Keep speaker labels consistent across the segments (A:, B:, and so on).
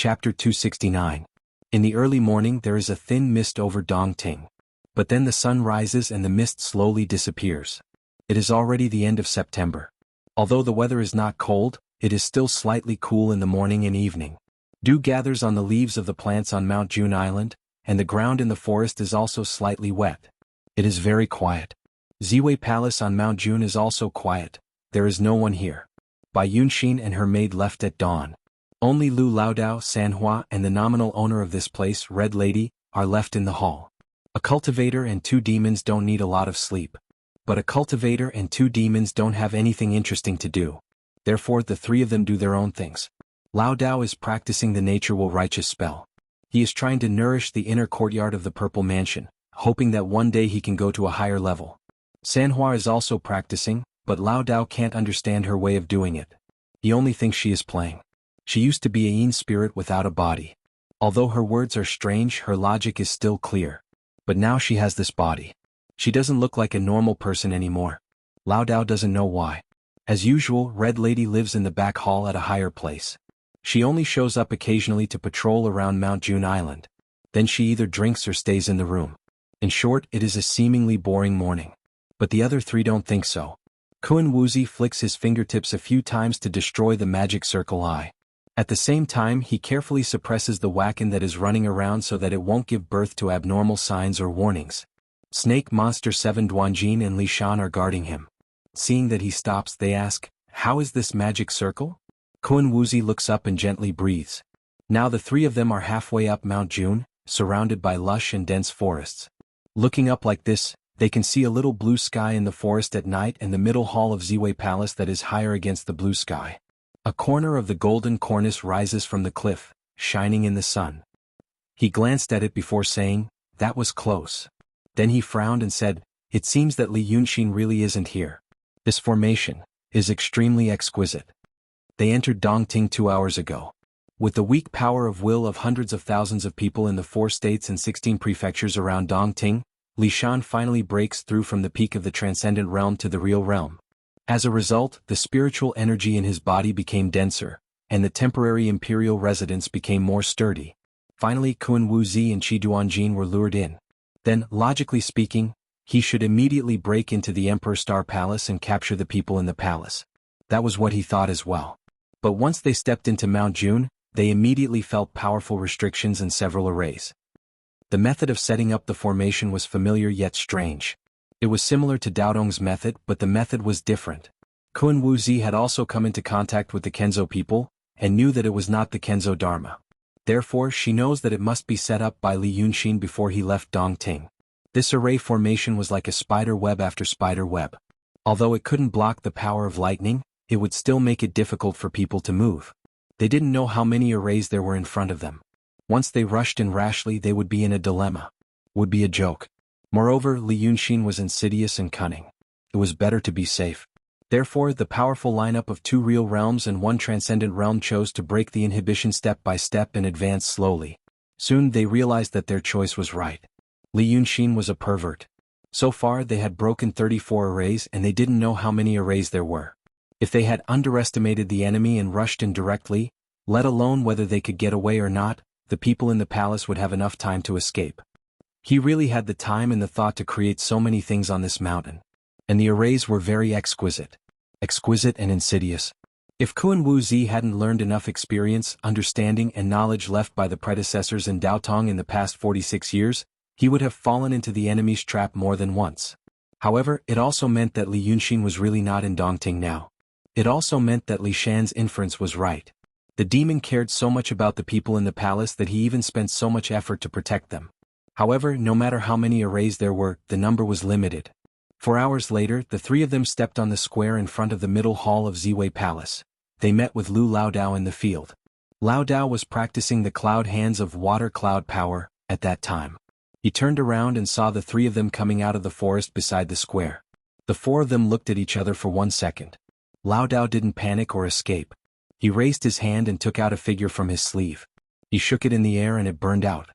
A: Chapter 269. In the early morning there is a thin mist over Dongting. But then the sun rises and the mist slowly disappears. It is already the end of September. Although the weather is not cold, it is still slightly cool in the morning and evening. Dew gathers on the leaves of the plants on Mount June Island, and the ground in the forest is also slightly wet. It is very quiet. Ziwei Palace on Mount June is also quiet. There is no one here. Bai Yunxin and her maid left at dawn. Only Lu Laodao, Sanhua, and the nominal owner of this place, Red Lady, are left in the hall. A cultivator and 2 demons don't need a lot of sleep. But a cultivator and 2 demons don't have anything interesting to do. Therefore the 3 of them do their own things. Laodao is practicing the nature will righteous spell. He is trying to nourish the inner courtyard of the Purple Mansion, hoping that one day he can go to a higher level. Sanhua is also practicing, but Laodao can't understand her way of doing it. He only thinks she is playing. She used to be a yin spirit without a body. Although her words are strange, her logic is still clear. But now she has this body. She doesn't look like a normal person anymore. Laodao doesn't know why. As usual, Red Lady lives in the back hall at a higher place. She only shows up occasionally to patrol around Mount June Island. Then she either drinks or stays in the room. In short, it is a seemingly boring morning. But the other 3 don't think so. Kun Wuzi flicks his fingertips a few times to destroy the magic circle eye. At the same time, he carefully suppresses the wacken that is running around so that it won't give birth to abnormal signs or warnings. Snake Monster 7 Duanjin and Li Shan are guarding him. Seeing that he stops, they ask, "How is this magic circle?" Kun Wuzi looks up and gently breathes. Now the 3 of them are halfway up Mount June, surrounded by lush and dense forests. Looking up like this, they can see a little blue sky in the forest at night and the middle hall of Ziwei Palace that is higher against the blue sky. A corner of the golden cornice rises from the cliff, shining in the sun. He glanced at it before saying, "That was close." Then he frowned and said, "It seems that Li Yunxin really isn't here. This formation is extremely exquisite." They entered Dongting 2 hours ago. With the weak power of will of hundreds of thousands of people in the 4 states and 16 prefectures around Dongting, Li Shan finally breaks through from the peak of the transcendent realm to the real realm. As a result, the spiritual energy in his body became denser, and the temporary imperial residence became more sturdy. Finally Kun Wuzi and Qi Duanjin were lured in. Then, logically speaking, he should immediately break into the Emperor Star Palace and capture the people in the palace. That was what he thought as well. But once they stepped into Mount June, they immediately felt powerful restrictions and several arrays. The method of setting up the formation was familiar yet strange. It was similar to Daodong's method, but the method was different. Kun Wuzi had also come into contact with the Kenzo people, and knew that it was not the Kenzo Dharma. Therefore she knows that it must be set up by Li Yunxin before he left Dongting. This array formation was like a spider web after spider web. Although it couldn't block the power of lightning, it would still make it difficult for people to move. They didn't know how many arrays there were in front of them. Once they rushed in rashly, they would be in a dilemma. Would be a joke. Moreover, Li Yunxin was insidious and cunning. It was better to be safe. Therefore, the powerful lineup of 2 real realms and 1 transcendent realm chose to break the inhibition step by step and advance slowly. Soon they realized that their choice was right. Li Yunxin was a pervert. So far they had broken 34 arrays and they didn't know how many arrays there were. If they had underestimated the enemy and rushed in directly, let alone whether they could get away or not, the people in the palace would have enough time to escape. He really had the time and the thought to create so many things on this mountain. And the arrays were very exquisite. Exquisite and insidious. If Kun Wuzi hadn't learned enough experience, understanding and knowledge left by the predecessors in Daotong in the past 46 years, he would have fallen into the enemy's trap more than once. However, it also meant that Li Yunxin was really not in Dongting now. It also meant that Li Shan's inference was right. The demon cared so much about the people in the palace that he even spent so much effort to protect them. However, no matter how many arrays there were, the number was limited. 4 hours later, the 3 of them stepped on the square in front of the middle hall of Ziwei Palace. They met with Lu Laodao in the field. Laodao was practicing the cloud hands of water cloud power, at that time. He turned around and saw the 3 of them coming out of the forest beside the square. The 4 of them looked at each other for 1 second. Laodao didn't panic or escape. He raised his hand and took out a figure from his sleeve. He shook it in the air and it burned out.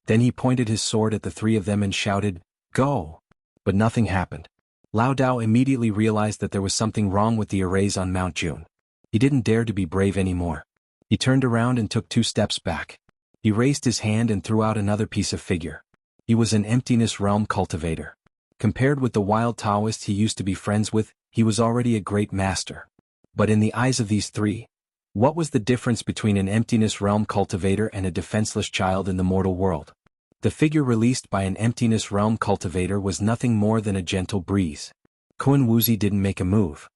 A: Then he pointed his sword at the 3 of them and shouted, "Go!" But nothing happened. Laodao immediately realized that there was something wrong with the arrays on Mount June. He didn't dare to be brave anymore. He turned around and took 2 steps back. He raised his hand and threw out another piece of figure. He was an emptiness realm cultivator. Compared with the wild Taoist he used to be friends with, he was already a great master. But in the eyes of these 3, what was the difference between an emptiness realm cultivator and a defenseless child in the mortal world? The figure released by an emptiness realm cultivator was nothing more than a gentle breeze. Kun Wuzi didn't make a move.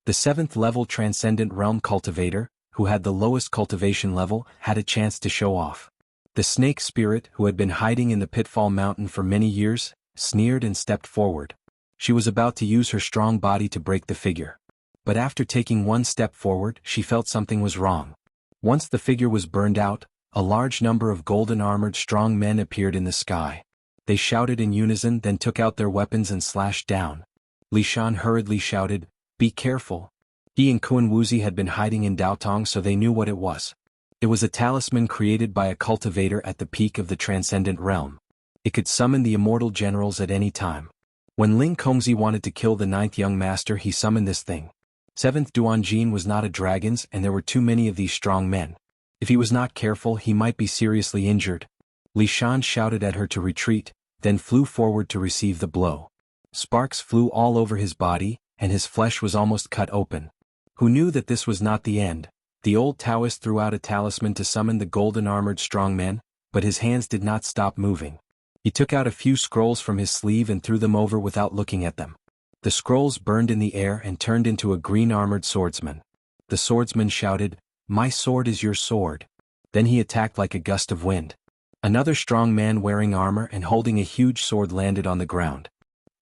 A: The 7th level transcendent realm cultivator, who had the lowest cultivation level, had a chance to show off. The snake spirit, who had been hiding in the Pitfall Mountain for many years, sneered and stepped forward. She was about to use her strong body to break the figure. But after taking 1 step forward, she felt something was wrong. Once the figure was burned out, a large number of golden-armored strong men appeared in the sky. They shouted in unison, then took out their weapons and slashed down. Li Shan hurriedly shouted, "Be careful." He and Kun Wuzi had been hiding in Daotong, so they knew what it was. It was a talisman created by a cultivator at the peak of the transcendent realm. It could summon the immortal generals at any time. When Ling Kongzi wanted to kill the 9th young master, he summoned this thing. 7th Duanjin was not a dragon's, and there were too many of these strong men. If he was not careful, he might be seriously injured. Li Shan shouted at her to retreat, then flew forward to receive the blow. Sparks flew all over his body, and his flesh was almost cut open. Who knew that this was not the end? The old Taoist threw out a talisman to summon the golden-armored strong men, but his hands did not stop moving. He took out a few scrolls from his sleeve and threw them over without looking at them. The scrolls burned in the air and turned into a green-armored swordsman. The swordsman shouted, "My sword is your sword." Then he attacked like a gust of wind. Another strong man wearing armor and holding a huge sword landed on the ground.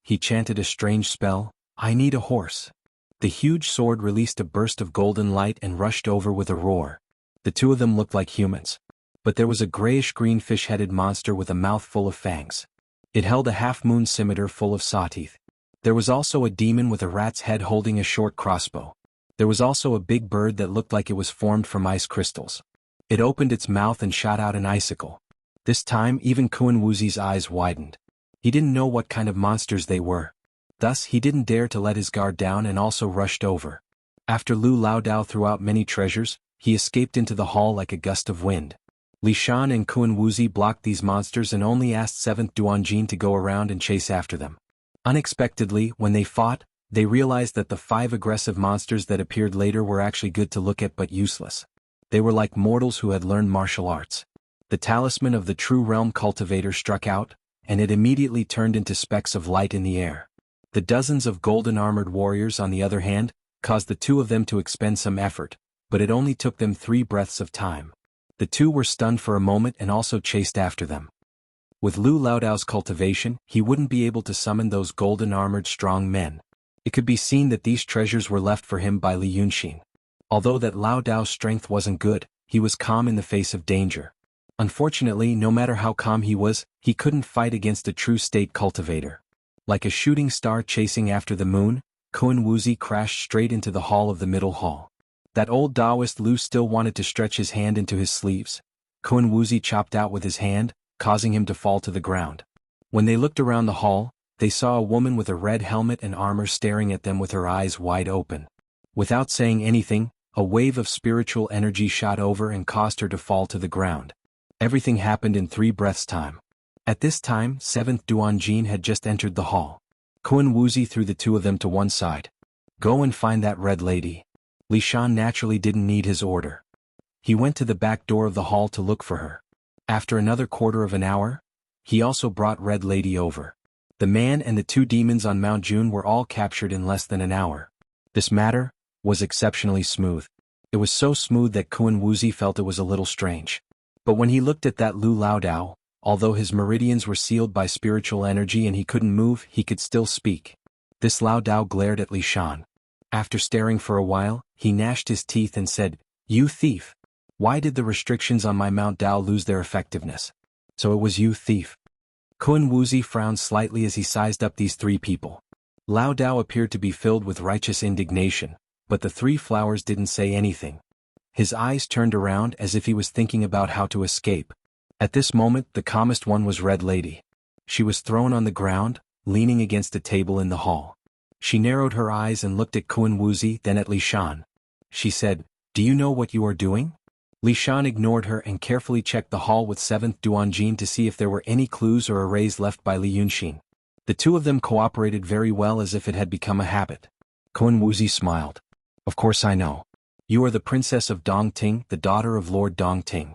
A: He chanted a strange spell, "I need a horse." The huge sword released a burst of golden light and rushed over with a roar. The 2 of them looked like humans. But there was a grayish-green fish-headed monster with a mouth full of fangs. It held a half-moon scimitar full of saw-teeth. There was also a demon with a rat's head holding a short crossbow. There was also a big bird that looked like it was formed from ice crystals. It opened its mouth and shot out an icicle. This time even Kun Wuzi's eyes widened. He didn't know what kind of monsters they were. Thus he didn't dare to let his guard down and also rushed over. After Lu Laodao threw out many treasures, he escaped into the hall like a gust of wind. Li Shan and Kun Wuzi blocked these monsters and only asked 7th Duanjin to go around and chase after them. Unexpectedly, when they fought, they realized that the 5 aggressive monsters that appeared later were actually good to look at but useless. They were like mortals who had learned martial arts. The talisman of the true realm cultivator struck out, and it immediately turned into specks of light in the air. The dozens of golden-armored warriors, on the other hand, caused the 2 of them to expend some effort, but it only took them 3 breaths of time. The 2 were stunned for a moment and also chased after them. With Lu Laodao's cultivation, he wouldn't be able to summon those golden-armored strong men. It could be seen that these treasures were left for him by Li Yunxin. Although that Laodao's strength wasn't good, he was calm in the face of danger. Unfortunately, no matter how calm he was, he couldn't fight against a true state cultivator. Like a shooting star chasing after the moon, Kun Wuzi crashed straight into the hall of the middle hall. That old Taoist Lu still wanted to stretch his hand into his sleeves. Kun Wuzi chopped out with his hand, causing him to fall to the ground. When they looked around the hall, they saw a woman with a red helmet and armor staring at them with her eyes wide open. Without saying anything, a wave of spiritual energy shot over and caused her to fall to the ground. Everything happened in 3 breaths' time. At this time, 7th Duanjin had just entered the hall. Kun Wuzi threw the 2 of them to one side. "Go and find that red lady." Li Shan naturally didn't need his order. He went to the back door of the hall to look for her. After another quarter of an hour, he also brought Red Lady over. The man and the 2 demons on Mount June were all captured in less than an hour. This matter was exceptionally smooth. It was so smooth that Kun Wuzi felt it was a little strange. But when he looked at that Lu Laodao, although his meridians were sealed by spiritual energy and he couldn't move, he could still speak. This Laodao glared at Li Shan. After staring for a while, he gnashed his teeth and said, "You thief! Why did the restrictions on my Mount Dao lose their effectiveness? So it was you, thief." Kun Wuzi frowned slightly as he sized up these 3 people. Laodao appeared to be filled with righteous indignation, but the 3 flowers didn't say anything. His eyes turned around as if he was thinking about how to escape. At this moment, the calmest one was Red Lady. She was thrown on the ground, leaning against a table in the hall. She narrowed her eyes and looked at Kun Wuzi, then at Li Shan. She said, "Do you know what you are doing?" Li Shan ignored her and carefully checked the hall with 7th Duanjin to see if there were any clues or arrays left by Li Yunxin. The two of them cooperated very well as if it had become a habit. Kun Wuzi smiled. Of course I know. You are the princess of Dongting, the daughter of Lord Dongting.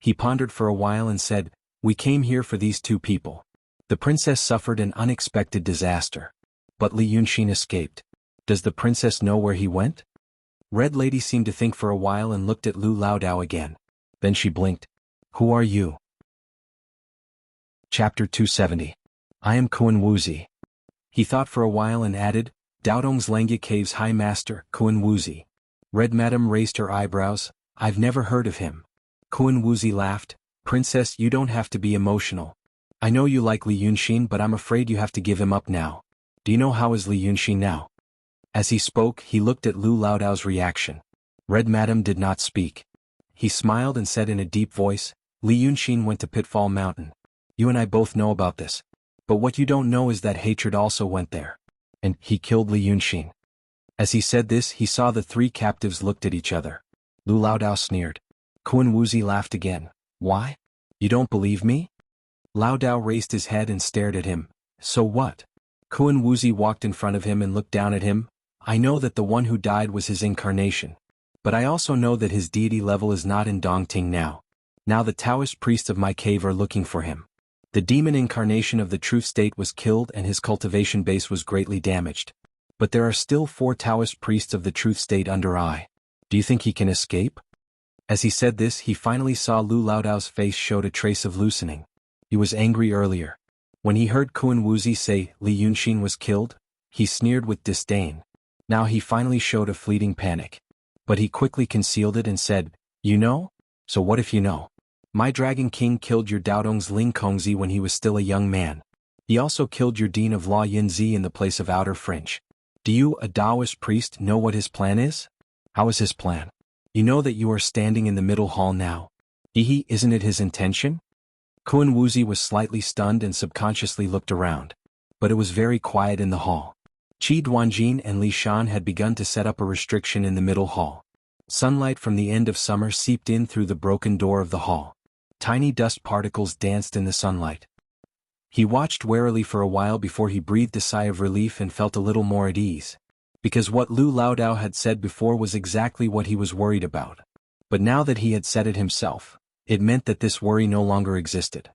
A: He pondered for a while and said, we came here for these two people. The princess suffered an unexpected disaster. But Li Yunxin escaped. Does the princess know where he went? Red Lady seemed to think for a while and looked at Lu Laodao again. Then she blinked. Who are you? Chapter 270. I am Kun Wuzi. He thought for a while and added, Daodong's Langya Cave's High Master, Kun Wuzi. Red Madam raised her eyebrows. I've never heard of him. Kun Wuzi laughed. Princess, you don't have to be emotional. I know you like Li Yunxin, but I'm afraid you have to give him up now. Do you know how is Li Yunxin now? As he spoke, he looked at Lu Laodao's reaction. Red Madam did not speak. He smiled and said in a deep voice, Li Yunxin went to Pitfall Mountain. You and I both know about this. But what you don't know is that hatred also went there. And he killed Li Yunxin. As he said this, he saw the three captives looked at each other. Lu Laodao sneered. Kun Wuzi laughed again. Why? You don't believe me? Laodao raised his head and stared at him. So what? Kun Wuzi walked in front of him and looked down at him. I know that the one who died was his incarnation. But I also know that his deity level is not in Dongting now. Now the Taoist priests of my cave are looking for him. The demon incarnation of the truth state was killed and his cultivation base was greatly damaged. But there are still 4 Taoist priests of the truth state under I. Do you think he can escape? As he said this, he finally saw Lu Laodao's face showed a trace of loosening. He was angry earlier. When he heard Kun Wuzi say Li Yunxin was killed, he sneered with disdain. Now he finally showed a fleeting panic. But he quickly concealed it and said, You know? So what if you know? My Dragon King killed your Daodong's Ling Kongzi when he was still a young man. He also killed your Dean of Law Yinzi in the place of Outer Fringe. Do you, a Taoist priest, know what his plan is? How is his plan? You know that you are standing in the middle hall now. Isn't it his intention? Kun Wuzi was slightly stunned and subconsciously looked around. But it was very quiet in the hall. Qi Duanjin and Li Shan had begun to set up a restriction in the middle hall. Sunlight from the end of summer seeped in through the broken door of the hall. Tiny dust particles danced in the sunlight. He watched warily for a while before he breathed a sigh of relief and felt a little more at ease. Because what Lu Laodao had said before was exactly what he was worried about. But now that he had said it himself, it meant that this worry no longer existed.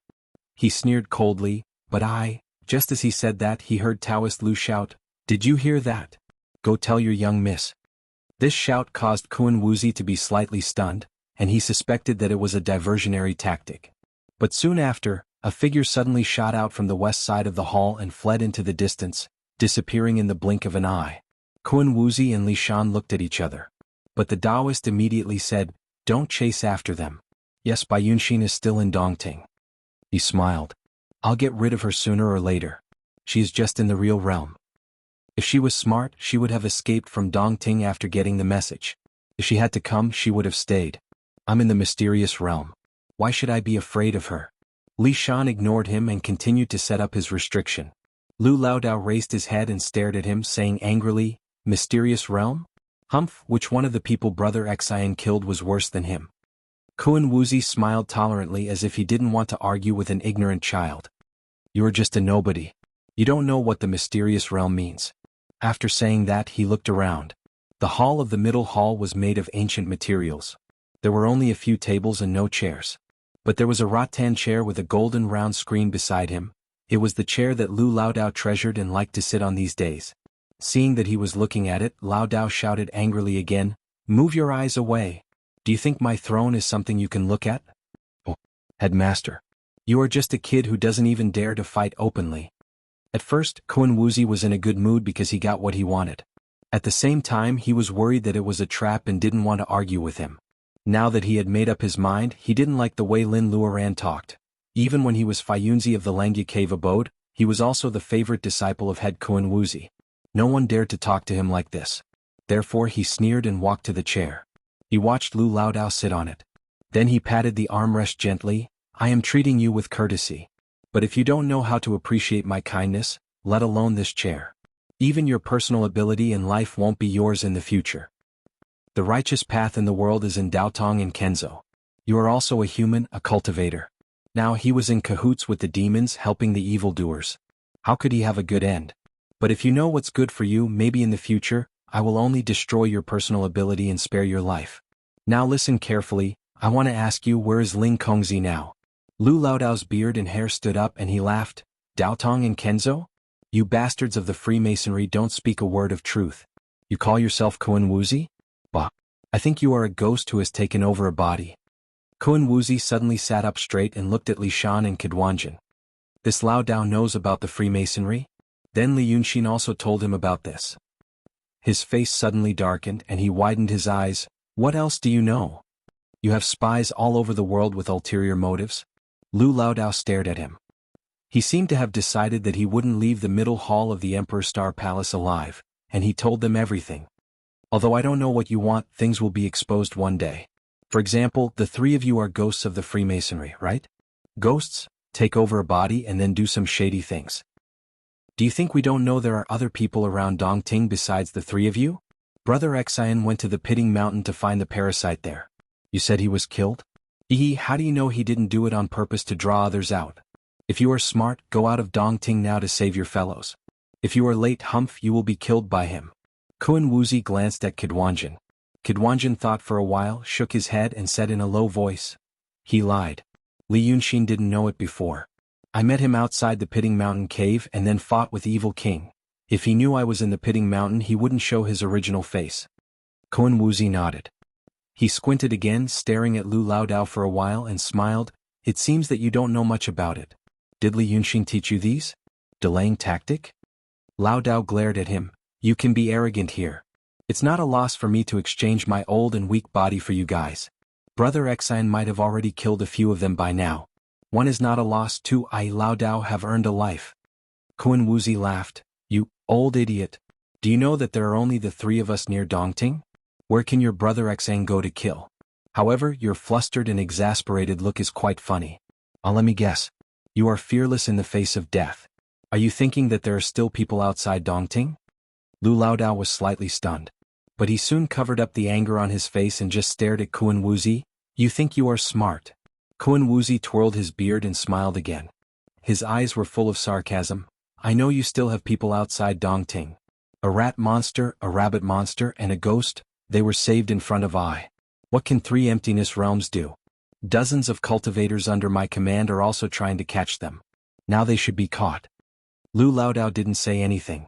A: He sneered coldly, but just as he said that, he heard Taoist Lu shout, Did you hear that? Go tell your young miss. This shout caused Kun Wuzi to be slightly stunned, and he suspected that it was a diversionary tactic. But soon after, a figure suddenly shot out from the west side of the hall and fled into the distance, disappearing in the blink of an eye. Kun Wuzi and Li Shan looked at each other. But the Taoist immediately said, Don't chase after them. Yes, Bai Yunxin is still in Dongting. He smiled. I'll get rid of her sooner or later. She is just in the real realm. If she was smart, she would have escaped from Dongting after getting the message. If she had to come, she would have stayed. I'm in the mysterious realm. Why should I be afraid of her? Li Shan ignored him and continued to set up his restriction. Lu Laodao raised his head and stared at him, saying angrily, Mysterious realm? Humph, which one of the people Brother Xian killed was worse than him? Kun Wuzi smiled tolerantly as if he didn't want to argue with an ignorant child. You are just a nobody. You don't know what the mysterious realm means. After saying that, he looked around. The hall of the middle hall was made of ancient materials. There were only a few tables and no chairs. But there was a rattan chair with a golden round screen beside him. It was the chair that Lu Laodao treasured and liked to sit on these days. Seeing that he was looking at it, Laodao shouted angrily again, Move your eyes away. Do you think my throne is something you can look at? Oh, headmaster. You are just a kid who doesn't even dare to fight openly. At first, Kun Wuzi was in a good mood because he got what he wanted. At the same time, he was worried that it was a trap and didn't want to argue with him. Now that he had made up his mind, he didn't like the way Lin Luoran talked. Even when he was Faiyunzi of the Langya Cave abode, he was also the favorite disciple of head Kun Wuzi. No one dared to talk to him like this. Therefore he sneered and walked to the chair. He watched Lu Laodao sit on it. Then he patted the armrest gently. I am treating you with courtesy. But if you don't know how to appreciate my kindness, let alone this chair, even your personal ability and life won't be yours in the future. The righteous path in the world is in Daotong and Kenzo. You are also a human, a cultivator. Now he was in cahoots with the demons helping the evildoers. How could he have a good end? But if you know what's good for you, maybe in the future, I will only destroy your personal ability and spare your life. Now listen carefully, I want to ask you, where is Ling Kongzi now? Lu Laodao's beard and hair stood up and he laughed. Daotong and Kenzo? You bastards of the Freemasonry don't speak a word of truth. You call yourself Kun Wuzi? Bah. I think you are a ghost who has taken over a body. Kun Wuzi suddenly sat up straight and looked at Li Shan and Kidwanjin. This Lao Dao knows about the Freemasonry? Then Li Yunxin also told him about this. His face suddenly darkened and he widened his eyes. What else do you know? You have spies all over the world with ulterior motives? Lu Laodao stared at him. He seemed to have decided that he wouldn't leave the middle hall of the Emperor Star Palace alive, and he told them everything. Although I don't know what you want, things will be exposed one day. For example, the three of you are ghosts of the Freemasonry, right? Ghosts, take over a body and then do some shady things. Do you think we don't know there are other people around Dongting besides the three of you? Brother Xian went to the Pitting Mountain to find the parasite there. You said he was killed? How do you know he didn't do it on purpose to draw others out? If you are smart, go out of Dongting now to save your fellows. If you are late, Humph, you will be killed by him. Kun Wuzi glanced at Kidwanjin. Kidwanjin thought for a while, shook his head and said in a low voice. He lied. Li Yunxin didn't know it before. I met him outside the Pitting Mountain cave and then fought with Evil King. If he knew I was in the Pitting Mountain, he wouldn't show his original face. Kun Wuzi nodded. He squinted again, staring at Lu Laodao for a while and smiled. It seems that you don't know much about it. Did Li Yunxin teach you these? Delaying tactic? Laodao glared at him. You can be arrogant here. It's not a loss for me to exchange my old and weak body for you guys. Brother Xian might have already killed a few of them by now. One is not a loss, two I Laodao have earned a life. Kun Wuzi laughed. You old idiot. Do you know that there are only the three of us near Dongting? Where can your brother Xian go to kill? However, your flustered and exasperated look is quite funny. Let me guess. You are fearless in the face of death. Are you thinking that there are still people outside Dongting? Lu Laodao was slightly stunned. But he soon covered up the anger on his face and just stared at Kun Wuzi. You think you are smart. Kun Wuzi twirled his beard and smiled again. His eyes were full of sarcasm. I know you still have people outside Dongting. A rat monster, a rabbit monster, and a ghost, they were saved in front of I. What can three emptiness realms do? Dozens of cultivators under my command are also trying to catch them. Now they should be caught. Lu Laodao didn't say anything.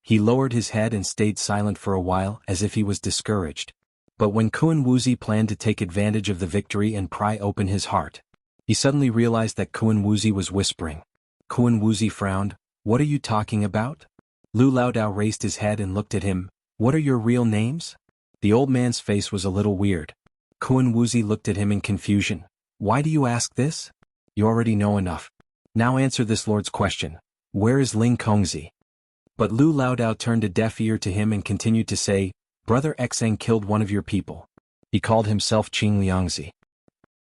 A: He lowered his head and stayed silent for a while as if he was discouraged. But when Kun Wuzi planned to take advantage of the victory and pry open his heart, he suddenly realized that Kun Wuzi was whispering. Kun Wuzi frowned. What are you talking about? Lu Laodao raised his head and looked at him. What are your real names? The old man's face was a little weird. Kun Wuzi looked at him in confusion. Why do you ask this? You already know enough. Now answer this lord's question. Where is Ling Kongzi? But Lu Laodao turned a deaf ear to him and continued to say, Brother Xian killed one of your people. He called himself Qing Liangzi.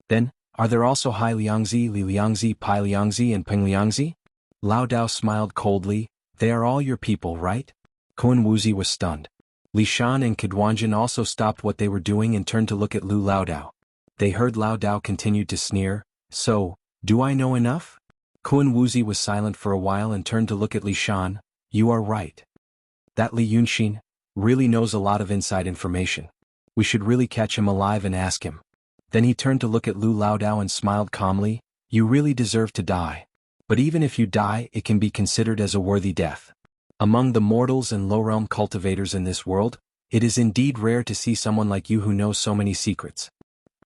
A: Then, are there also Hai Liangzi, Li Liangzi, Pai Liangzi, and Peng Liangzi? Laodao smiled coldly. They are all your people, right? Kun Wuzi was stunned. Li Shan and Kidwanjin also stopped what they were doing and turned to look at Lu Laodao. They heard Laodao continue to sneer. So, do I know enough? Kun Wuzi was silent for a while and turned to look at Li Shan. You are right. That Li Yunxin really knows a lot of inside information. We should really catch him alive and ask him. Then he turned to look at Lu Laodao and smiled calmly. You really deserve to die. But even if you die, it can be considered as a worthy death. Among the mortals and low-realm cultivators in this world, it is indeed rare to see someone like you who knows so many secrets.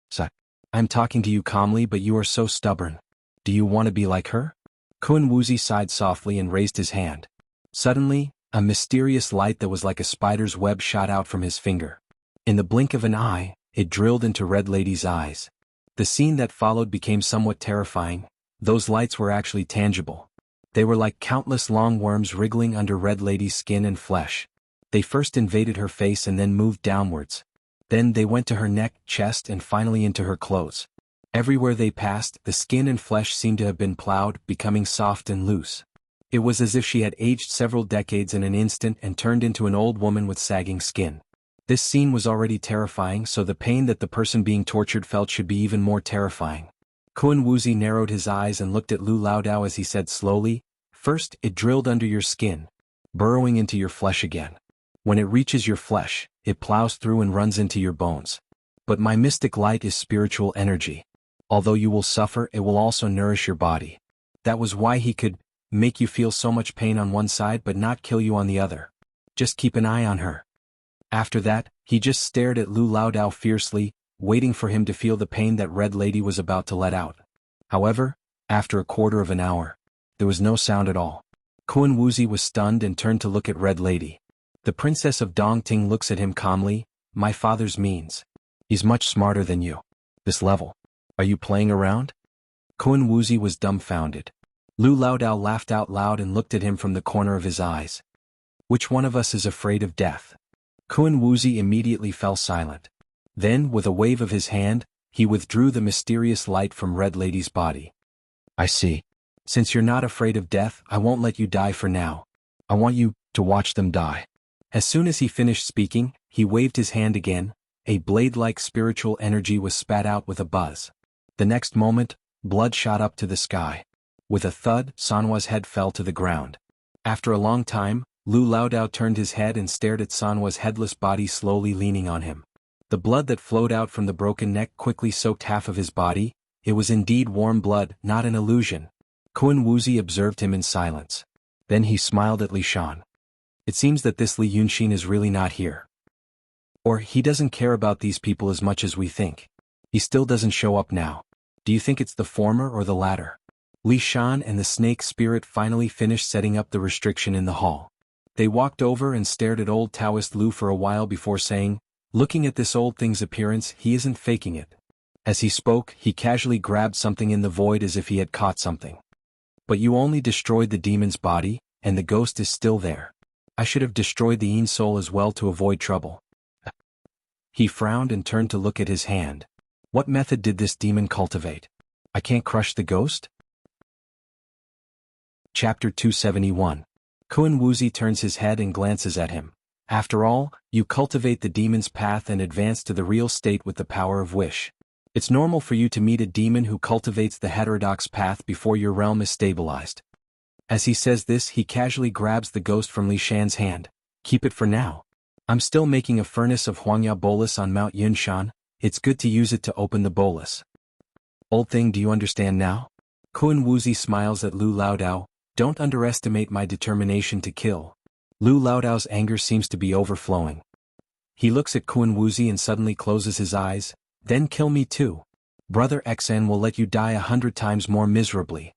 A: So, I'm talking to you calmly, but you are so stubborn. Do you want to be like her? Kun Wuzi sighed softly and raised his hand. Suddenly, a mysterious light that was like a spider's web shot out from his finger. In the blink of an eye, it drilled into Red Lady's eyes. The scene that followed became somewhat terrifying. Those lights were actually tangible. They were like countless long worms wriggling under Red Lady's skin and flesh. They first invaded her face and then moved downwards. Then they went to her neck, chest, and finally into her clothes. Everywhere they passed, the skin and flesh seemed to have been plowed, becoming soft and loose. It was as if she had aged several decades in an instant and turned into an old woman with sagging skin. This scene was already terrifying, so the pain that the person being tortured felt should be even more terrifying. Kun Wuzi narrowed his eyes and looked at Lu Laodao as he said slowly, "First, it drilled under your skin, burrowing into your flesh again. When it reaches your flesh, it plows through and runs into your bones. But my mystic light is spiritual energy. Although you will suffer, it will also nourish your body. That was why he could make you feel so much pain on one side but not kill you on the other. Just keep an eye on her." After that, he just stared at Lu Laodao fiercely, waiting for him to feel the pain that Red Lady was about to let out. However, after a quarter of an hour, there was no sound at all. Kun Wuzi was stunned and turned to look at Red Lady. The princess of Dongting looks at him calmly, "My father's means. He's much smarter than you. This level. Are you playing around?" Kun Wuzi was dumbfounded. Lu Laodao laughed out loud and looked at him from the corner of his eyes. "Which one of us is afraid of death?" Kun Wuzi immediately fell silent. Then, with a wave of his hand, he withdrew the mysterious light from Red Lady's body. "I see. Since you're not afraid of death, I won't let you die for now. I want you to watch them die." As soon as he finished speaking, he waved his hand again. A blade-like spiritual energy was spat out with a buzz. The next moment, blood shot up to the sky. With a thud, Sanwa's head fell to the ground. After a long time, Lu Laodao turned his head and stared at Sanwa's headless body slowly leaning on him. The blood that flowed out from the broken neck quickly soaked half of his body. It was indeed warm blood, not an illusion. Kun Wuzi observed him in silence. Then he smiled at Li Shan. "It seems that this Li Yunxin is really not here. Or he doesn't care about these people as much as we think. He still doesn't show up now. Do you think it's the former or the latter?" Li Shan and the snake spirit finally finished setting up the restriction in the hall. They walked over and stared at old Taoist Lu for a while before saying, "Looking at this old thing's appearance, he isn't faking it." As he spoke, he casually grabbed something in the void as if he had caught something. "But you only destroyed the demon's body, and the ghost is still there. I should have destroyed the Yin soul as well to avoid trouble." He frowned and turned to look at his hand. "What method did this demon cultivate? I can't crush the ghost?" Chapter 271. Kun Wuzi turns his head and glances at him. "After all, you cultivate the demon's path and advance to the real state with the power of wish. It's normal for you to meet a demon who cultivates the heterodox path before your realm is stabilized." As he says this, he casually grabs the ghost from Li Shan's hand. "Keep it for now. I'm still making a furnace of Huangya bolus on Mount Yunshan. It's good to use it to open the bolus." "Old thing, do you understand now?" Kun Wuzi smiles at Lu Laodao. "Don't underestimate my determination to kill." Lu Laodao's anger seems to be overflowing. He looks at Kun Wuzi and suddenly closes his eyes. "Then kill me too. Brother Xan will let you die 100 times more miserably."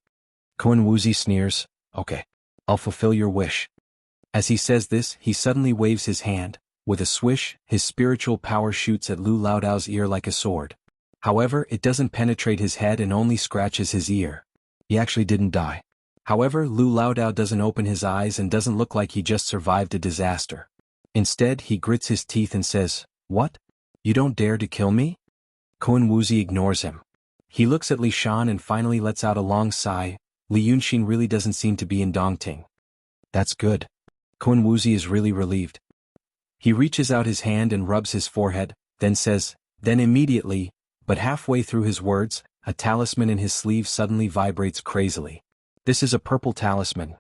A: Kun Wuzi sneers, "Okay. I'll fulfill your wish." As he says this, he suddenly waves his hand. With a swish, his spiritual power shoots at Lu Laodao's ear like a sword. However, it doesn't penetrate his head and only scratches his ear. He actually didn't die. However, Lu Laodao doesn't open his eyes and doesn't look like he just survived a disaster. Instead, he grits his teeth and says, "What? You don't dare to kill me?" Kun Wuzi ignores him. He looks at Li Shan and finally lets out a long sigh. Li Yunxin really doesn't seem to be in Dongting. That's good. Kun Wuzi is really relieved. He reaches out his hand and rubs his forehead, then says, then immediately, but halfway through his words, a talisman in his sleeve suddenly vibrates crazily. This is a purple talisman.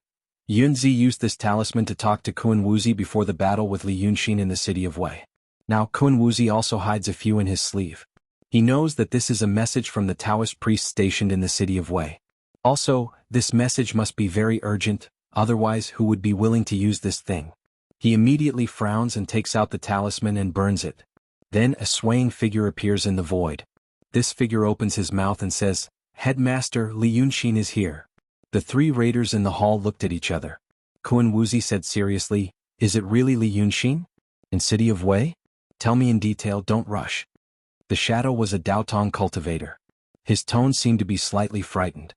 A: Yunzi used this talisman to talk to Kun Wuzi before the battle with Li Yunxin in the city of Wei. Now Kun Wuzi also hides a few in his sleeve. He knows that this is a message from the Taoist priest stationed in the city of Wei. Also, this message must be very urgent, otherwise who would be willing to use this thing? He immediately frowns and takes out the talisman and burns it. Then a swaying figure appears in the void. This figure opens his mouth and says, "Headmaster, Li Yunxin is here." The three raiders in the hall looked at each other. Kun Wuzi said seriously, "Is it really Li Yunxin? In city of Wei? Tell me in detail, don't rush." The shadow was a Daotong cultivator. His tone seemed to be slightly frightened.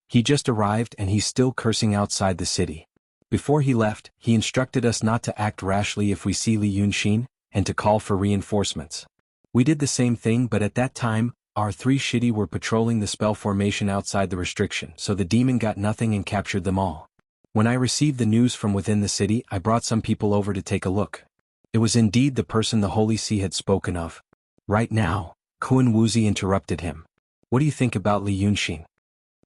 A: He just arrived and he's still cursing outside the city. Before he left, he instructed us not to act rashly if we see Li Yunxin, and to call for reinforcements. We did the same thing, but at that time, our three shitty were patrolling the spell formation outside the restriction, so the demon got nothing and captured them all. When I received the news from within the city, I brought some people over to take a look. It was indeed the person the Holy See had spoken of. Right now, Kun Wuzi interrupted him. What do you think about Li Yunxin?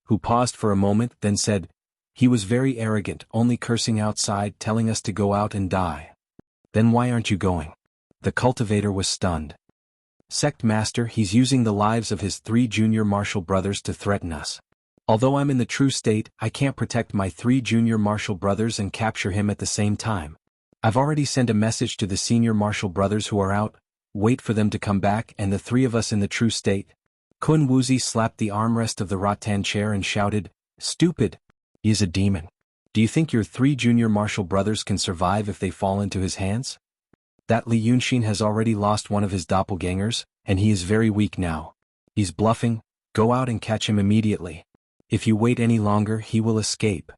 A: Who paused for a moment, then said, he was very arrogant, only cursing outside, telling us to go out and die. Then why aren't you going? The cultivator was stunned. Sect Master, he's using the lives of his 3 junior martial brothers to threaten us. Although I'm in the true state, I can't protect my 3 junior martial brothers and capture him at the same time. I've already sent a message to the senior martial brothers who are out, wait for them to come back and the 3 of us in the true state. Kun Wuzi slapped the armrest of the rattan chair and shouted, stupid! He is a demon. Do you think your 3 junior martial brothers can survive if they fall into his hands? That Li Yunxin has already lost one of his doppelgangers, and he is very weak now. He's bluffing, go out and catch him immediately. If you wait any longer he will escape.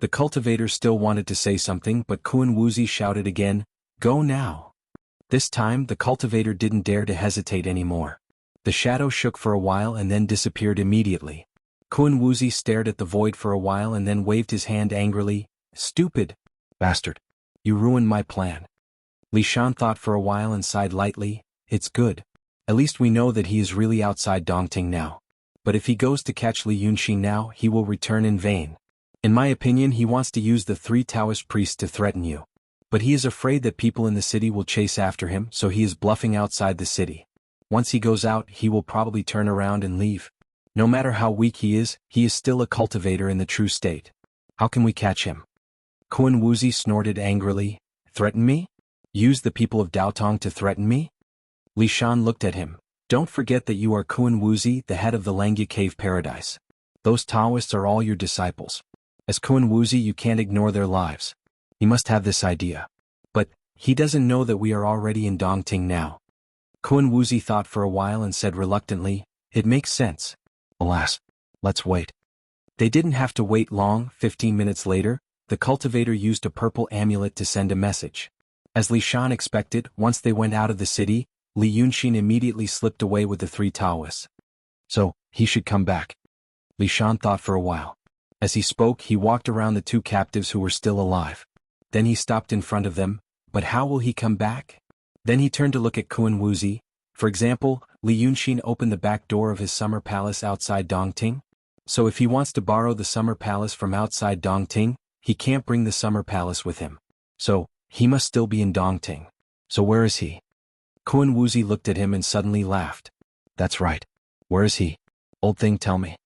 A: The cultivator still wanted to say something but Kun Wuzi shouted again, go now. This time the cultivator didn't dare to hesitate anymore. The shadow shook for a while and then disappeared immediately. Kun Wuzi stared at the void for a while and then waved his hand angrily, stupid bastard. You ruined my plan. Li Shan thought for a while and sighed lightly, it's good. At least we know that he is really outside Dongting now. But if he goes to catch Li Yunxin now he will return in vain. In my opinion he wants to use the 3 Taoist priests to threaten you. But he is afraid that people in the city will chase after him, so he is bluffing outside the city. Once he goes out he will probably turn around and leave. No matter how weak he is still a cultivator in the true state. How can we catch him? Kun Wuzi snorted angrily, threaten me? Use the people of Daotong to threaten me? Li Shan looked at him. Don't forget that you are Kun Wuzi, the head of the Langya Cave Paradise. Those Taoists are all your disciples. As Kun Wuzi you can't ignore their lives. He must have this idea. But, he doesn't know that we are already in Dongting now. Kun Wuzi thought for a while and said reluctantly, it makes sense. Alas, let's wait. They didn't have to wait long. 15 minutes later, the cultivator used a purple amulet to send a message. As Li Shan expected, once they went out of the city, Li Yunxin immediately slipped away with the 3 Taoists. So, he should come back. Li Shan thought for a while. As he spoke he walked around the 2 captives who were still alive. Then he stopped in front of them, but how will he come back? Then he turned to look at Kun Wuzi. For example, Li Yunxin opened the back door of his summer palace outside Dongting. So if he wants to borrow the summer palace from outside Dongting, he can't bring the summer palace with him. So, he must still be in Dongting. So where is he? Kun Wuzi looked at him and suddenly laughed. That's right. Where is he? Old thing, tell me.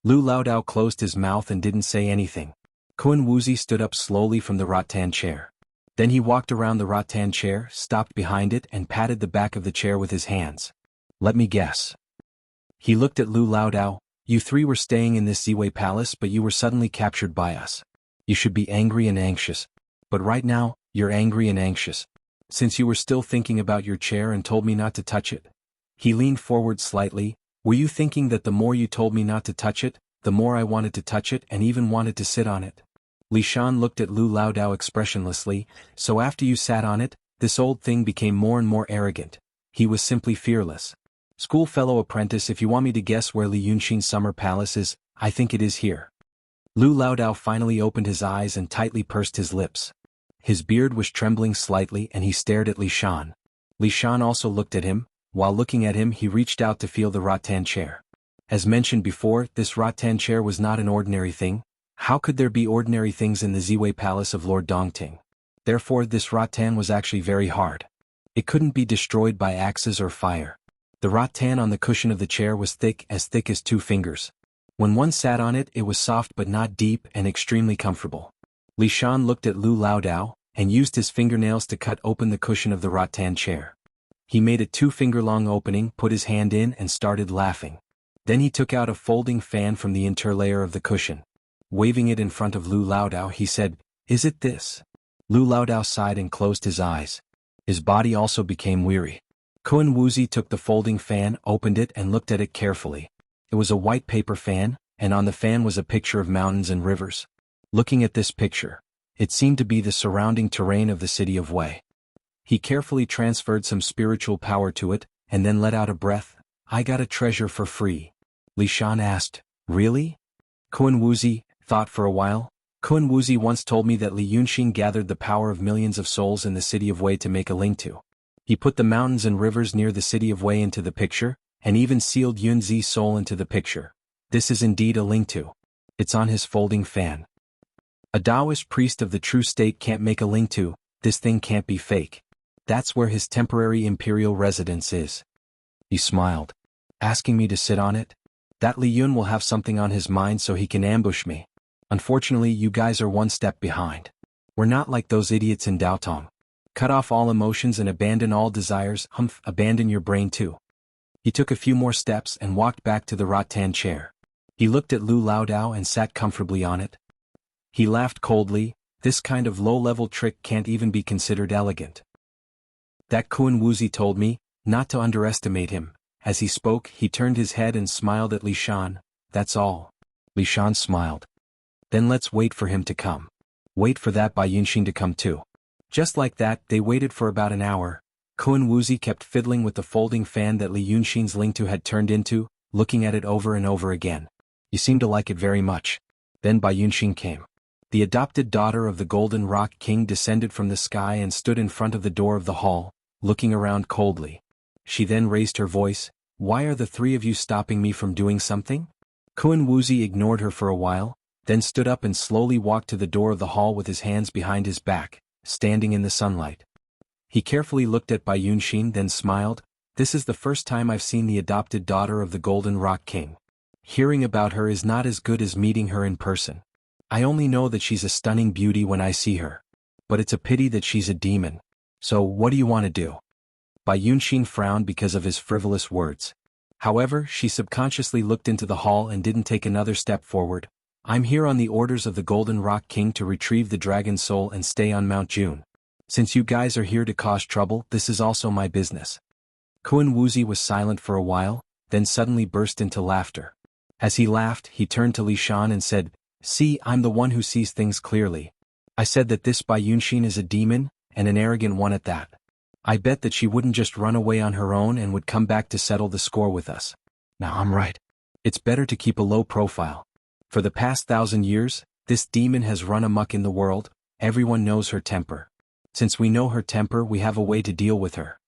A: Lu Laodao closed his mouth and didn't say anything. Kun Wuzi stood up slowly from the rattan chair. Then he walked around the rattan chair, stopped behind it and patted the back of the chair with his hands. Let me guess. He looked at Lu Laodao. You 3 were staying in this Ziwei palace but you were suddenly captured by us. You should be angry and anxious. But right now, you're angry and anxious. Since you were still thinking about your chair and told me not to touch it. He leaned forward slightly. Were you thinking that the more you told me not to touch it, the more I wanted to touch it and even wanted to sit on it? Li Shan looked at Lu Laodao expressionlessly. So after you sat on it, this old thing became more and more arrogant. He was simply fearless. Schoolfellow apprentice, if you want me to guess where Li Yunxin's summer palace is, I think it is here. Lu Laodao finally opened his eyes and tightly pursed his lips. His beard was trembling slightly and he stared at Li Shan. Li Shan also looked at him. While looking at him he reached out to feel the rattan chair. As mentioned before, this rattan chair was not an ordinary thing. How could there be ordinary things in the Ziwei palace of Lord Dongting? Therefore this rattan was actually very hard. It couldn't be destroyed by axes or fire. The rattan on the cushion of the chair was thick as 2 fingers. When one sat on it, it was soft but not deep and extremely comfortable. Li Shan looked at Lu Laodao, and used his fingernails to cut open the cushion of the rattan chair. He made a 2-finger-long opening, put his hand in and started laughing. Then he took out a folding fan from the interlayer of the cushion. Waving it in front of Lu Laodao he said, is it this? Lu Laodao sighed and closed his eyes. His body also became weary. Kun Wuzi took the folding fan, opened it and looked at it carefully. It was a white paper fan, and on the fan was a picture of mountains and rivers. Looking at this picture, it seemed to be the surrounding terrain of the city of Wei. He carefully transferred some spiritual power to it, and then let out a breath. I got a treasure for free. Li Shan asked, really? Kun Wuzi thought for a while. Kun Wuzi once told me that Li Yunxin gathered the power of millions of souls in the city of Wei to make a Lingtu. He put the mountains and rivers near the city of Wei into the picture, and even sealed Yunzi's soul into the picture. This is indeed a Lingtu. It's on his folding fan. A Taoist priest of the true state can't make a Lingtu, this thing can't be fake. That's where his temporary imperial residence is. He smiled. Asking me to sit on it? That Li Yun will have something on his mind so he can ambush me. Unfortunately, you guys are one step behind. We're not like those idiots in Daotong. Cut off all emotions and abandon all desires, abandon your brain too. He took a few more steps and walked back to the rattan chair. He looked at Lu Laodao and sat comfortably on it. He laughed coldly. This kind of low-level trick can't even be considered elegant. That Kun Wuzi told me not to underestimate him. As he spoke, he turned his head and smiled at Li Shan. That's all. Li Shan smiled. Then let's wait for him to come. Wait for that Bai Yunxin to come too. Just like that, they waited for about an hour. Kun Wuzi kept fiddling with the folding fan that Li Yunxin's Lingtu had turned into, looking at it over and over again. He seemed to like it very much. Then Bai Yunxin came. The adopted daughter of the Golden Rock King descended from the sky and stood in front of the door of the hall, looking around coldly. She then raised her voice. Why are the three of you stopping me from doing something? Kun Wuzi ignored her for a while, then stood up and slowly walked to the door of the hall with his hands behind his back, standing in the sunlight. He carefully looked at Bai Yunxin, then smiled. This is the first time I've seen the adopted daughter of the Golden Rock King. Hearing about her is not as good as meeting her in person. I only know that she's a stunning beauty when I see her. But it's a pity that she's a demon. So what do you want to do? Bai Yunxin frowned because of his frivolous words. However, she subconsciously looked into the hall and didn't take another step forward. I'm here on the orders of the Golden Rock King to retrieve the dragon soul and stay on Mount June. Since you guys are here to cause trouble, this is also my business. Kun Wuzi was silent for a while, then suddenly burst into laughter. As he laughed, he turned to Li Shan and said, See, I'm the one who sees things clearly. I said that this Bai Yunxin is a demon, and an arrogant one at that. I bet that she wouldn't just run away on her own and would come back to settle the score with us. Now I'm right. It's better to keep a low profile. For the past 1,000 years, this demon has run amok in the world. Everyone knows her temper. Since we know her temper, we have a way to deal with her.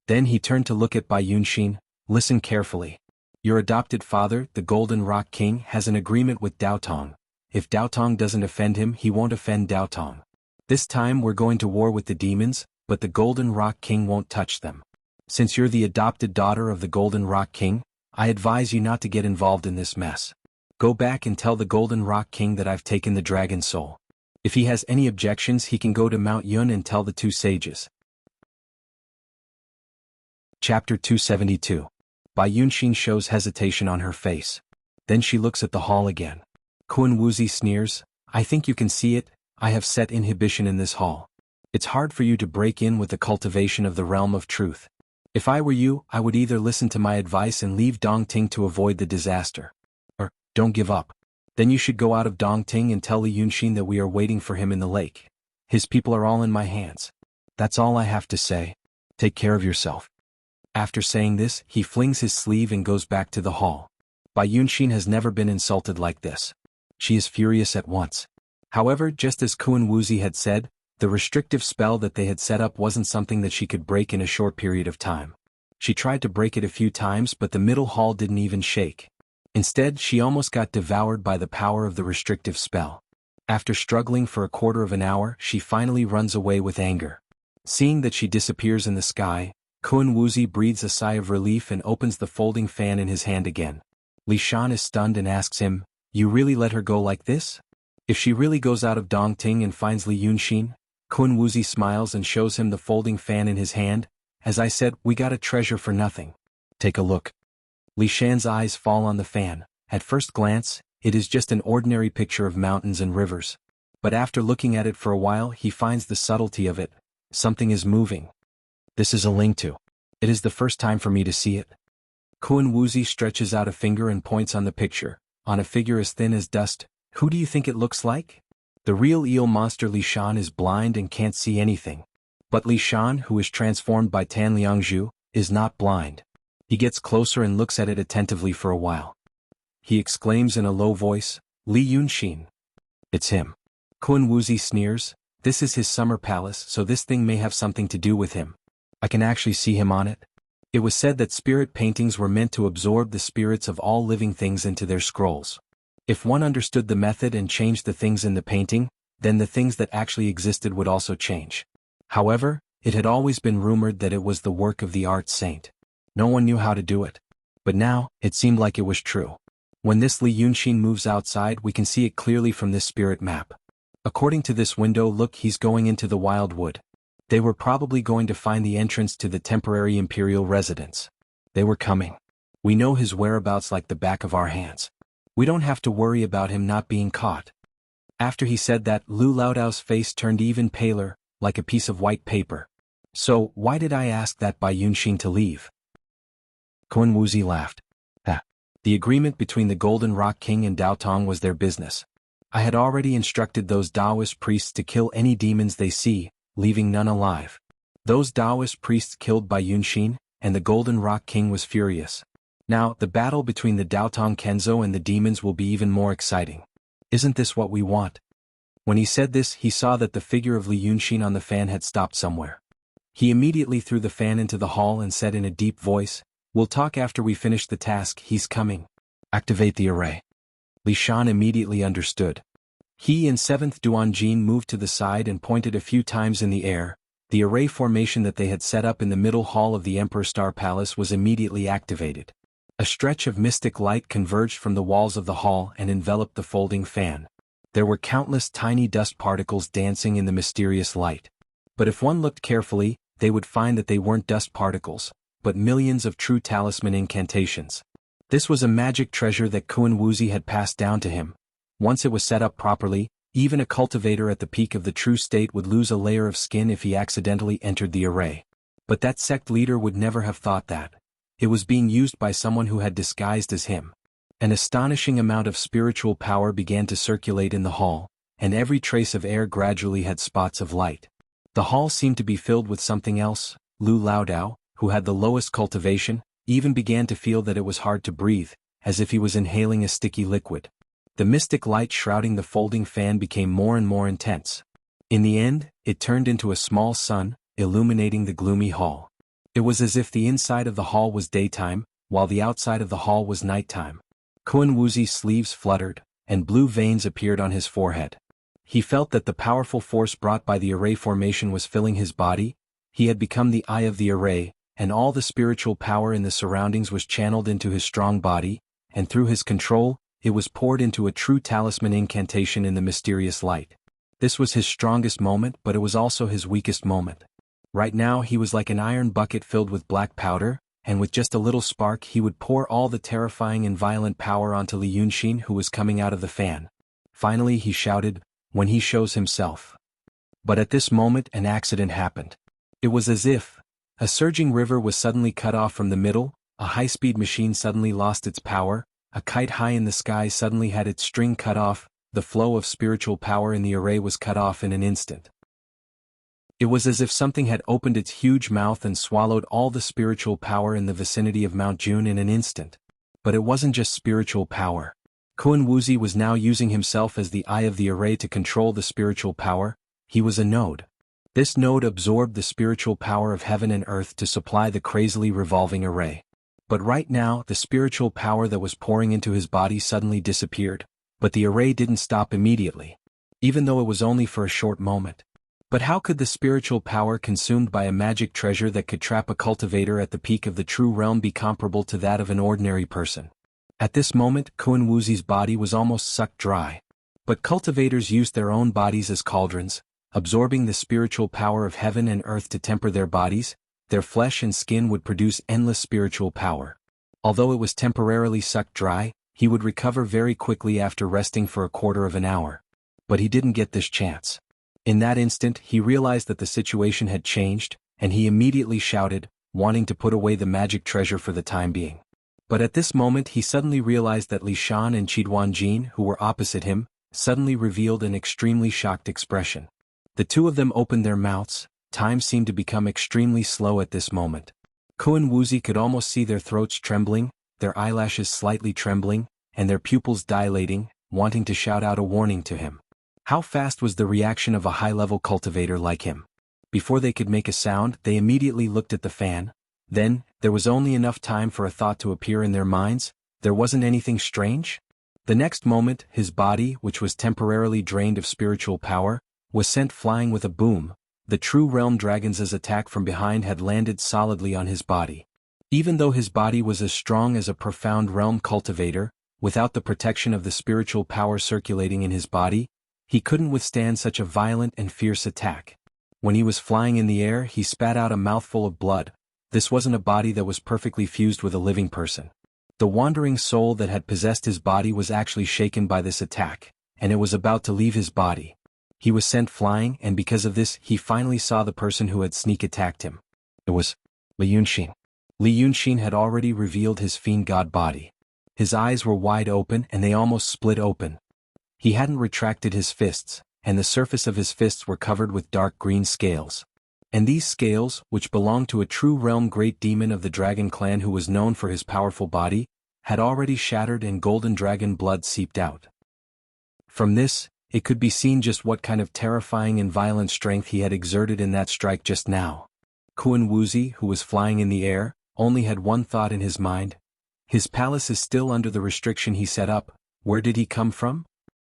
A: Then he turned to look at Bai Yunxin. Listen carefully. Your adopted father, the Golden Rock King, has an agreement with Daotong. If Daotong doesn't offend him, he won't offend Daotong. This time we're going to war with the demons, but the Golden Rock King won't touch them. Since you're the adopted daughter of the Golden Rock King, I advise you not to get involved in this mess. Go back and tell the Golden Rock King that I've taken the dragon soul. If he has any objections, he can go to Mount Yun and tell the two sages. Chapter 272. Bai Yunxin shows hesitation on her face. Then she looks at the hall again. Kun Wuzi sneers, I think you can see it, I have set inhibition in this hall. It's hard for you to break in with the cultivation of the realm of truth. If I were you, I would either listen to my advice and leave Dongting to avoid the disaster. Or, don't give up. Then you should go out of Dongting and tell Li Yunxin that we are waiting for him in the lake. His people are all in my hands. That's all I have to say. Take care of yourself. After saying this, he flings his sleeve and goes back to the hall. Bai Yunxin has never been insulted like this. She is furious at once. However, just as Kun Wuzi had said, the restrictive spell that they had set up wasn't something that she could break in a short period of time. She tried to break it a few times, but the middle hall didn't even shake. Instead, she almost got devoured by the power of the restrictive spell. After struggling for a quarter of an hour, she finally runs away with anger. Seeing that she disappears in the sky, Kun Wuzi breathes a sigh of relief and opens the folding fan in his hand again. Li Shan is stunned and asks him, You really let her go like this? If she really goes out of Dongting and finds Li Yunxin? Kun Wuzi smiles and shows him the folding fan in his hand. As I said, we got a treasure for nothing. Take a look. Li Shan's eyes fall on the fan. At first glance, it is just an ordinary picture of mountains and rivers. But after looking at it for a while, he finds the subtlety of it. Something is moving. This is a Lingtu. It is the first time for me to see it. Kun Wuzi stretches out a finger and points on the picture. On a figure as thin as dust. Who do you think it looks like? The real eel monster Li Shan is blind and can't see anything. But Li Shan, who is transformed by Tan Liangzhu, is not blind. He gets closer and looks at it attentively for a while. He exclaims in a low voice, Li Yunxin. It's him. Kun Wuzi sneers, "This is his summer palace, so this thing may have something to do with him. I can actually see him on it." It was said that spirit paintings were meant to absorb the spirits of all living things into their scrolls. If one understood the method and changed the things in the painting, then the things that actually existed would also change. However, it had always been rumored that it was the work of the art saint. No one knew how to do it. But now, it seemed like it was true. When this Li Yunxin moves outside, we can see it clearly from this spirit map. According to this window, look, he's going into the wild wood. They were probably going to find the entrance to the temporary imperial residence. They were coming. We know his whereabouts like the back of our hands. We don't have to worry about him not being caught. After he said that, Lu Laodao's face turned even paler, like a piece of white paper. "So, why did I ask that Bai Yunxin to leave?" Kun Wuzi laughed. The agreement between the Golden Rock King and Dao Tong was their business. I had already instructed those Taoist priests to kill any demons they see, leaving none alive. Those Taoist priests killed Bai Yunxin, and the Golden Rock King was furious. Now, the battle between the Dao Tong Kenzo and the demons will be even more exciting. Isn't this what we want? When he said this, he saw that the figure of Li Yunxin on the fan had stopped somewhere. He immediately threw the fan into the hall and said in a deep voice, "We'll talk after we finish the task. He's coming. Activate the array." Li Shan immediately understood. He and 7th Duanjin moved to the side and pointed a few times in the air. The array formation that they had set up in the middle hall of the Emperor Star Palace was immediately activated. A stretch of mystic light converged from the walls of the hall and enveloped the folding fan. There were countless tiny dust particles dancing in the mysterious light. But if one looked carefully, they would find that they weren't dust particles, but millions of true talisman incantations. This was a magic treasure that Kun Wuzi had passed down to him. Once it was set up properly, even a cultivator at the peak of the true state would lose a layer of skin if he accidentally entered the array. But that sect leader would never have thought that. It was being used by someone who had disguised as him. An astonishing amount of spiritual power began to circulate in the hall, and every trace of air gradually had spots of light. The hall seemed to be filled with something else. Lu Laodao, who had the lowest cultivation, even began to feel that it was hard to breathe, as if he was inhaling a sticky liquid. The mystic light shrouding the folding fan became more and more intense. In the end, it turned into a small sun, illuminating the gloomy hall. It was as if the inside of the hall was daytime, while the outside of the hall was nighttime. Kun Wuzi's sleeves fluttered, and blue veins appeared on his forehead. He felt that the powerful force brought by the array formation was filling his body. He had become the eye of the array, and all the spiritual power in the surroundings was channeled into his strong body, and through his control, it was poured into a true talisman incantation in the mysterious light. This was his strongest moment, but it was also his weakest moment. Right now he was like an iron bucket filled with black powder, and with just a little spark he would pour all the terrifying and violent power onto Li Yunxin, who was coming out of the fan. Finally he shouted, "When he shows himself." But at this moment an accident happened. It was as if a surging river was suddenly cut off from the middle, a high-speed machine suddenly lost its power, a kite high in the sky suddenly had its string cut off, the flow of spiritual power in the array was cut off in an instant. It was as if something had opened its huge mouth and swallowed all the spiritual power in the vicinity of Mount June in an instant. But it wasn't just spiritual power. Kun Wuzi was now using himself as the eye of the array to control the spiritual power. He was a node. This node absorbed the spiritual power of heaven and earth to supply the crazily revolving array. But right now, the spiritual power that was pouring into his body suddenly disappeared, but the array didn't stop immediately, even though it was only for a short moment. But how could the spiritual power consumed by a magic treasure that could trap a cultivator at the peak of the true realm be comparable to that of an ordinary person? At this moment, Kun Wuzi's body was almost sucked dry. But cultivators used their own bodies as cauldrons, absorbing the spiritual power of heaven and earth to temper their bodies. Their flesh and skin would produce endless spiritual power. Although it was temporarily sucked dry, he would recover very quickly after resting for a quarter of an hour. But he didn't get this chance. In that instant, he realized that the situation had changed, and he immediately shouted, wanting to put away the magic treasure for the time being. But at this moment he suddenly realized that Li Shan and Qi, who were opposite him, suddenly revealed an extremely shocked expression. The two of them opened their mouths. Time seemed to become extremely slow at this moment. Kun Wuzi could almost see their throats trembling, their eyelashes slightly trembling, and their pupils dilating, wanting to shout out a warning to him. How fast was the reaction of a high-level cultivator like him? Before they could make a sound, they immediately looked at the fan. Then, there was only enough time for a thought to appear in their minds. There wasn't anything strange? The next moment, his body, which was temporarily drained of spiritual power, was sent flying with a boom. The true realm dragon's attack from behind had landed solidly on his body. Even though his body was as strong as a profound realm cultivator, without the protection of the spiritual power circulating in his body, he couldn't withstand such a violent and fierce attack. When he was flying in the air, he spat out a mouthful of blood. This wasn't a body that was perfectly fused with a living person. The wandering soul that had possessed his body was actually shaken by this attack, and it was about to leave his body. He was sent flying, and because of this, he finally saw the person who had sneak attacked him. It was Li Yunxin. Li Yunxin had already revealed his fiend god body. His eyes were wide open and they almost split open. He hadn't retracted his fists, and the surface of his fists were covered with dark green scales. And these scales, which belonged to a true realm great demon of the dragon clan who was known for his powerful body, had already shattered and golden dragon blood seeped out. From this, it could be seen just what kind of terrifying and violent strength he had exerted in that strike just now. Kun Wuxia, who was flying in the air, only had one thought in his mind. His palace is still under the restriction he set up. Where did he come from?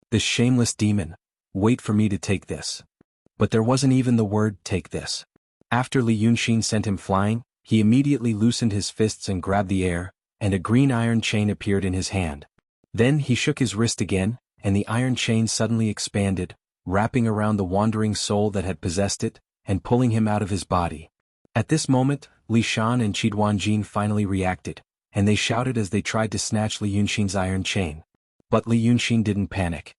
A: This shameless demon. Wait for me to take this. But there wasn't even the word take this. After Li Yunxin sent him flying, he immediately loosened his fists and grabbed the air, and a green iron chain appeared in his hand. Then he shook his wrist again, and the iron chain suddenly expanded, wrapping around the wandering soul that had possessed it, and pulling him out of his body. At this moment, Li Shan and Qi finally reacted, and they shouted as they tried to snatch Li Yunxin's iron chain. But Li Yunxin didn't panic.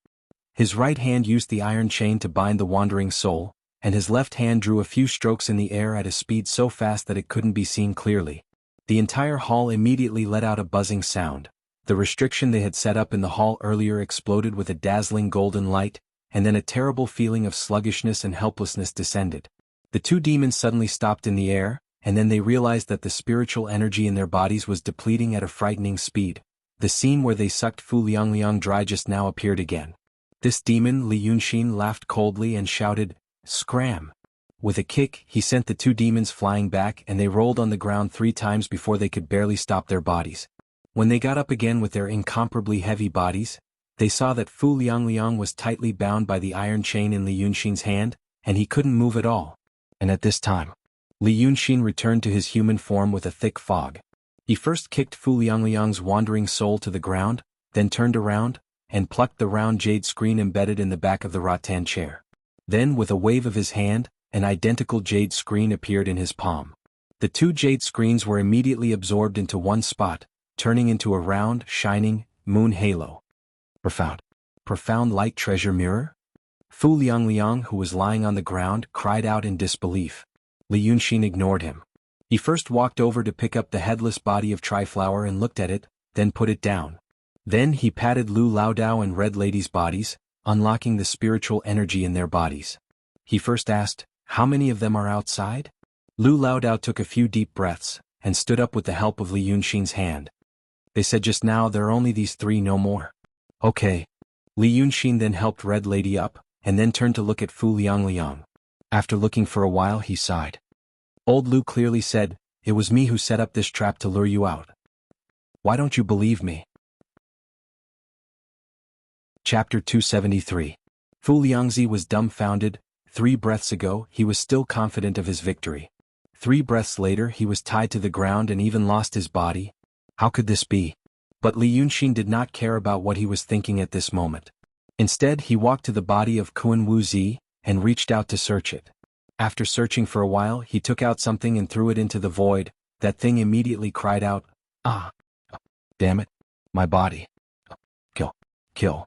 A: His right hand used the iron chain to bind the wandering soul, and his left hand drew a few strokes in the air at a speed so fast that it couldn't be seen clearly. The entire hall immediately let out a buzzing sound. The restriction they had set up in the hall earlier exploded with a dazzling golden light, and then a terrible feeling of sluggishness and helplessness descended. The two demons suddenly stopped in the air, and then they realized that the spiritual energy in their bodies was depleting at a frightening speed. The scene where they sucked Fu Liangliang dry just now appeared again. This demon, Li Yunxin, laughed coldly and shouted, "Scram!" With a kick, he sent the two demons flying back, and they rolled on the ground 3 times before they could barely stop their bodies. When they got up again with their incomparably heavy bodies, they saw that Fu Liangliang was tightly bound by the iron chain in Li Yunxin's hand, and he couldn't move at all. And at this time, Li Yunxin returned to his human form with a thick fog. He first kicked Fu Liangliang's wandering soul to the ground, then turned around, and plucked the round jade screen embedded in the back of the rattan chair. Then, with a wave of his hand, an identical jade screen appeared in his palm. The 2 jade screens were immediately absorbed into one spot, turning into a round, shining, moon halo. Profound light treasure mirror? Fu Liangliang, who was lying on the ground, cried out in disbelief. Li Yunxin ignored him. He first walked over to pick up the headless body of Triflower and looked at it, then put it down. Then he patted Lu Laodao and Red Lady's bodies, unlocking the spiritual energy in their bodies. He first asked, "How many of them are outside?" Lu Laodao took a few deep breaths, and stood up with the help of Li Yunxin's hand. "They said just now there are only these 3, no more." "Okay." Li Yunxin then helped Red Lady up, and then turned to look at Fu Liangliang. After looking for a while, he sighed. Old Lu clearly said, "It was me who set up this trap to lure you out. Why don't you believe me?" Chapter 273. Fu Liangzi was dumbfounded. 3 breaths ago, he was still confident of his victory. 3 breaths later, he was tied to the ground and even lost his body. How could this be? But Li Yunxin did not care about what he was thinking at this moment. Instead, he walked to the body of Kun Wuxia, and reached out to search it. After searching for a while, he took out something and threw it into the void. That thing immediately cried out, "Ah! Damn it! My body! Kill!"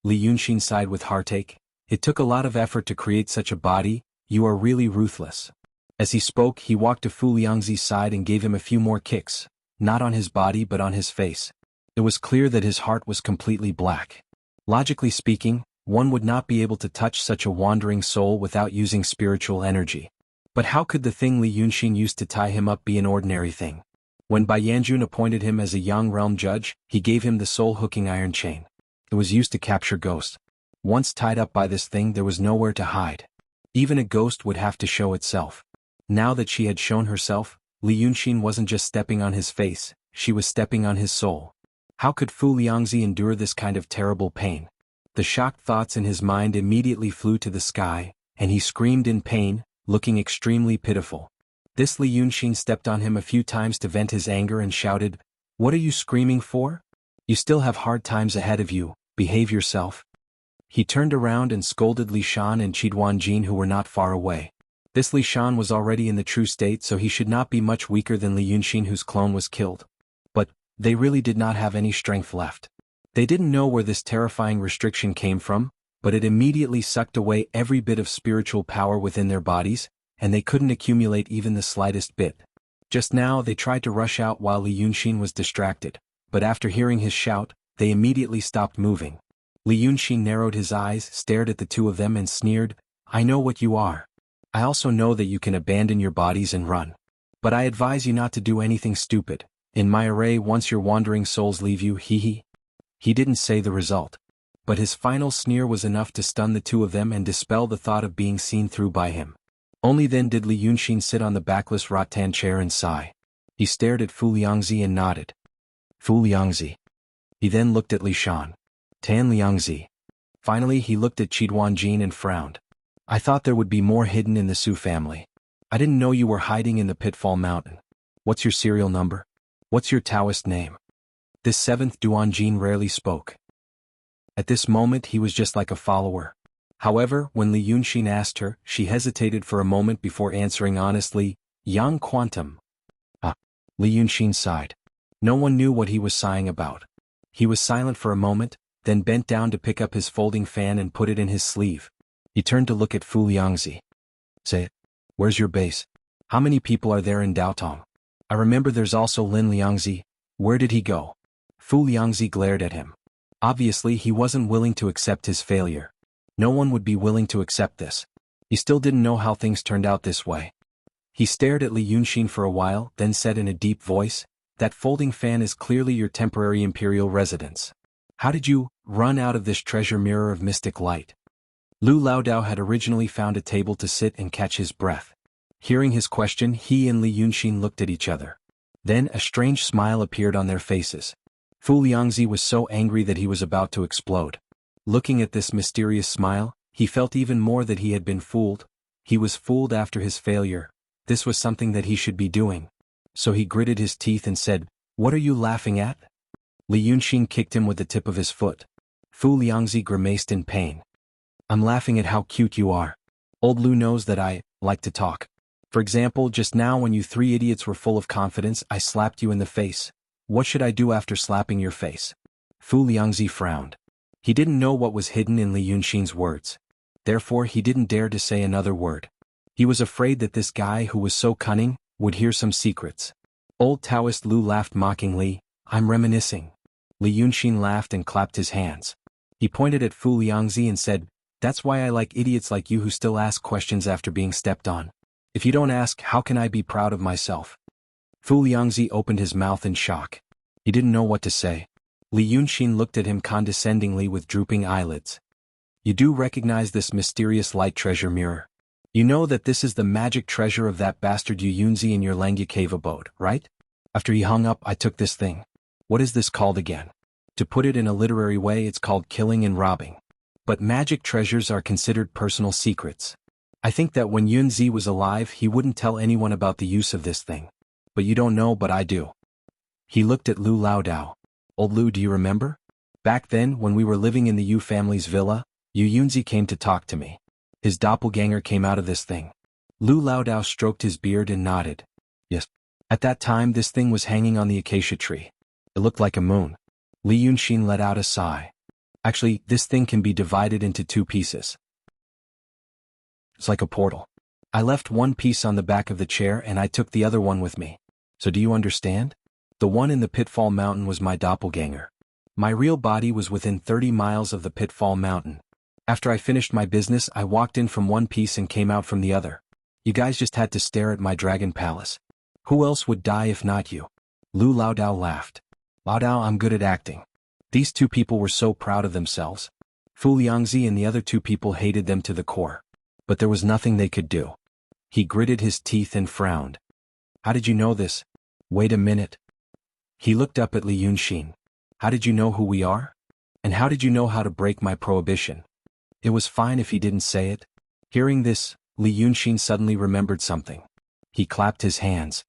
A: Li Yunxin sighed with heartache. "It took a lot of effort to create such a body. You are really ruthless." As he spoke, he walked to Fu Liangzi's side and gave him a few more kicks, not on his body but on his face. It was clear that his heart was completely black. Logically speaking, one would not be able to touch such a wandering soul without using spiritual energy. But how could the thing Li Yunxin used to tie him up be an ordinary thing? When Bai Yanjun appointed him as a Yang Realm judge, he gave him the soul-hooking iron chain. It was used to capture ghosts. Once tied up by this thing, there was nowhere to hide. Even a ghost would have to show itself. Now that she had shown herself, Li Yunxin wasn't just stepping on his face, she was stepping on his soul. How could Fu Liangzi endure this kind of terrible pain? The shocked thoughts in his mind immediately flew to the sky, and he screamed in pain, looking extremely pitiful. This Li Yunxin stepped on him a few times to vent his anger and shouted, "What are you screaming for? You still have hard times ahead of you, behave yourself." He turned around and scolded Li Shan and Qi, who were not far away. This Li Shan was already in the true state, so he should not be much weaker than Li Yunxin, whose clone was killed. But they really did not have any strength left. They didn't know where this terrifying restriction came from, but it immediately sucked away every bit of spiritual power within their bodies, and they couldn't accumulate even the slightest bit. Just now they tried to rush out while Li Yunxin was distracted, but after hearing his shout, they immediately stopped moving. Li Yunxin narrowed his eyes, stared at the two of them and sneered, "I know what you are. I also know that you can abandon your bodies and run. But I advise you not to do anything stupid. In my array, once your wandering souls leave you, He didn't say the result. But his final sneer was enough to stun the two of them and dispel the thought of being seen through by him. Only then did Li Yunxin sit on the backless rattan chair and sigh. He stared at Fu Liangzi and nodded. Fu Liangzi. He then looked at Li Shan. Tan Liangzi. Finally he looked at Qi and frowned. I thought there would be more hidden in the Su family. I didn't know you were hiding in the Pitfall Mountain. What's your serial number? What's your Taoist name? This seventh Duanjin rarely spoke. At this moment he was just like a follower. However, when Li Yunxin asked her, she hesitated for a moment before answering honestly, Yang Quantum. Li Yunxin sighed. No one knew what he was sighing about. He was silent for a moment, then bent down to pick up his folding fan and put it in his sleeve. He turned to look at Fu Liangzi. Say it. Where's your base? How many people are there in Daotong? I remember there's also Lin Liangzi. Where did he go? Fu Liangzi glared at him. Obviously he wasn't willing to accept his failure. No one would be willing to accept this. He still didn't know how things turned out this way. He stared at Li Yunxin for a while, then said in a deep voice, "That folding fan is clearly your temporary imperial residence. How did you run out of this treasure mirror of mystic light?" Lu Laodao had originally found a table to sit and catch his breath. Hearing his question, he and Li Yunxin looked at each other. Then a strange smile appeared on their faces. Fu Liangzi was so angry that he was about to explode. Looking at this mysterious smile, he felt even more that he had been fooled. He was fooled after his failure. This was something that he should be doing. So he gritted his teeth and said, "What are you laughing at?" Li Yunxin kicked him with the tip of his foot. Fu Liangzi grimaced in pain. "I'm laughing at how cute you are. Old Lu knows that I like to talk. For example, just now when you three idiots were full of confidence, I slapped you in the face. What should I do after slapping your face?" Fu Liangzi frowned. He didn't know what was hidden in Li Yunxin's words. Therefore he didn't dare to say another word. He was afraid that this guy who was so cunning would hear some secrets. Old Taoist Lu laughed mockingly. "I'm reminiscing." Li Yunxin laughed and clapped his hands. He pointed at Fu Liangzi and said, "That's why I like idiots like you who still ask questions after being stepped on. If you don't ask, how can I be proud of myself?" Fu Liangzi opened his mouth in shock. He didn't know what to say. Li Yunxin looked at him condescendingly with drooping eyelids. "You do recognize this mysterious light treasure mirror? You know that this is the magic treasure of that bastard Yu Yunzi in your Langya cave abode, right? After he hung up, I took this thing. What is this called again? To put it in a literary way, it's called killing and robbing. But magic treasures are considered personal secrets. I think that when Yunzi was alive, he wouldn't tell anyone about the use of this thing. But you don't know, but I do." He looked at Lu Laodao. "Old Lu, do you remember? Back then, when we were living in the Yu family's villa, Yu Yunzi came to talk to me. His doppelganger came out of this thing." Lu Laodao stroked his beard and nodded. "Yes. At that time this thing was hanging on the acacia tree. It looked like a moon." Li Yunxin let out a sigh. "Actually, this thing can be divided into two pieces. It's like a portal. I left one piece on the back of the chair and I took the other one with me. So do you understand? The one in the Pitfall Mountain was my doppelganger. My real body was within 30 miles of the Pitfall Mountain. After I finished my business, I walked in from one piece and came out from the other. You guys just had to stare at my dragon palace. Who else would die if not you?" Lu Laodao laughed. "Laodao, I'm good at acting." These two people were so proud of themselves. Fu Liangzi and the other two people hated them to the core. But there was nothing they could do. He gritted his teeth and frowned. How did you know this? Wait a minute. He looked up at Li Yunxin. How did you know who we are? And how did you know how to break my prohibition? It was fine if he didn't say it. Hearing this, Li Yunxin suddenly remembered something. He clapped his hands.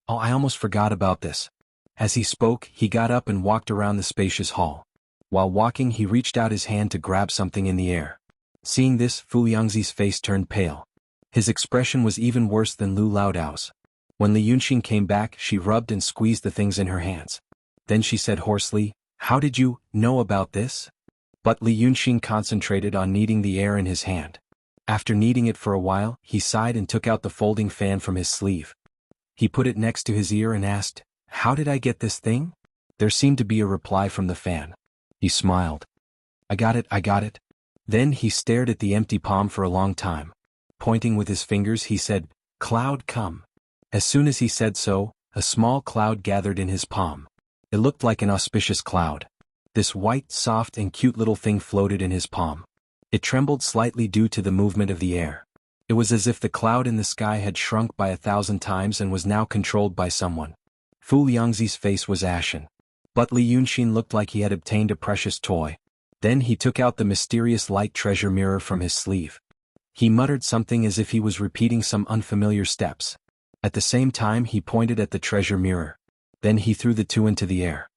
A: Oh, I almost forgot about this. As he spoke, he got up and walked around the spacious hall. While walking, he reached out his hand to grab something in the air. Seeing this, Fu Liangzi's face turned pale. His expression was even worse than Lu Laodao's. When Li Yunxin came back, she rubbed and squeezed the things in her hands. Then she said hoarsely, "How did you know about this?" But Li Yunxin concentrated on kneading the air in his hand. After kneading it for a while, he sighed and took out the folding fan from his sleeve. He put it next to his ear and asked, "How did I get this thing?" There seemed to be a reply from the fan. He smiled. I got it. Then he stared at the empty palm for a long time. Pointing with his fingers, he said, "Cloud, come." As soon as he said so, a small cloud gathered in his palm. It looked like an auspicious cloud. This white, soft and cute little thing floated in his palm. It trembled slightly due to the movement of the air. It was as if the cloud in the sky had shrunk by 1,000 times and was now controlled by someone. Fu Liangzi's face was ashen. But Li Yunxin looked like he had obtained a precious toy. Then he took out the mysterious light treasure mirror from his sleeve. He muttered something as if he was repeating some unfamiliar steps. At the same time he pointed at the treasure mirror. Then he threw the two into the air.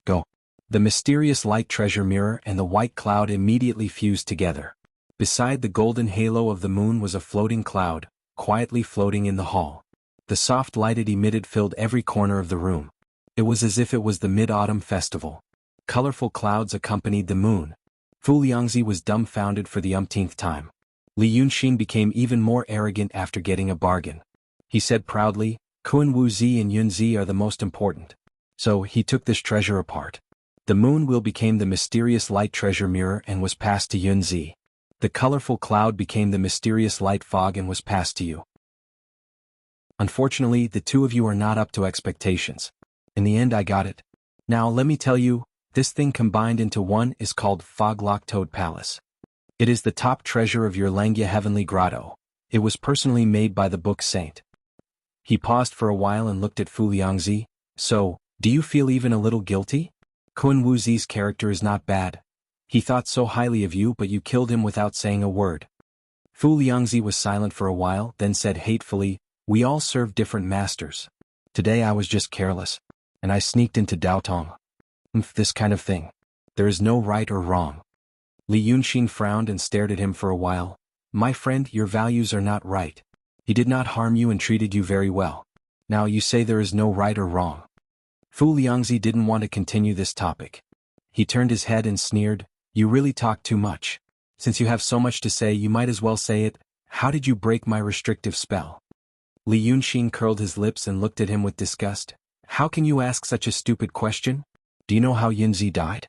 A: Go. The mysterious light treasure mirror and the white cloud immediately fused together. Beside the golden halo of the moon was a floating cloud, quietly floating in the hall. The soft light it emitted filled every corner of the room. It was as if it was the Mid-Autumn Festival. Colorful clouds accompanied the moon. Fu Liangzi was dumbfounded for the umpteenth time. Li Yunxin became even more arrogant after getting a bargain. He said proudly, "Kun Wuzi and Yunzi are the most important." So he took this treasure apart. The moon wheel became the mysterious light treasure mirror and was passed to Yunzi. The colorful cloud became the mysterious light fog and was passed to you. Unfortunately, the two of you are not up to expectations. In the end I got it. Now let me tell you, this thing combined into one is called Fog-Lock Toad Palace. It is the top treasure of your Langya Heavenly Grotto. It was personally made by the Book Saint. He paused for a while and looked at Fu Liangzi. So, do you feel even a little guilty? Kun Wuzi's character is not bad. He thought so highly of you but you killed him without saying a word. Fu Liangzi was silent for a while, then said hatefully, "We all serve different masters. Today I was just careless. And I sneaked into Daotong. This kind of thing. There is no right or wrong." Li Yunxin frowned and stared at him for a while. "My friend, your values are not right. He did not harm you and treated you very well. Now you say there is no right or wrong." Fu Liangzi didn't want to continue this topic. He turned his head and sneered, "You really talk too much. Since you have so much to say you might as well say it. How did you break my restrictive spell?" Li Yunxin curled his lips and looked at him with disgust. "How can you ask such a stupid question? Do you know how Yunzi died?"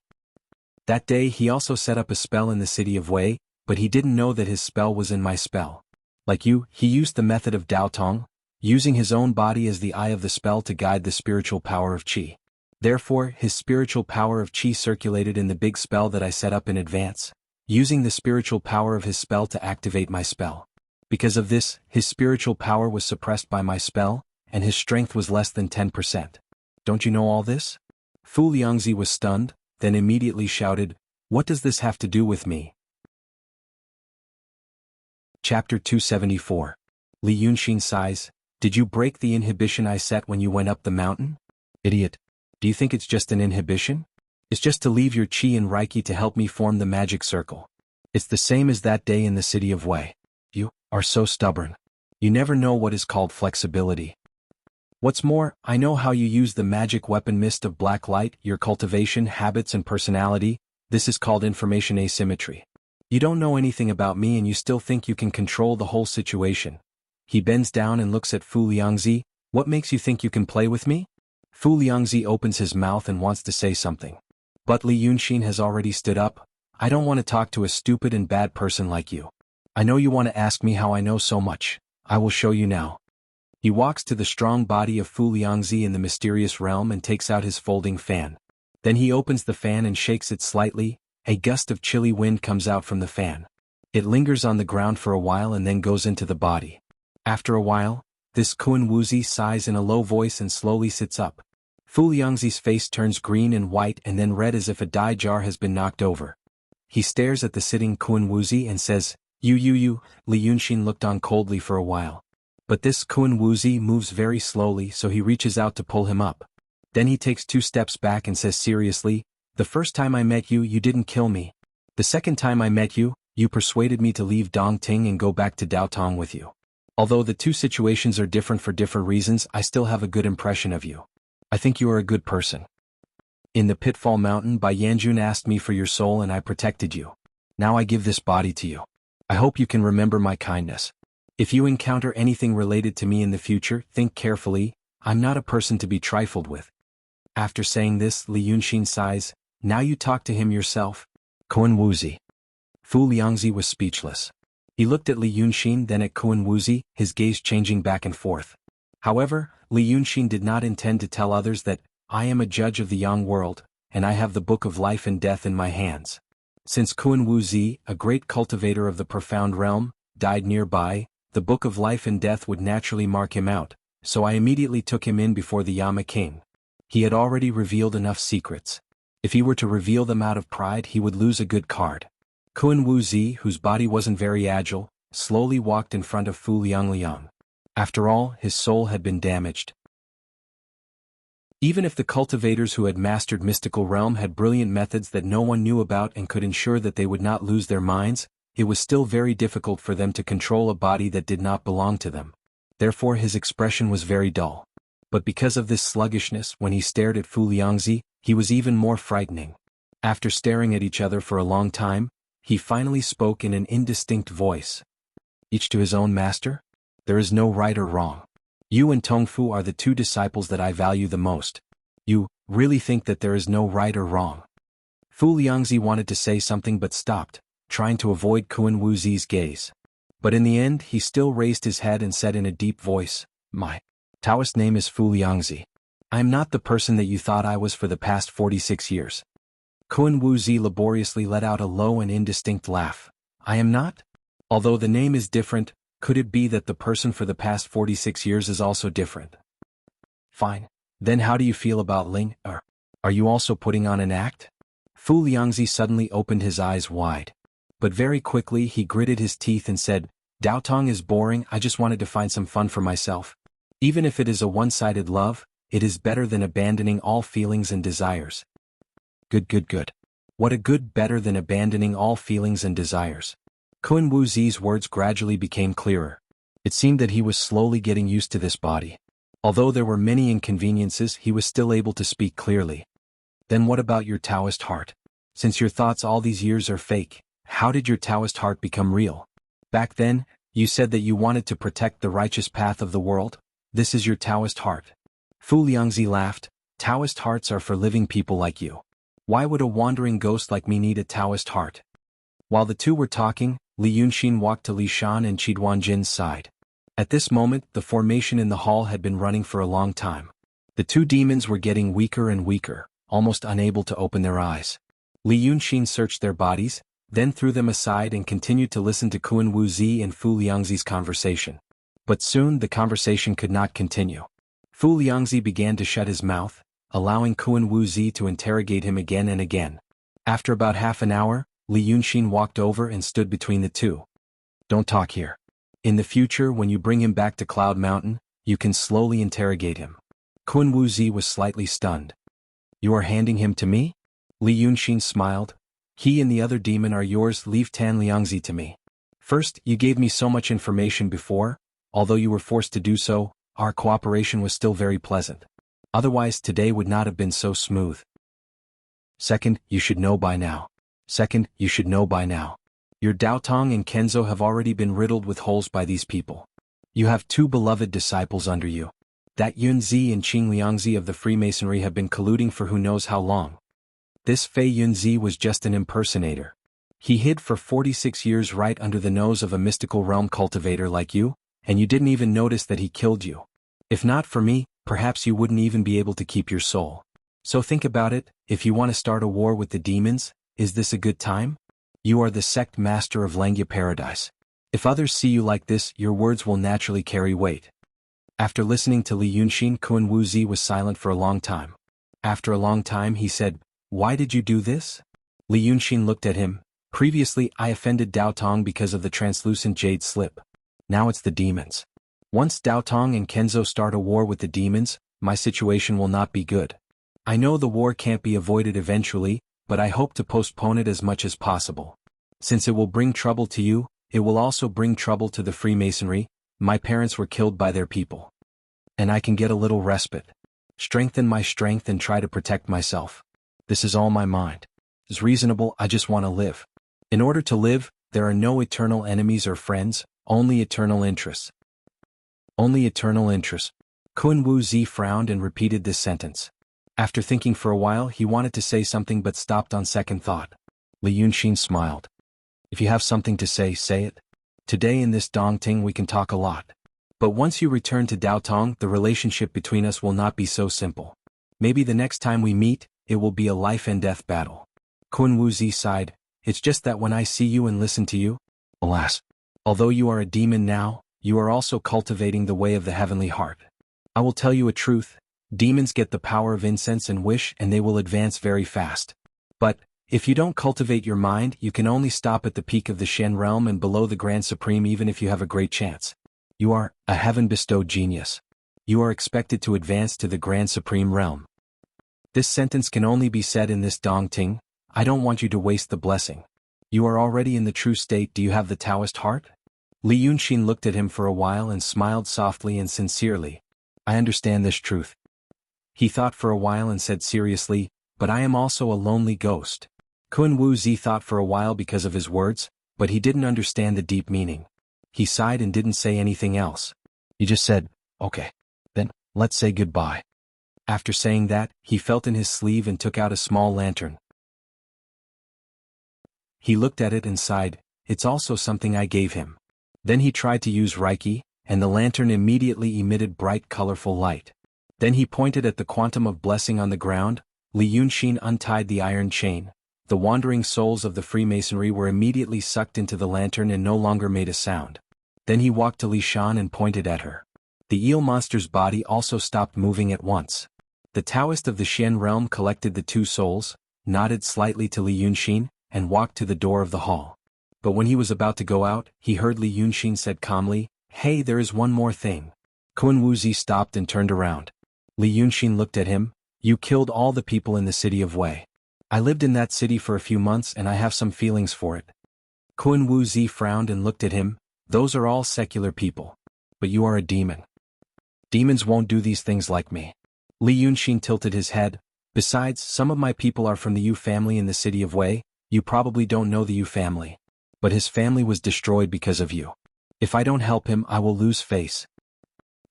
A: That day he also set up a spell in the city of Wei, but he didn't know that his spell was in my spell. Like you, he used the method of Daotong, using his own body as the eye of the spell to guide the spiritual power of Qi. Therefore, his spiritual power of Qi circulated in the big spell that I set up in advance, using the spiritual power of his spell to activate my spell. Because of this, his spiritual power was suppressed by my spell, and his strength was less than 10%. Don't you know all this? Fu Liangzi was stunned, then immediately shouted, "What does this have to do with me?" Chapter 274. Li Yunxin sighs, "Did you break the inhibition I set when you went up the mountain? Idiot. Do you think it's just an inhibition? It's just to leave your Qi and Reiki to help me form the magic circle. It's the same as that day in the city of Wei. You are so stubborn. You never know what is called flexibility. What's more, I know how you use the magic weapon mist of black light, your cultivation, habits and personality. This is called information asymmetry. You don't know anything about me and you still think you can control the whole situation." He bends down and looks at Fu Liangzi. "What makes you think you can play with me?" Fu Liangzi opens his mouth and wants to say something. But Li Yunxin has already stood up. "I don't want to talk to a stupid and bad person like you. I know you want to ask me how I know so much. I will show you now." He walks to the strong body of Fu Liangzi in the mysterious realm and takes out his folding fan. Then he opens the fan and shakes it slightly. A gust of chilly wind comes out from the fan. It lingers on the ground for a while and then goes into the body. After a while, this Kun Wuzi sighs in a low voice and slowly sits up. Fu Liangzi's face turns green and white and then red as if a dye jar has been knocked over. He stares at the sitting Kun Wuzi and says, You. Li Yunxin looked on coldly for a while. But this Kun Wuzi moves very slowly, so he reaches out to pull him up. Then he takes 2 steps back and says seriously, The first time I met you, you didn't kill me. The second time I met you, you persuaded me to leave Dongting and go back to Daotong with you. Although the 2 situations are different for different reasons, I still have a good impression of you. I think you are a good person. In the Pitfall Mountain, Bai Yanjun asked me for your soul and I protected you. Now I give this body to you. I hope you can remember my kindness. If you encounter anything related to me in the future, think carefully. I'm not a person to be trifled with. After saying this, Li Yunxin sighs, Now you talk to him yourself. Kun Wuzi. Fu Liangzi was speechless. He looked at Li Yunxin, then at Kun Wuzi, his gaze changing back and forth. However, Li Yunxin did not intend to tell others that, I am a judge of the Yang world, and I have the book of life and death in my hands. Since Kun Wuzi, a great cultivator of the profound realm, died nearby, the book of life and death would naturally mark him out, so I immediately took him in before the Yama king. He had already revealed enough secrets. If he were to reveal them out of pride, he would lose a good card. Kun Wuzi, whose body wasn't very agile, slowly walked in front of Fu Liang. After all, his soul had been damaged. Even if the cultivators who had mastered mystical realm had brilliant methods that no one knew about and could ensure that they would not lose their minds, it was still very difficult for them to control a body that did not belong to them. Therefore his expression was very dull. But because of this sluggishness, when he stared at Fu Liangzi, he was even more frightening. After staring at each other for a long time, he finally spoke in an indistinct voice. Each to his own master? There is no right or wrong. You and Tongfu are the 2 disciples that I value the most. You really think that there is no right or wrong? Fu Liangzi wanted to say something but stopped, trying to avoid Kun Wuzi's gaze. But in the end he still raised his head and said in a deep voice, My Taoist name is Fu Liangzi. I am not the person that you thought I was for the past 46 years. Kun Wuzi laboriously let out a low and indistinct laugh. I am not? Although the name is different, could it be that the person for the past 46 years is also different? Fine. Then how do you feel about Ling? Are you also putting on an act? Fu Liangzi suddenly opened his eyes wide. But very quickly he gritted his teeth and said, Daotong is boring, I just wanted to find some fun for myself. Even if it is a one-sided love, it is better than abandoning all feelings and desires. Good. What a good better than abandoning all feelings and desires. Kun Wuzi's words gradually became clearer. It seemed that he was slowly getting used to this body. Although there were many inconveniences, he was still able to speak clearly. Then what about your Taoist heart? Since your thoughts all these years are fake, how did your Taoist heart become real? Back then, you said that you wanted to protect the righteous path of the world. This is your Taoist heart. Fu Liangzi laughed. Taoist hearts are for living people like you. Why would a wandering ghost like me need a Taoist heart? While the 2 were talking, Li Yunxin walked to Li Shan and Qi side. At this moment, the formation in the hall had been running for a long time. The 2 demons were getting weaker and weaker, almost unable to open their eyes. Li Yunxin searched their bodies, then threw them aside and continued to listen to Kun Wuzi and Fu Liangzi's conversation. But soon the conversation could not continue. Fu Liangzi began to shut his mouth, allowing Kun Wuzi to interrogate him again and again. After about half an hour, Li Yunxin walked over and stood between the 2. Don't talk here. In the future, when you bring him back to Cloud Mountain, you can slowly interrogate him. Kun Wuzi was slightly stunned. You are handing him to me? Li Yunxin smiled. He and the other demon are yours, leave Tan Liangzi to me. First, you gave me so much information before, although you were forced to do so, our cooperation was still very pleasant. Otherwise today would not have been so smooth. Second, you should know by now. Your Daotong and Kenzo have already been riddled with holes by these people. You have 2 beloved disciples under you. That Yunzi and Qing Liangzi of the Freemasonry have been colluding for who knows how long. This Fei Yunzi was just an impersonator. He hid for 46 years right under the nose of a mystical realm cultivator like you, and you didn't even notice that he killed you. If not for me, perhaps you wouldn't even be able to keep your soul. So think about it, if you want to start a war with the demons, is this a good time? You are the sect master of Langya Paradise. If others see you like this, your words will naturally carry weight. After listening to Li Yunxin, Kun Wuzi was silent for a long time. After a long time he said, "Why did you do this?" Li Yunxin looked at him. "Previously I offended Dao Tong because of the translucent jade slip. Now it's the demons. Once Dao Tong and Kenzo start a war with the demons, my situation will not be good. I know the war can't be avoided eventually, but I hope to postpone it as much as possible. Since it will bring trouble to you, it will also bring trouble to the Freemasonry. My parents were killed by their people. And I can get a little respite. Strengthen my strength and try to protect myself. This is all my mind. It's reasonable, I just want to live. In order to live, there are no eternal enemies or friends, only eternal interests." Only eternal interests. Kun Wuzi frowned and repeated this sentence. After thinking for a while he wanted to say something but stopped on second thought. Li Yunxin smiled. "If you have something to say, say it. Today in this Dongting we can talk a lot. But once you return to Daotong, the relationship between us will not be so simple. Maybe the next time we meet, it will be a life and death battle." Kun Wuzi sighed. "It's just that when I see you and listen to you, alas, although you are a demon now, you are also cultivating the way of the heavenly heart. I will tell you a truth, demons get the power of incense and wish and they will advance very fast. But, if you don't cultivate your mind, you can only stop at the peak of the Shen realm and below the Grand Supreme even if you have a great chance. You are a heaven-bestowed genius. You are expected to advance to the Grand Supreme realm. This sentence can only be said in this Dongting. I don't want you to waste the blessing. You are already in the true state. Do you have the Taoist heart?" Li Yunxin looked at him for a while and smiled softly and sincerely. "I understand this truth." He thought for a while and said seriously, "But I am also a lonely ghost." Kun Wuzi thought for a while because of his words, but he didn't understand the deep meaning. He sighed and didn't say anything else. He just said, "Okay. Then, let's say goodbye." After saying that, he felt in his sleeve and took out a small lantern. He looked at it and sighed, "It's also something I gave him." Then he tried to use Reiki, and the lantern immediately emitted bright colorful light. Then he pointed at the quantum of blessing on the ground. Li Yunxin untied the iron chain. The wandering souls of the Freemasonry were immediately sucked into the lantern and no longer made a sound. Then he walked to Li Shan and pointed at her. The eel monster's body also stopped moving at once. The Taoist of the Xian realm collected the two souls, nodded slightly to Li Yunxin, and walked to the door of the hall. But when he was about to go out, he heard Li Yunxin said calmly, "Hey, there is one more thing." Kun Wuzi stopped and turned around. Li Yunxin looked at him. "You killed all the people in the city of Wei. I lived in that city for a few months and I have some feelings for it." Kun Wuzi frowned and looked at him. "Those are all secular people. But you are a demon. Demons won't do these things like me." Li Yunxin tilted his head. "Besides, some of my people are from the Yu family in the city of Wei. You probably don't know the Yu family. But his family was destroyed because of you. If I don't help him, I will lose face.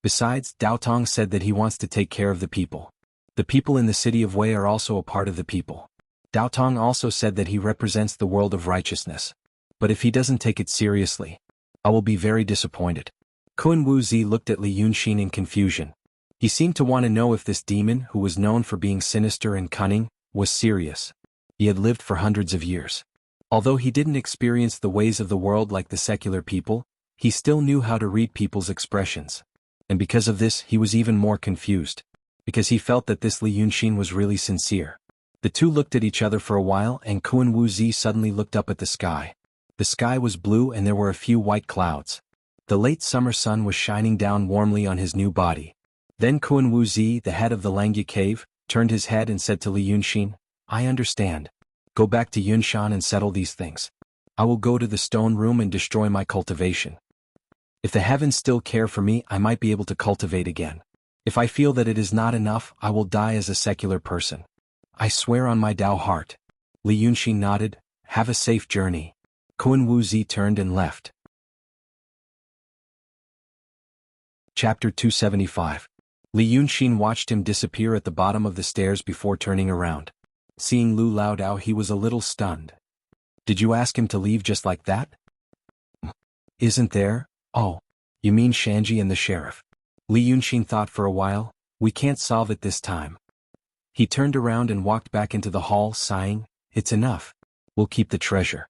A: Besides, Dao Tong said that he wants to take care of the people. The people in the city of Wei are also a part of the people. Dao Tong also said that he represents the world of righteousness. But if he doesn't take it seriously, I will be very disappointed." Kun Wuzi looked at Li Yunxin in confusion. He seemed to want to know if this demon, who was known for being sinister and cunning, was serious. He had lived for hundreds of years. Although he didn't experience the ways of the world like the secular people, he still knew how to read people's expressions. And because of this, he was even more confused. Because he felt that this Li Yunxin was really sincere. The two looked at each other for a while and Kun Wuzi suddenly looked up at the sky. The sky was blue and there were a few white clouds. The late summer sun was shining down warmly on his new body. Then Kun Wuzi, the head of the Langya cave, turned his head and said to Li Yunxin, "I understand. Go back to Yunshan and settle these things. I will go to the stone room and destroy my cultivation. If the heavens still care for me, I might be able to cultivate again. If I feel that it is not enough, I will die as a secular person. I swear on my Tao heart." Li Yunxin nodded. "Have a safe journey." Kun Wuzi turned and left. Chapter 275. Li Yunxin watched him disappear at the bottom of the stairs before turning around. Seeing Lu Laodao, he was a little stunned. "Did you ask him to leave just like that?" "Isn't there? Oh, you mean Shanji and the sheriff." Li Yunxin thought for a while. "We can't solve it this time." He turned around and walked back into the hall, sighing, "It's enough. We'll keep the treasure.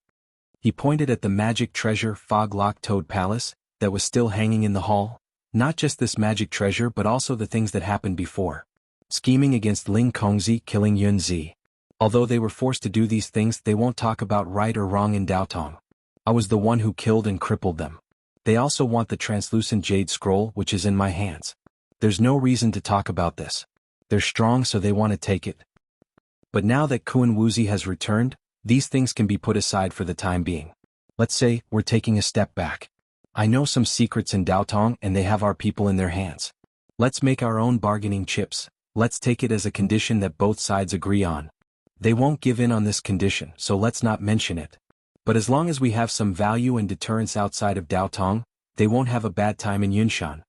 A: He pointed at the magic treasure fog-locked toad palace that was still hanging in the hall. Not just this magic treasure but also the things that happened before. Scheming against Ling Kongzi, killing Yunzi. Although they were forced to do these things, they won't talk about right or wrong in Daotong. I was the one who killed and crippled them. They also want the translucent jade scroll which is in my hands. There's no reason to talk about this. They're strong so they want to take it. But now that Kuan Wuzi has returned, these things can be put aside for the time being. Let's say we're taking a step back. I know some secrets in Daotong and they have our people in their hands. Let's make our own bargaining chips. Let's take it as a condition that both sides agree on. They won't give in on this condition, so let's not mention it. But as long as we have some value and deterrence outside of Daotong, they won't have a bad time in Yunshan.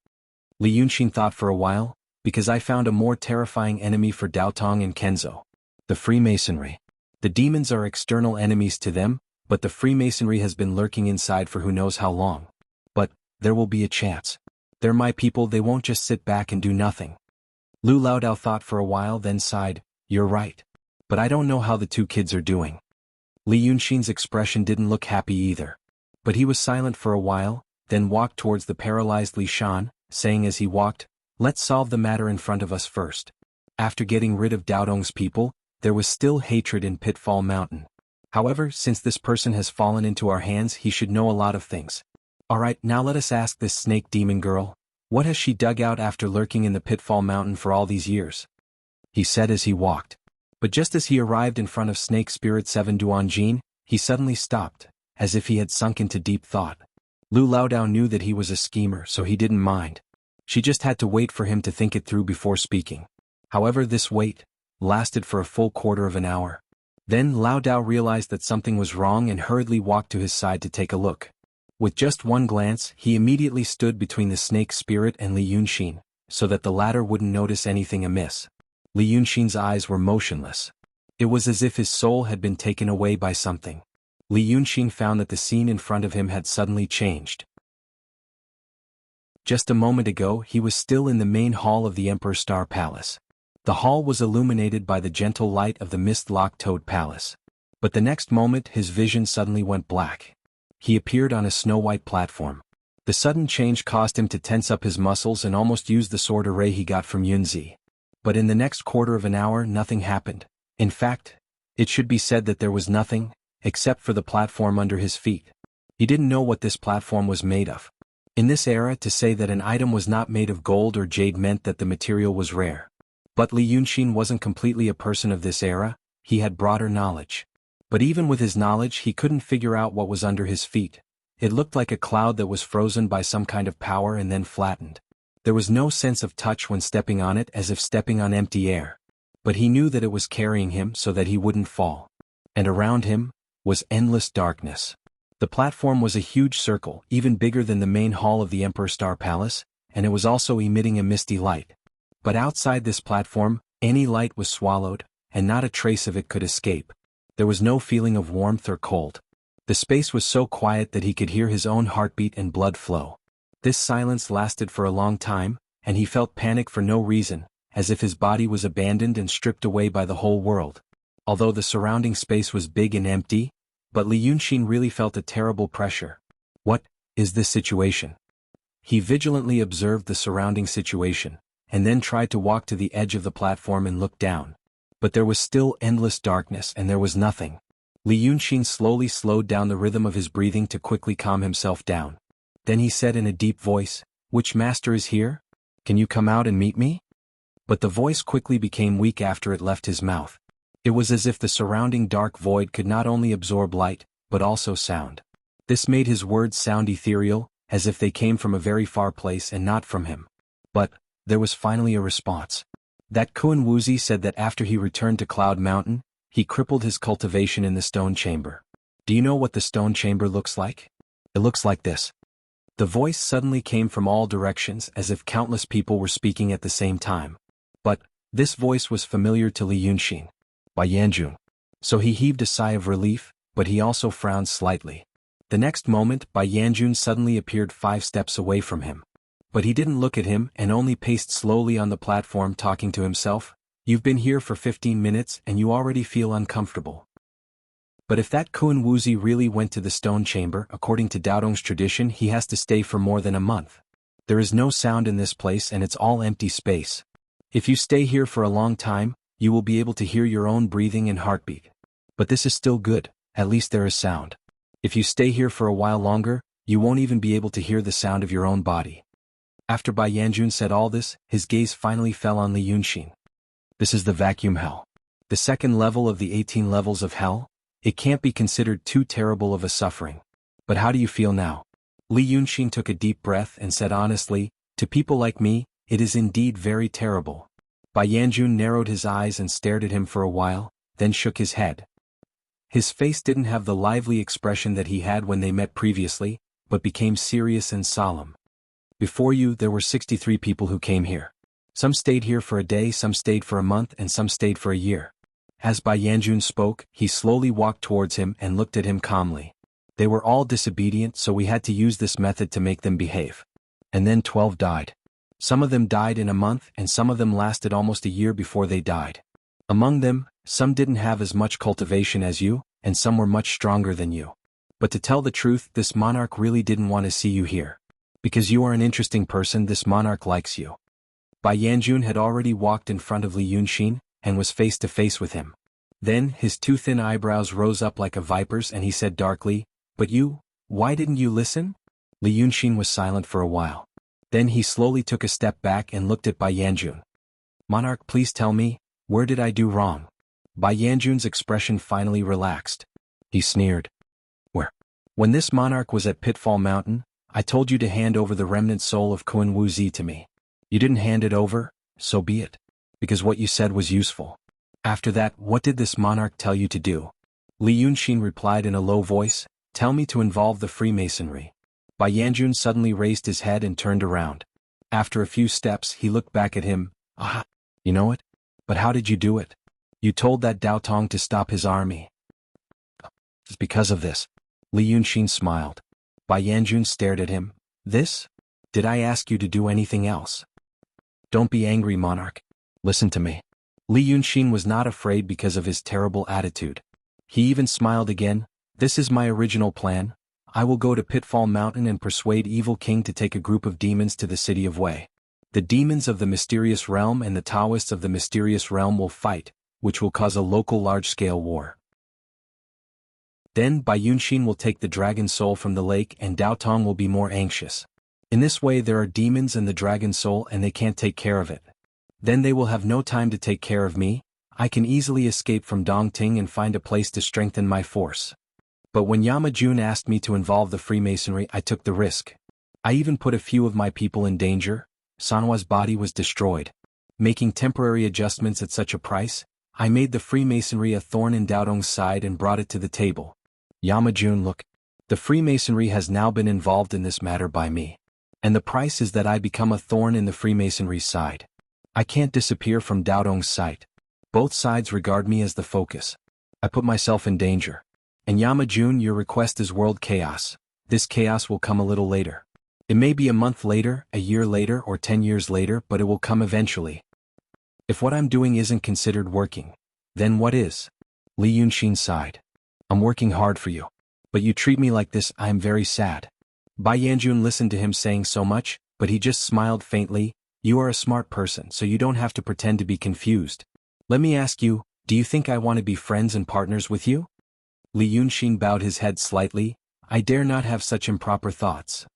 A: Li Yunxin thought for a while, because I found a more terrifying enemy for Daotong and Kenzo. The Freemasonry. The demons are external enemies to them, but the Freemasonry has been lurking inside for who knows how long. But there will be a chance. They're my people, they won't just sit back and do nothing. Lu Laodao thought for a while then sighed, you're right. But I don't know how the two kids are doing. Li Yunxin's expression didn't look happy either. But he was silent for a while, then walked towards the paralyzed Li Shan, saying as he walked, let's solve the matter in front of us first. After getting rid of Daotong's people, there was still hatred in Pitfall Mountain. However, since this person has fallen into our hands, he should know a lot of things. Alright, now let us ask this snake demon girl, what has she dug out after lurking in the Pitfall Mountain for all these years? He said as he walked. But just as he arrived in front of Snake Spirit 7 Duanjin, he suddenly stopped, as if he had sunk into deep thought. Lu Laodao knew that he was a schemer, so he didn't mind. She just had to wait for him to think it through before speaking. However, this wait lasted for a full quarter of an hour. Then Laodao realized that something was wrong and hurriedly walked to his side to take a look. With just one glance, he immediately stood between the snake spirit and Li Yunxin, so that the latter wouldn't notice anything amiss. Li Yunxin's eyes were motionless. It was as if his soul had been taken away by something. Li Yunxin found that the scene in front of him had suddenly changed. Just a moment ago he was still in the main hall of the Emperor Star Palace. The hall was illuminated by the gentle light of the mist-locked Toad Palace. But the next moment his vision suddenly went black. He appeared on a snow-white platform. The sudden change caused him to tense up his muscles and almost use the sword array he got from Yunzi. But in the next quarter of an hour nothing happened. In fact, it should be said that there was nothing, except for the platform under his feet. He didn't know what this platform was made of. In this era, to say that an item was not made of gold or jade meant that the material was rare. But Li Yunxin wasn't completely a person of this era, he had broader knowledge. But even with his knowledge he couldn't figure out what was under his feet. It looked like a cloud that was frozen by some kind of power and then flattened. There was no sense of touch when stepping on it, as if stepping on empty air. But he knew that it was carrying him so that he wouldn't fall. And around him was endless darkness. The platform was a huge circle, even bigger than the main hall of the Emperor Star Palace, and it was also emitting a misty light. But outside this platform, any light was swallowed, and not a trace of it could escape. There was no feeling of warmth or cold. The space was so quiet that he could hear his own heartbeat and blood flow. This silence lasted for a long time, and he felt panic for no reason, as if his body was abandoned and stripped away by the whole world. Although the surrounding space was big and empty, but Li Yunxin really felt a terrible pressure. What is this situation? He vigilantly observed the surrounding situation, and then tried to walk to the edge of the platform and look down. But there was still endless darkness and there was nothing. Li Yunxin slowly slowed down the rhythm of his breathing to quickly calm himself down. Then he said in a deep voice, "Which master is here? Can you come out and meet me?" But the voice quickly became weak after it left his mouth. It was as if the surrounding dark void could not only absorb light, but also sound. This made his words sound ethereal, as if they came from a very far place and not from him. But there was finally a response. That Kuan Wuzi said that after he returned to Cloud Mountain, he crippled his cultivation in the stone chamber. Do you know what the stone chamber looks like? It looks like this. The voice suddenly came from all directions as if countless people were speaking at the same time. But this voice was familiar to Li Yunxin. By Yanjun. So he heaved a sigh of relief, but he also frowned slightly. The next moment, Bai Yanjun suddenly appeared 5 steps away from him. But he didn't look at him and only paced slowly on the platform talking to himself. You've been here for 15 minutes and you already feel uncomfortable. But if that Kun Wuzi really went to the stone chamber, according to Daodong's tradition, he has to stay for more than a month. There is no sound in this place and it's all empty space. If you stay here for a long time, you will be able to hear your own breathing and heartbeat. But this is still good, at least there is sound. If you stay here for a while longer, you won't even be able to hear the sound of your own body. After Bai Yanjun said all this, his gaze finally fell on Li Yunxin. This is the vacuum hell. The second level of the 18 levels of hell? It can't be considered too terrible of a suffering. But how do you feel now? Li Yunxin took a deep breath and said honestly, to people like me, it is indeed very terrible. Bai Yanjun narrowed his eyes and stared at him for a while, then shook his head. His face didn't have the lively expression that he had when they met previously, but became serious and solemn. Before you, there were 63 people who came here. Some stayed here for a day, some stayed for a month, and some stayed for a year. As Bai Yanjun spoke, he slowly walked towards him and looked at him calmly. They were all disobedient, so we had to use this method to make them behave. And then 12 died. Some of them died in a month and some of them lasted almost a year before they died. Among them, some didn't have as much cultivation as you, and some were much stronger than you. But to tell the truth, this monarch really didn't want to see you here. Because you are an interesting person, this monarch likes you. Bai Yanjun had already walked in front of Li Yunxin, and was face to face with him. Then, his two thin eyebrows rose up like a viper's and he said darkly, "But you, why didn't you listen?" Li Yunxin was silent for a while. Then he slowly took a step back and looked at Bai Yanjun. "Monarch, please tell me, where did I do wrong?" Bai Yanjun's expression finally relaxed. He sneered. "Where? When this monarch was at Pitfall Mountain, I told you to hand over the remnant soul of Kun Wuzi to me. You didn't hand it over, so be it. Because what you said was useful. After that, what did this monarch tell you to do?" Li Yunxin replied in a low voice, "Tell me to involve the Freemasonry." Bai Yanjun suddenly raised his head and turned around. After a few steps, he looked back at him. "Ah, you know it? But how did you do it? You told that Dao Tong to stop his army." "It's because of this." Li Yunxin smiled. Bai Yanjun stared at him. "This? Did I ask you to do anything else?" "Don't be angry, monarch. Listen to me." Li Yunxin was not afraid because of his terrible attitude. He even smiled again. "This is my original plan. I will go to Pitfall Mountain and persuade Evil King to take a group of demons to the city of Wei. The demons of the mysterious realm and the Taoists of the mysterious realm will fight, which will cause a local large-scale war. Then Bai Yunxin will take the dragon soul from the lake and Dao Tong will be more anxious. In this way there are demons and the dragon soul and they can't take care of it. Then they will have no time to take care of me. I can easily escape from Dongting and find a place to strengthen my force. But when Yama Jun asked me to involve the Freemasonry, I took the risk. I even put a few of my people in danger. Sanhua's body was destroyed. Making temporary adjustments at such a price, I made the Freemasonry a thorn in Daodong's side and brought it to the table. Yama Jun, look. The Freemasonry has now been involved in this matter by me. And the price is that I become a thorn in the Freemasonry's side. I can't disappear from Daodong's sight. Both sides regard me as the focus. I put myself in danger. And Yama Jun, your request is world chaos. This chaos will come a little later. It may be a month later, a year later, or 10 years later, but it will come eventually. If what I'm doing isn't considered working, then what is?" Li Yunxin sighed. "I'm working hard for you. But you treat me like this, I am very sad." Bai Yanjun listened to him saying so much, but he just smiled faintly. "You are a smart person, so you don't have to pretend to be confused. Let me ask you, do you think I want to be friends and partners with you?" Li Yunxin bowed his head slightly. "I dare not have such improper thoughts."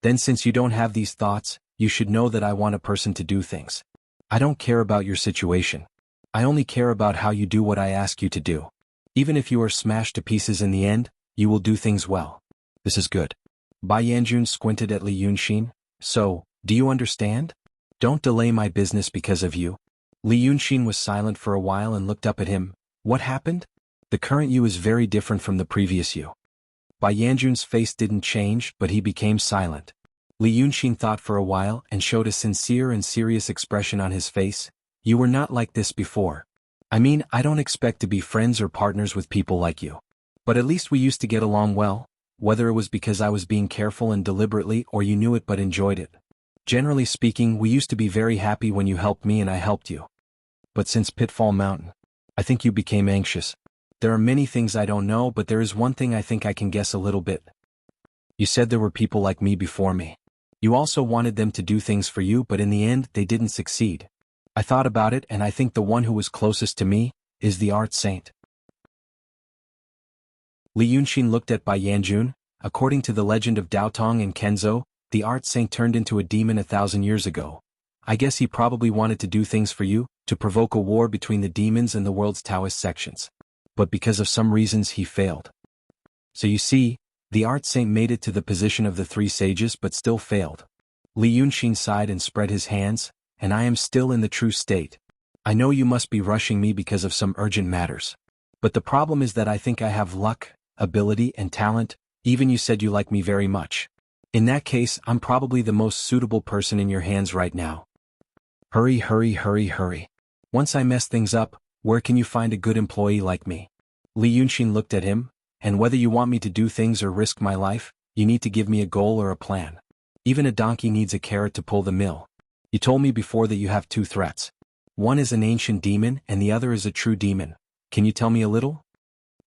A: "Then since you don't have these thoughts, you should know that I want a person to do things. I don't care about your situation. I only care about how you do what I ask you to do. Even if you are smashed to pieces in the end, you will do things well. This is good." Bai Yanjun squinted at Li Yunxin. "So, do you understand? Don't delay my business because of you." Li Yunxin was silent for a while and looked up at him. "What happened? The current you is very different from the previous you." Bai Yanjun's face didn't change, but he became silent. Li Yunxin thought for a while and showed a sincere and serious expression on his face. "You were not like this before. I mean, I don't expect to be friends or partners with people like you. But at least we used to get along well, whether it was because I was being careful and deliberately or you knew it but enjoyed it. Generally speaking, we used to be very happy when you helped me and I helped you. But since Pitfall Mountain, I think you became anxious. There are many things I don't know, but there is one thing I think I can guess a little bit. You said there were people like me before me. You also wanted them to do things for you, but in the end, they didn't succeed. I thought about it, and I think the one who was closest to me is the art saint. Li Yunxin looked at Bai Yanjun. According to the legend of Daotong and Kenzo, the art saint turned into a demon 1,000 years ago. I guess he probably wanted to do things for you, to provoke a war between the demons and the world's Taoist sections. But because of some reasons he failed. So you see, the art saint made it to the position of the 3 sages but still failed. Li Yunxin sighed and spread his hands, and I am still in the true state. I know you must be rushing me because of some urgent matters. But the problem is that I think I have luck, ability and talent. Even you said you like me very much. In that case, I'm probably the most suitable person in your hands right now. Hurry, hurry, hurry, hurry. Once I mess things up, where can you find a good employee like me? Li Yunxin looked at him, and whether you want me to do things or risk my life, you need to give me a goal or a plan. Even a donkey needs a carrot to pull the mill. You told me before that you have 2 threats. One is an ancient demon and the other is a true demon. Can you tell me a little?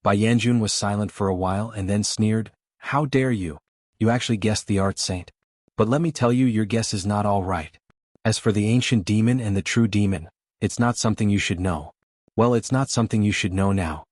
A: Bai Yanjun was silent for a while and then sneered, How dare you? You actually guessed the art saint. But let me tell you, your guess is not all right. As for the ancient demon and the true demon, it's not something you should know. Well, it's not something you should know now.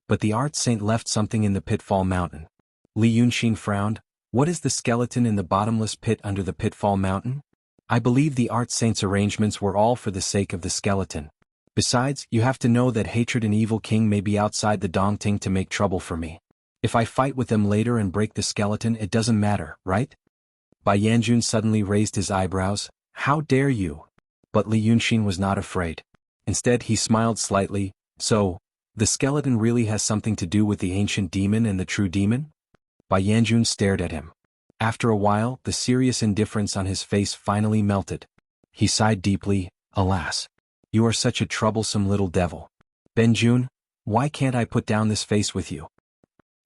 A: But the art saint left something in the Pitfall Mountain. Li Yunxin frowned. What is the skeleton in the bottomless pit under the Pitfall Mountain? I believe the art saint's arrangements were all for the sake of the skeleton. Besides, you have to know that hatred and evil king may be outside the Dongting to make trouble for me. If I fight with them later and break the skeleton, it doesn't matter, right? Bai Yanjun suddenly raised his eyebrows. How dare you? But Li Yunxin was not afraid. Instead, he smiled slightly. So, the skeleton really has something to do with the ancient demon and the true demon? Bai Yanjun stared at him. After a while, the serious indifference on his face finally melted. He sighed deeply. Alas. You are such a troublesome little devil. Benjun, why can't I put down this face with you?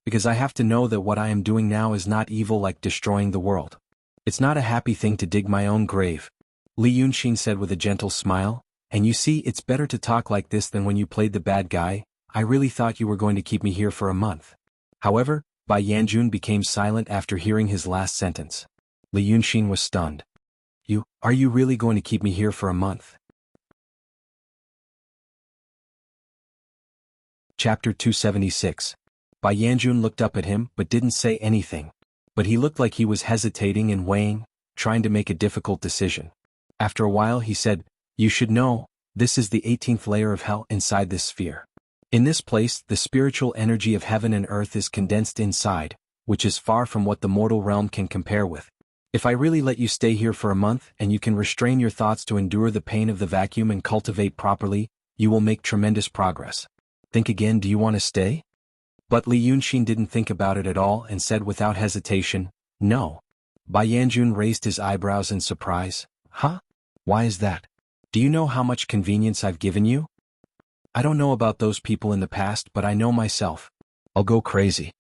A: Because I have to know that what I am doing now is not evil like destroying the world. It's not a happy thing to dig my own grave. Li Yunxin said with a gentle smile, and you see, it's better to talk like this than when you played the bad guy. I really thought you were going to keep me here for a month. However, Bai Yanjun became silent after hearing his last sentence. Li Yunxin was stunned. Are you really going to keep me here for a month? Chapter 276. Bai Yanjun looked up at him but didn't say anything. But he looked like he was hesitating and weighing, trying to make a difficult decision. After a while he said, You should know, this is the 18th layer of hell inside this sphere. In this place, the spiritual energy of heaven and earth is condensed inside, which is far from what the mortal realm can compare with. If I really let you stay here for a month and you can restrain your thoughts to endure the pain of the vacuum and cultivate properly, you will make tremendous progress. Think again, do you want to stay? But Li Yunxin didn't think about it at all and said without hesitation, No. Bai Yanjun raised his eyebrows in surprise. Huh? Why is that? Do you know how much convenience I've given you? I don't know about those people in the past, but I know myself. I'll go crazy.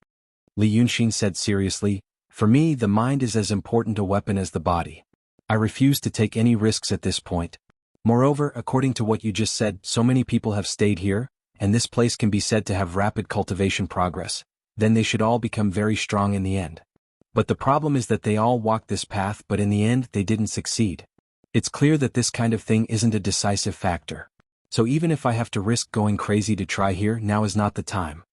A: Li Yunxin said seriously, For me, the mind is as important a weapon as the body. I refuse to take any risks at this point. Moreover, according to what you just said, so many people have stayed here, and this place can be said to have rapid cultivation progress, then they should all become very strong in the end. But the problem is that they all walked this path but in the end they didn't succeed. It's clear that this kind of thing isn't a decisive factor. So even if I have to risk going crazy to try here, now is not the time.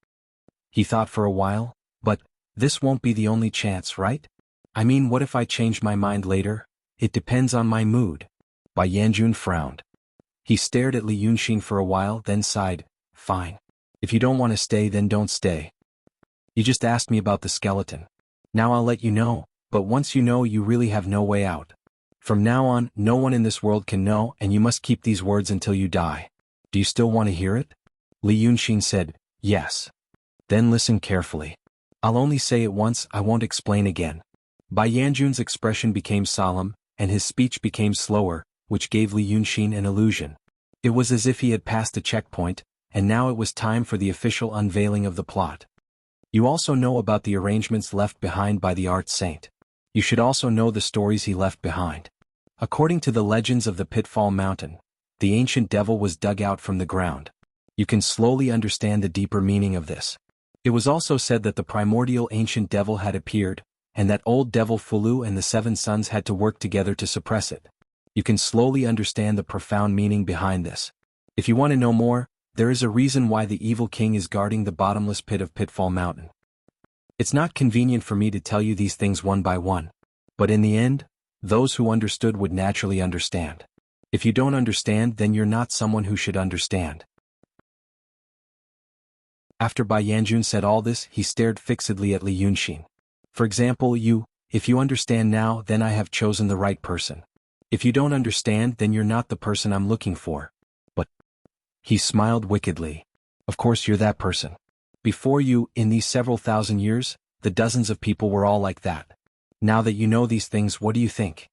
A: He thought for a while, but this won't be the only chance, right? I mean, what if I change my mind later? It depends on my mood. Bai Yanjun frowned. He stared at Li Yunxin for a while, then sighed. Fine. If you don't want to stay, then don't stay. You just asked me about the skeleton. Now I'll let you know, but once you know, you really have no way out. From now on, no one in this world can know, and you must keep these words until you die. Do you still want to hear it? Li Yunxin said, Yes. Then listen carefully. I'll only say it once, I won't explain again. Bai Yanjun's expression became solemn, and his speech became slower, which gave Li Yunxin an illusion. It was as if he had passed a checkpoint, and now it was time for the official unveiling of the plot. You also know about the arrangements left behind by the art saint. You should also know the stories he left behind. According to the legends of the Pitfall Mountain, the ancient devil was dug out from the ground. You can slowly understand the deeper meaning of this. It was also said that the primordial ancient devil had appeared, and that old devil Fulu and the 7 sons had to work together to suppress it. You can slowly understand the profound meaning behind this. If you want to know more, there is a reason why the evil king is guarding the bottomless pit of Pitfall Mountain. It's not convenient for me to tell you these things one by one. But in the end, those who understood would naturally understand. If you don't understand, then you're not someone who should understand. After Bai Yanjun said all this, he stared fixedly at Li Yunxin. For example, if you understand now, then I have chosen the right person. If you don't understand, then you're not the person I'm looking for. But he smiled wickedly. Of course you're that person. Before you, in these several thousand years, the dozens of people were all like that. Now that you know these things, what do you think?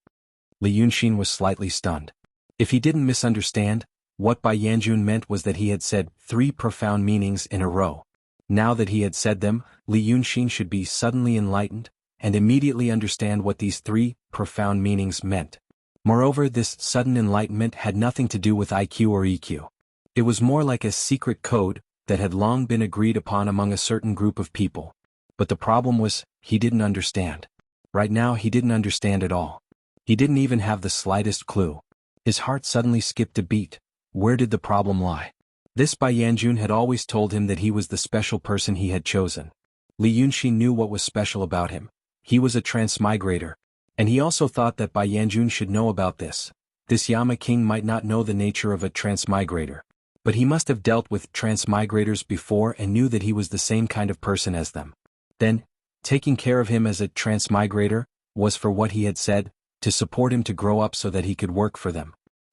A: Li Yunxin was slightly stunned. If he didn't misunderstand, what Bai Yanjun meant was that he had said 3 profound meanings in a row. Now that he had said them, Li Yunxin should be suddenly enlightened, and immediately understand what these 3 profound meanings meant. Moreover, this sudden enlightenment had nothing to do with IQ or EQ. It was more like a secret code that had long been agreed upon among a certain group of people. But the problem was, he didn't understand. Right now he didn't understand at all. He didn't even have the slightest clue. His heart suddenly skipped a beat. Where did the problem lie? This Bai Yanjun had always told him that he was the special person he had chosen. Li Yunxin knew what was special about him. He was a transmigrator. And he also thought that Bai Yanjun should know about this. This Yama king might not know the nature of a transmigrator. But he must have dealt with transmigrators before and knew that he was the same kind of person as them. Then, taking care of him as a transmigrator was for what he had said, to support him to grow up so that he could work for them.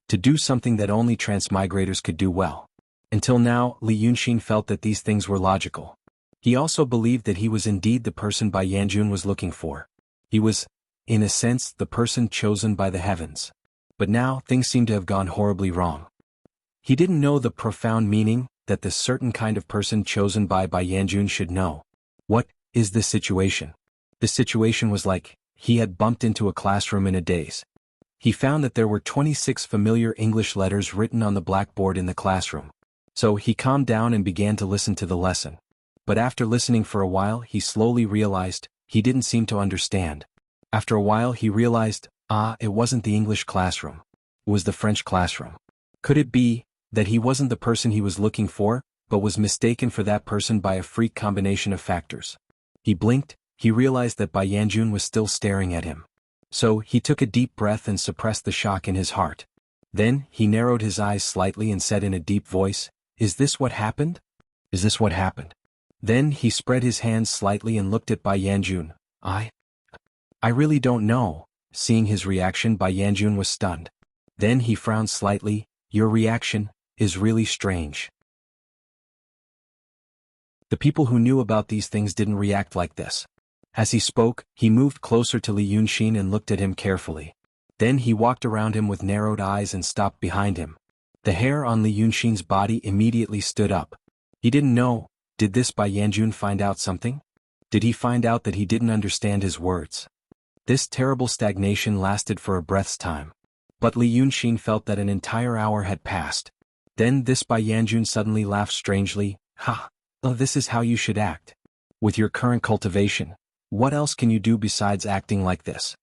A: To do something that only transmigrators could do well. Until now, Li Yunxin felt that these things were logical. He also believed that he was indeed the person Bai Yanjun was looking for. He was, in a sense, the person chosen by the heavens. But now, things seemed to have gone horribly wrong. He didn't know the profound meaning that the certain kind of person chosen by Bai Yanjun should know. What is this situation? The situation was like, he had bumped into a classroom in a daze. He found that there were 26 familiar English letters written on the blackboard in the classroom. So he calmed down and began to listen to the lesson. But after listening for a while, he slowly realized, he didn't seem to understand. After a while he realized, it wasn't the English classroom. It was the French classroom. Could it be that he wasn't the person he was looking for, but was mistaken for that person by a freak combination of factors? He blinked, he realized that Bai Yanjun was still staring at him. So he took a deep breath and suppressed the shock in his heart. Then he narrowed his eyes slightly and said in a deep voice, "Is this what happened? Is this what happened?" Then he spread his hands slightly and looked at Bai Yanjun. I really don't know." Seeing his reaction, Bai Yanjun was stunned. Then he frowned slightly. "Your reaction is really strange." The people who knew about these things didn't react like this. As he spoke, he moved closer to Li Yunxin and looked at him carefully. Then he walked around him with narrowed eyes and stopped behind him. The hair on Li Yunxin's body immediately stood up. He didn't know, did this Bai Yanjun find out something? Did he find out that he didn't understand his words? This terrible stagnation lasted for a breath's time. But Li Yunxin felt that an entire hour had passed. Then this Bai Yanjun suddenly laughed strangely. This is how you should act. With your current cultivation, what else can you do besides acting like this?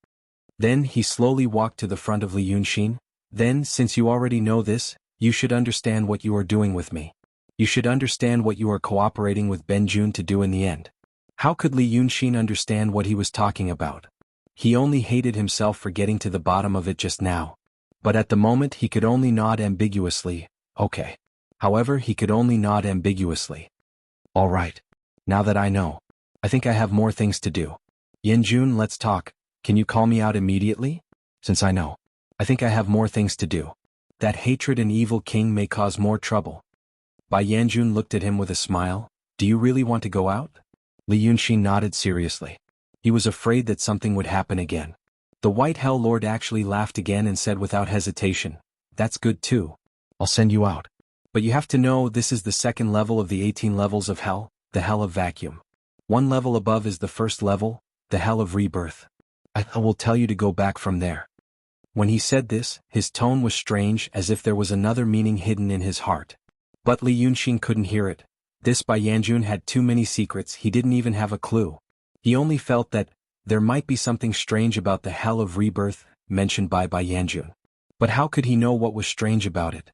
A: Then he slowly walked to the front of Li Yunxin. Then, since you already know this, you should understand what you are doing with me. You should understand what you are cooperating with Benjun to do in the end. How could Li Yunxin understand what he was talking about? He only hated himself for getting to the bottom of it just now. But at the moment he could only nod ambiguously. Okay. However, he could only nod ambiguously. All right. Now that I know, I think I have more things to do. Yanjun, let's talk. Can you call me out immediately? Since I know, I think I have more things to do. That hatred and evil king may cause more trouble. Bai Yanjun looked at him with a smile. Do you really want to go out? Li Yunxin nodded seriously. He was afraid that something would happen again. The White Hell Lord actually laughed again and said without hesitation, "That's good too. I'll send you out. But you have to know this is the second level of the 18 levels of hell, the hell of vacuum. One level above is the first level, the hell of rebirth. I will tell you to go back from there." When he said this, his tone was strange, as if there was another meaning hidden in his heart. But Li Yunxin couldn't hear it. This Bai Yanjun had too many secrets, he didn't even have a clue. He only felt that there might be something strange about the hell of rebirth mentioned by Bai Yanjun. But how could he know what was strange about it?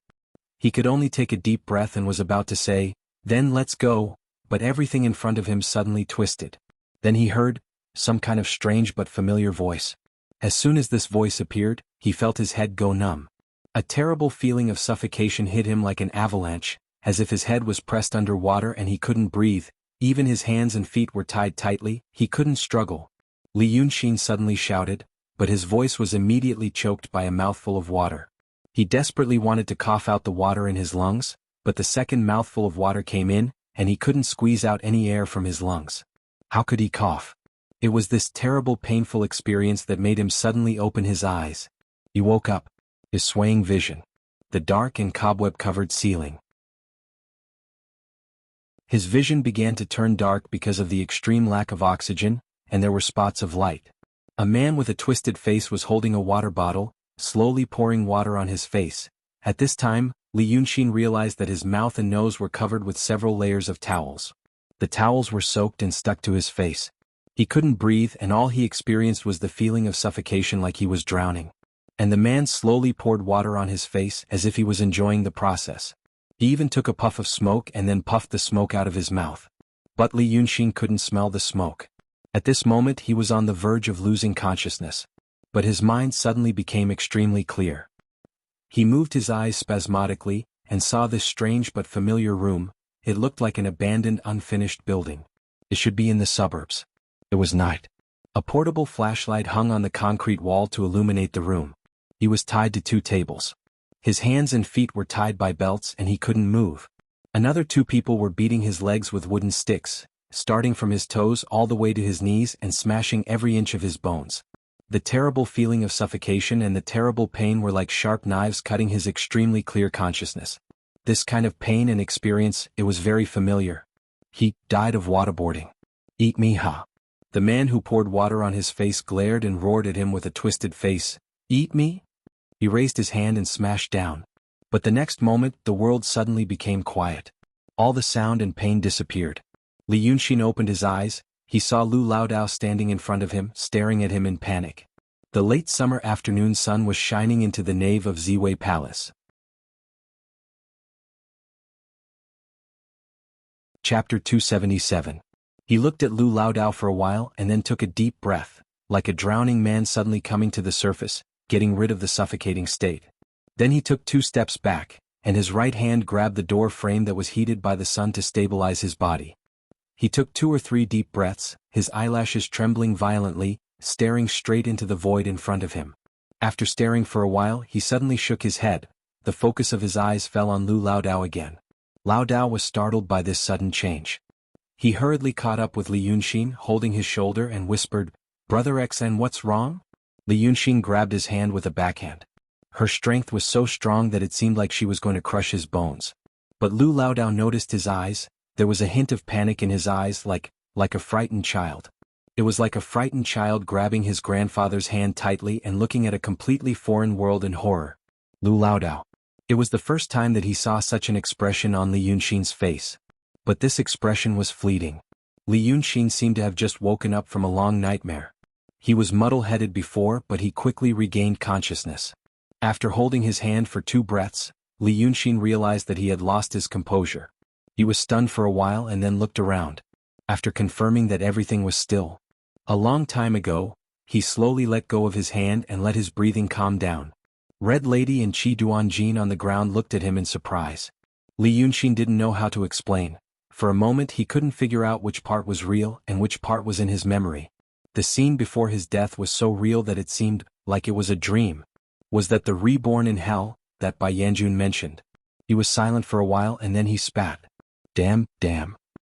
A: He could only take a deep breath and was about to say, "Then let's go," but everything in front of him suddenly twisted. Then he heard some kind of strange but familiar voice. As soon as this voice appeared, he felt his head go numb. A terrible feeling of suffocation hit him like an avalanche, as if his head was pressed under water and he couldn't breathe. Even his hands and feet were tied tightly, he couldn't struggle. Li Yunxin suddenly shouted, but his voice was immediately choked by a mouthful of water. He desperately wanted to cough out the water in his lungs, but the second mouthful of water came in, and he couldn't squeeze out any air from his lungs. How could he cough? It was this terrible painful experience that made him suddenly open his eyes. He woke up. His swaying vision. The dark and cobweb-covered ceiling. His vision began to turn dark because of the extreme lack of oxygen, and there were spots of light. A man with a twisted face was holding a water bottle, slowly pouring water on his face. At this time, Li Yunxin realized that his mouth and nose were covered with several layers of towels. The towels were soaked and stuck to his face. He couldn't breathe and all he experienced was the feeling of suffocation like he was drowning. And the man slowly poured water on his face as if he was enjoying the process. He even took a puff of smoke and then puffed the smoke out of his mouth. But Li Yunxin couldn't smell the smoke. At this moment he was on the verge of losing consciousness. But his mind suddenly became extremely clear. He moved his eyes spasmodically, and saw this strange but familiar room. It looked like an abandoned unfinished building. It should be in the suburbs. It was night. A portable flashlight hung on the concrete wall to illuminate the room. He was tied to 2 tables. His hands and feet were tied by belts and he couldn't move. Another 2 people were beating his legs with wooden sticks, starting from his toes all the way to his knees and smashing every inch of his bones. The terrible feeling of suffocation and the terrible pain were like sharp knives cutting his extremely clear consciousness. This kind of pain and experience, it was very familiar. He died of waterboarding. Eat me, ha. The man who poured water on his face glared and roared at him with a twisted face. Eat me? He raised his hand and smashed down. But the next moment, the world suddenly became quiet. All the sound and pain disappeared. Li Yunxin opened his eyes. He saw Lu Laodao standing in front of him, staring at him in panic. The late summer afternoon sun was shining into the nave of Ziwei Palace. Chapter 277. He looked at Lu Laodao for a while and then took a deep breath, like a drowning man suddenly coming to the surface, getting rid of the suffocating state. Then he took 2 steps back, and his right hand grabbed the door frame that was heated by the sun to stabilize his body. He took 2 or 3 deep breaths, his eyelashes trembling violently, staring straight into the void in front of him. After staring for a while, he suddenly shook his head. The focus of his eyes fell on Lu Laodao again. Laodao was startled by this sudden change. He hurriedly caught up with Li Yunxin, holding his shoulder, and whispered, "Brother XN, what's wrong?" Li Yunxin grabbed his hand with a backhand. Her strength was so strong that it seemed like she was going to crush his bones. But Lu Laodao noticed his eyes. There was a hint of panic in his eyes, like a frightened child. It was like a frightened child grabbing his grandfather's hand tightly and looking at a completely foreign world in horror. Lu Laodao. It was the first time that he saw such an expression on Li Yunxin's face. But this expression was fleeting. Li Yunxin seemed to have just woken up from a long nightmare. He was muddle-headed before, but he quickly regained consciousness. After holding his hand for 2 breaths, Li Yunxin realized that he had lost his composure. He was stunned for a while and then looked around. After confirming that everything was still. A long time ago, he slowly let go of his hand and let his breathing calm down. Red Lady and Qi Duanjin on the ground looked at him in surprise. Li Yunxin didn't know how to explain. For a moment he couldn't figure out which part was real and which part was in his memory. The scene before his death was so real that it seemed like it was a dream. Was that the reborn in hell that Bai Yanjun mentioned? He was silent for a while and then he spat. Damn.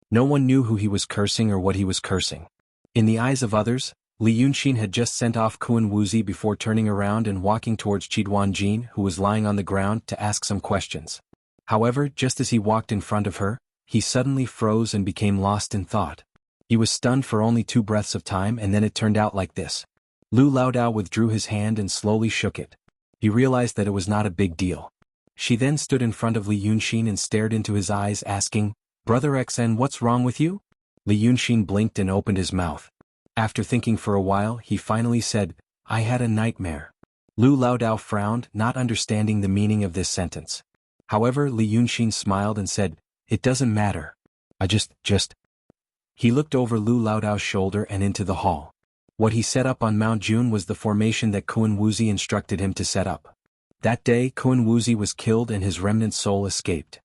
A: No one knew who he was cursing or what he was cursing. In the eyes of others, Li Yunxin had just sent off Kuan Wuzi before turning around and walking towards Qi Duanjin, who was lying on the ground, to ask some questions. However, just as he walked in front of her, he suddenly froze and became lost in thought. He was stunned for only 2 breaths of time and then it turned out like this. Lu Laodao withdrew his hand and slowly shook it. He realized that it was not a big deal. She then stood in front of Li Yunxin and stared into his eyes asking, "Brother XN, what's wrong with you?" Li Yunxin blinked and opened his mouth. After thinking for a while he finally said, "I had a nightmare." Lu Laodao frowned, not understanding the meaning of this sentence. However, Li Yunxin smiled and said, "It doesn't matter. I just. He looked over Lu Laodao's shoulder and into the hall. What he set up on Mount June was the formation that Kuan Wuzi instructed him to set up. That day Kuan Wuzi was killed and his remnant soul escaped.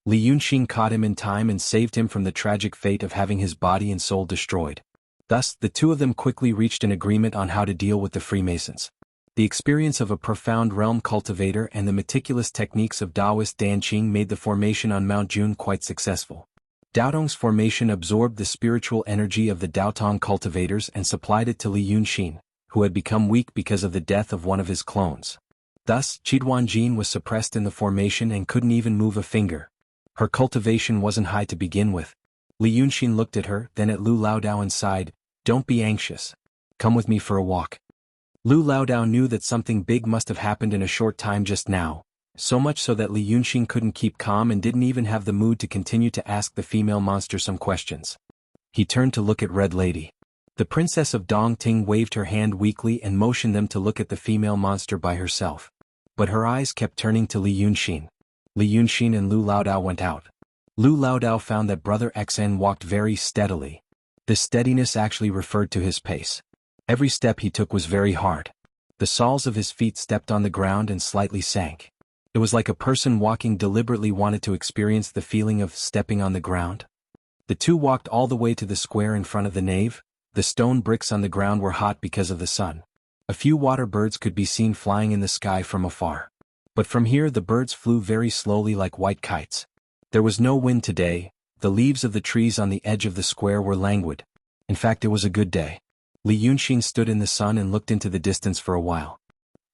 A: Li Yunxin caught him in time and saved him from the tragic fate of having his body and soul destroyed. Thus, the two of them quickly reached an agreement on how to deal with the Freemasons. The experience of a profound realm cultivator and the meticulous techniques of Taoist Danqing made the formation on Mount June quite successful. Daotong's formation absorbed the spiritual energy of the Daotong cultivators and supplied it to Li Yunxin, who had become weak because of the death of one of his clones. Thus, Qi was suppressed in the formation and couldn't even move a finger. Her cultivation wasn't high to begin with. Li Yunxin looked at her, then at Lu Laodao and sighed, "Don't be anxious. Come with me for a walk." Lu Laodao knew that something big must have happened in a short time just now, so much so that Li Yunxin couldn't keep calm and didn't even have the mood to continue to ask the female monster some questions. He turned to look at Red Lady. The princess of Dongting waved her hand weakly and motioned them to look at the female monster by herself. But her eyes kept turning to Li Yunxin. Li Yunxin and Lu Laodao went out. Lu Laodao found that Brother XN walked very steadily. This steadiness actually referred to his pace. Every step he took was very hard. The soles of his feet stepped on the ground and slightly sank. It was like a person walking deliberately wanted to experience the feeling of stepping on the ground. The two walked all the way to the square in front of the nave. The stone bricks on the ground were hot because of the sun. A few water birds could be seen flying in the sky from afar. But from here the birds flew very slowly like white kites. There was no wind today. The leaves of the trees on the edge of the square were languid. In fact, it was a good day. Li Yunxin stood in the sun and looked into the distance for a while.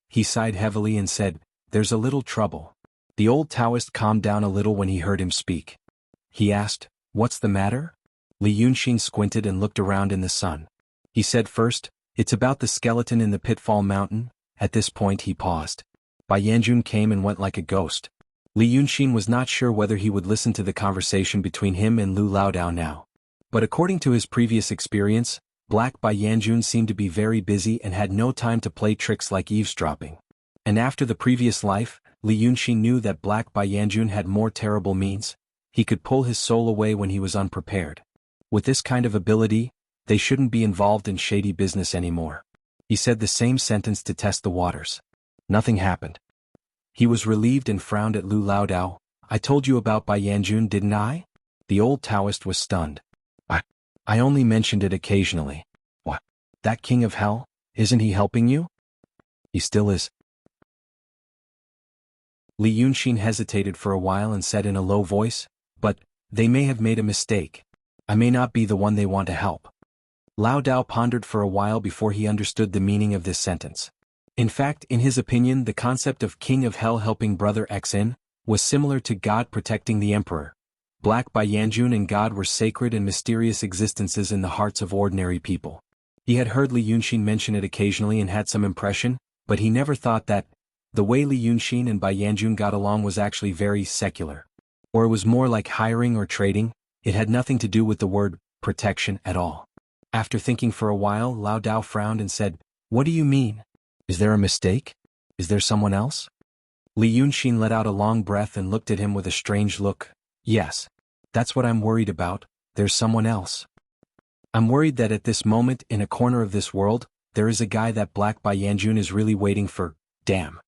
A: He sighed heavily and said, "There's a little trouble." The old Taoist calmed down a little when he heard him speak. He asked, "What's the matter?" Li Yunxin squinted and looked around in the sun. He said first, "It's about the skeleton in the Pitfall Mountain." At this point he paused. Bai Yanjun came and went like a ghost. Li Yunxin was not sure whether he would listen to the conversation between him and Lu Laodao now. But according to his previous experience, Black Bai Yanjun seemed to be very busy and had no time to play tricks like eavesdropping. And after the previous life, Li Yunxin knew that Black Bai Yanjun had more terrible means. He could pull his soul away when he was unprepared. With this kind of ability, they shouldn't be involved in shady business anymore. He said the same sentence to test the waters. Nothing happened. He was relieved and frowned at Lu Laodao. "I told you about Bai Yanjun, didn't I?" The old Taoist was stunned. I only mentioned it occasionally." "What? That king of hell? Isn't he helping you?" "He still is." Li Yunxin hesitated for a while and said in a low voice, "But they may have made a mistake. I may not be the one they want to help." Lao Dao pondered for a while before he understood the meaning of this sentence. In fact, in his opinion, the concept of King of Hell helping Brother Xin was similar to God protecting the Emperor. Black Bai Yanjun and God were sacred and mysterious existences in the hearts of ordinary people. He had heard Li Yunxin mention it occasionally and had some impression, but he never thought that the way Li Yunxin and Bai Yanjun got along was actually very secular. Or it was more like hiring or trading. It had nothing to do with the word protection at all. After thinking for a while, Lao Dao frowned and said, "What do you mean? Is there a mistake? Is there someone else?" Li Yunxin let out a long breath and looked at him with a strange look. "Yes. That's what I'm worried about. There's someone else. I'm worried that at this moment in a corner of this world, there is a guy that Black Bai Yanjun is really waiting for. Damn."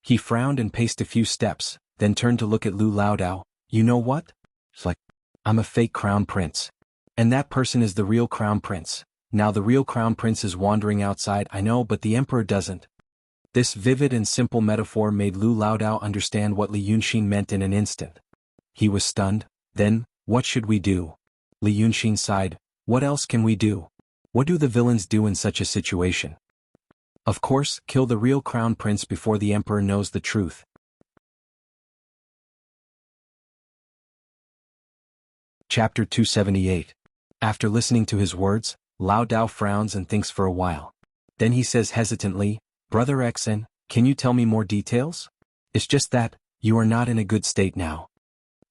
A: He frowned and paced a few steps, then turned to look at Lu Laodao. "You know what? It's like, I'm a fake crown prince. And that person is the real crown prince. Now the real crown prince is wandering outside, I know, but the emperor doesn't." This vivid and simple metaphor made Lu Laodao understand what Li Yunxin meant in an instant. He was stunned. "Then, what should we do?" Li Yunxin sighed. "What else can we do? What do the villains do in such a situation? Of course, kill the real crown prince before the emperor knows the truth." Chapter 278. After listening to his words, Lao Dao frowns and thinks for a while. Then he says hesitantly, "Brother Xin, Can you tell me more details? It's just that, you are not in a good state now.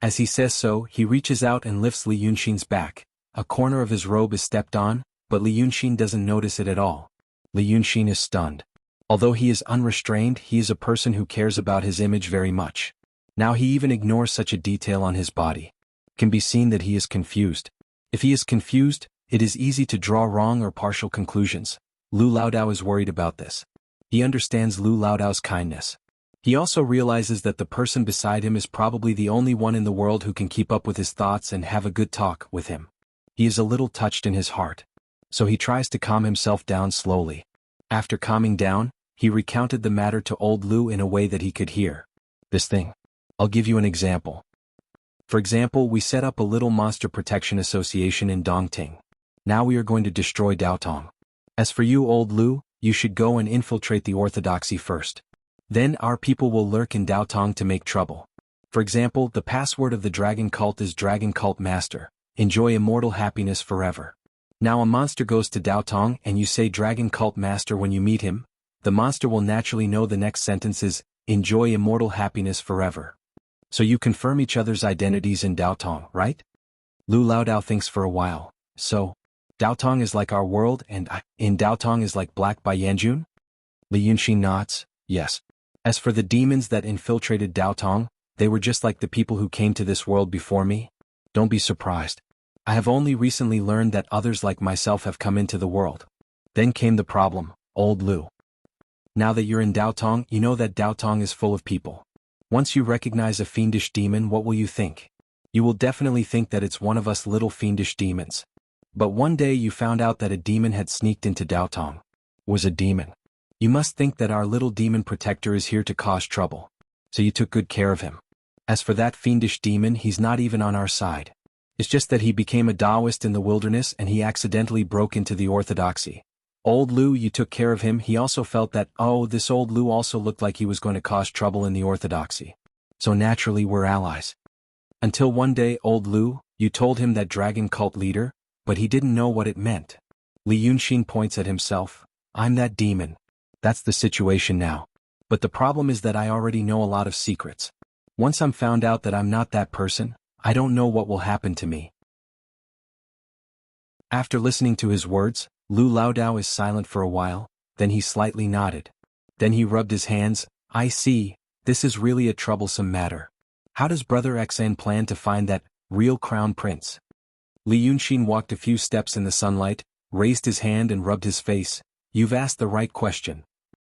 A: As he says so, he reaches out and lifts Li Yunxin's back. A corner of his robe is stepped on, but Li Yunxin doesn't notice it at all. Li Yunxin is stunned. Although he is unrestrained, he is a person who cares about his image very much. Now he even ignores such a detail on his body. It can be seen that he is confused. If he is confused, it is easy to draw wrong or partial conclusions. Lu Laodao is worried about this. He understands Lu Laodao's kindness. He also realizes that the person beside him is probably the only one in the world who can keep up with his thoughts and have a good talk with him. He is a little touched in his heart. So he tries to calm himself down slowly. After calming down, he recounted the matter to old Lu in a way that he could hear. This thing. I'll give you an example. For example, we set up a little monster protection association in Dongting. Now we are going to destroy Daotong. As for you, old Lu, you should go and infiltrate the orthodoxy first. Then our people will lurk in Daotong to make trouble. For example, the password of the dragon cult is Dragon Cult Master. Enjoy immortal happiness forever. Now a monster goes to Daotong and you say Dragon Cult Master when you meet him, the monster will naturally know the next sentence is, enjoy immortal happiness forever. So you confirm each other's identities in Daotong, right? Lu Laodao thinks for a while. So, Daotong is like our world and in Daotong is like Black by Yanjun? Li Yunxin nods, yes. As for the demons that infiltrated Daotong, they were just like the people who came to this world before me. Don't be surprised. I have only recently learned that others like myself have come into the world. Then came the problem, old Lu. Now that you're in Daotong, you know that Daotong is full of people. Once you recognize a fiendish demon, what will you think? You will definitely think that it's one of us little fiendish demons. But one day you found out that a demon had sneaked into Daotong. Was a demon. You must think that our little demon protector is here to cause trouble. So you took good care of him. As for that fiendish demon, he's not even on our side. It's just that he became a Taoist in the wilderness and he accidentally broke into the orthodoxy. Old Lu, you took care of him. He also felt that, oh, this old Lu also looked like he was going to cause trouble in the orthodoxy. So naturally we're allies. Until one day, old Lu, you told him that dragon cult leader, but he didn't know what it meant. Li Yunxin points at himself. I'm that demon. That's the situation now. But the problem is that I already know a lot of secrets. Once I'm found out that I'm not that person, I don't know what will happen to me. After listening to his words, Lu Laodao is silent for a while, then he slightly nodded. Then he rubbed his hands. I see, this is really a troublesome matter. How does Brother Xan plan to find that real crown prince? Li Yunxin walked a few steps in the sunlight, raised his hand and rubbed his face. You've asked the right question.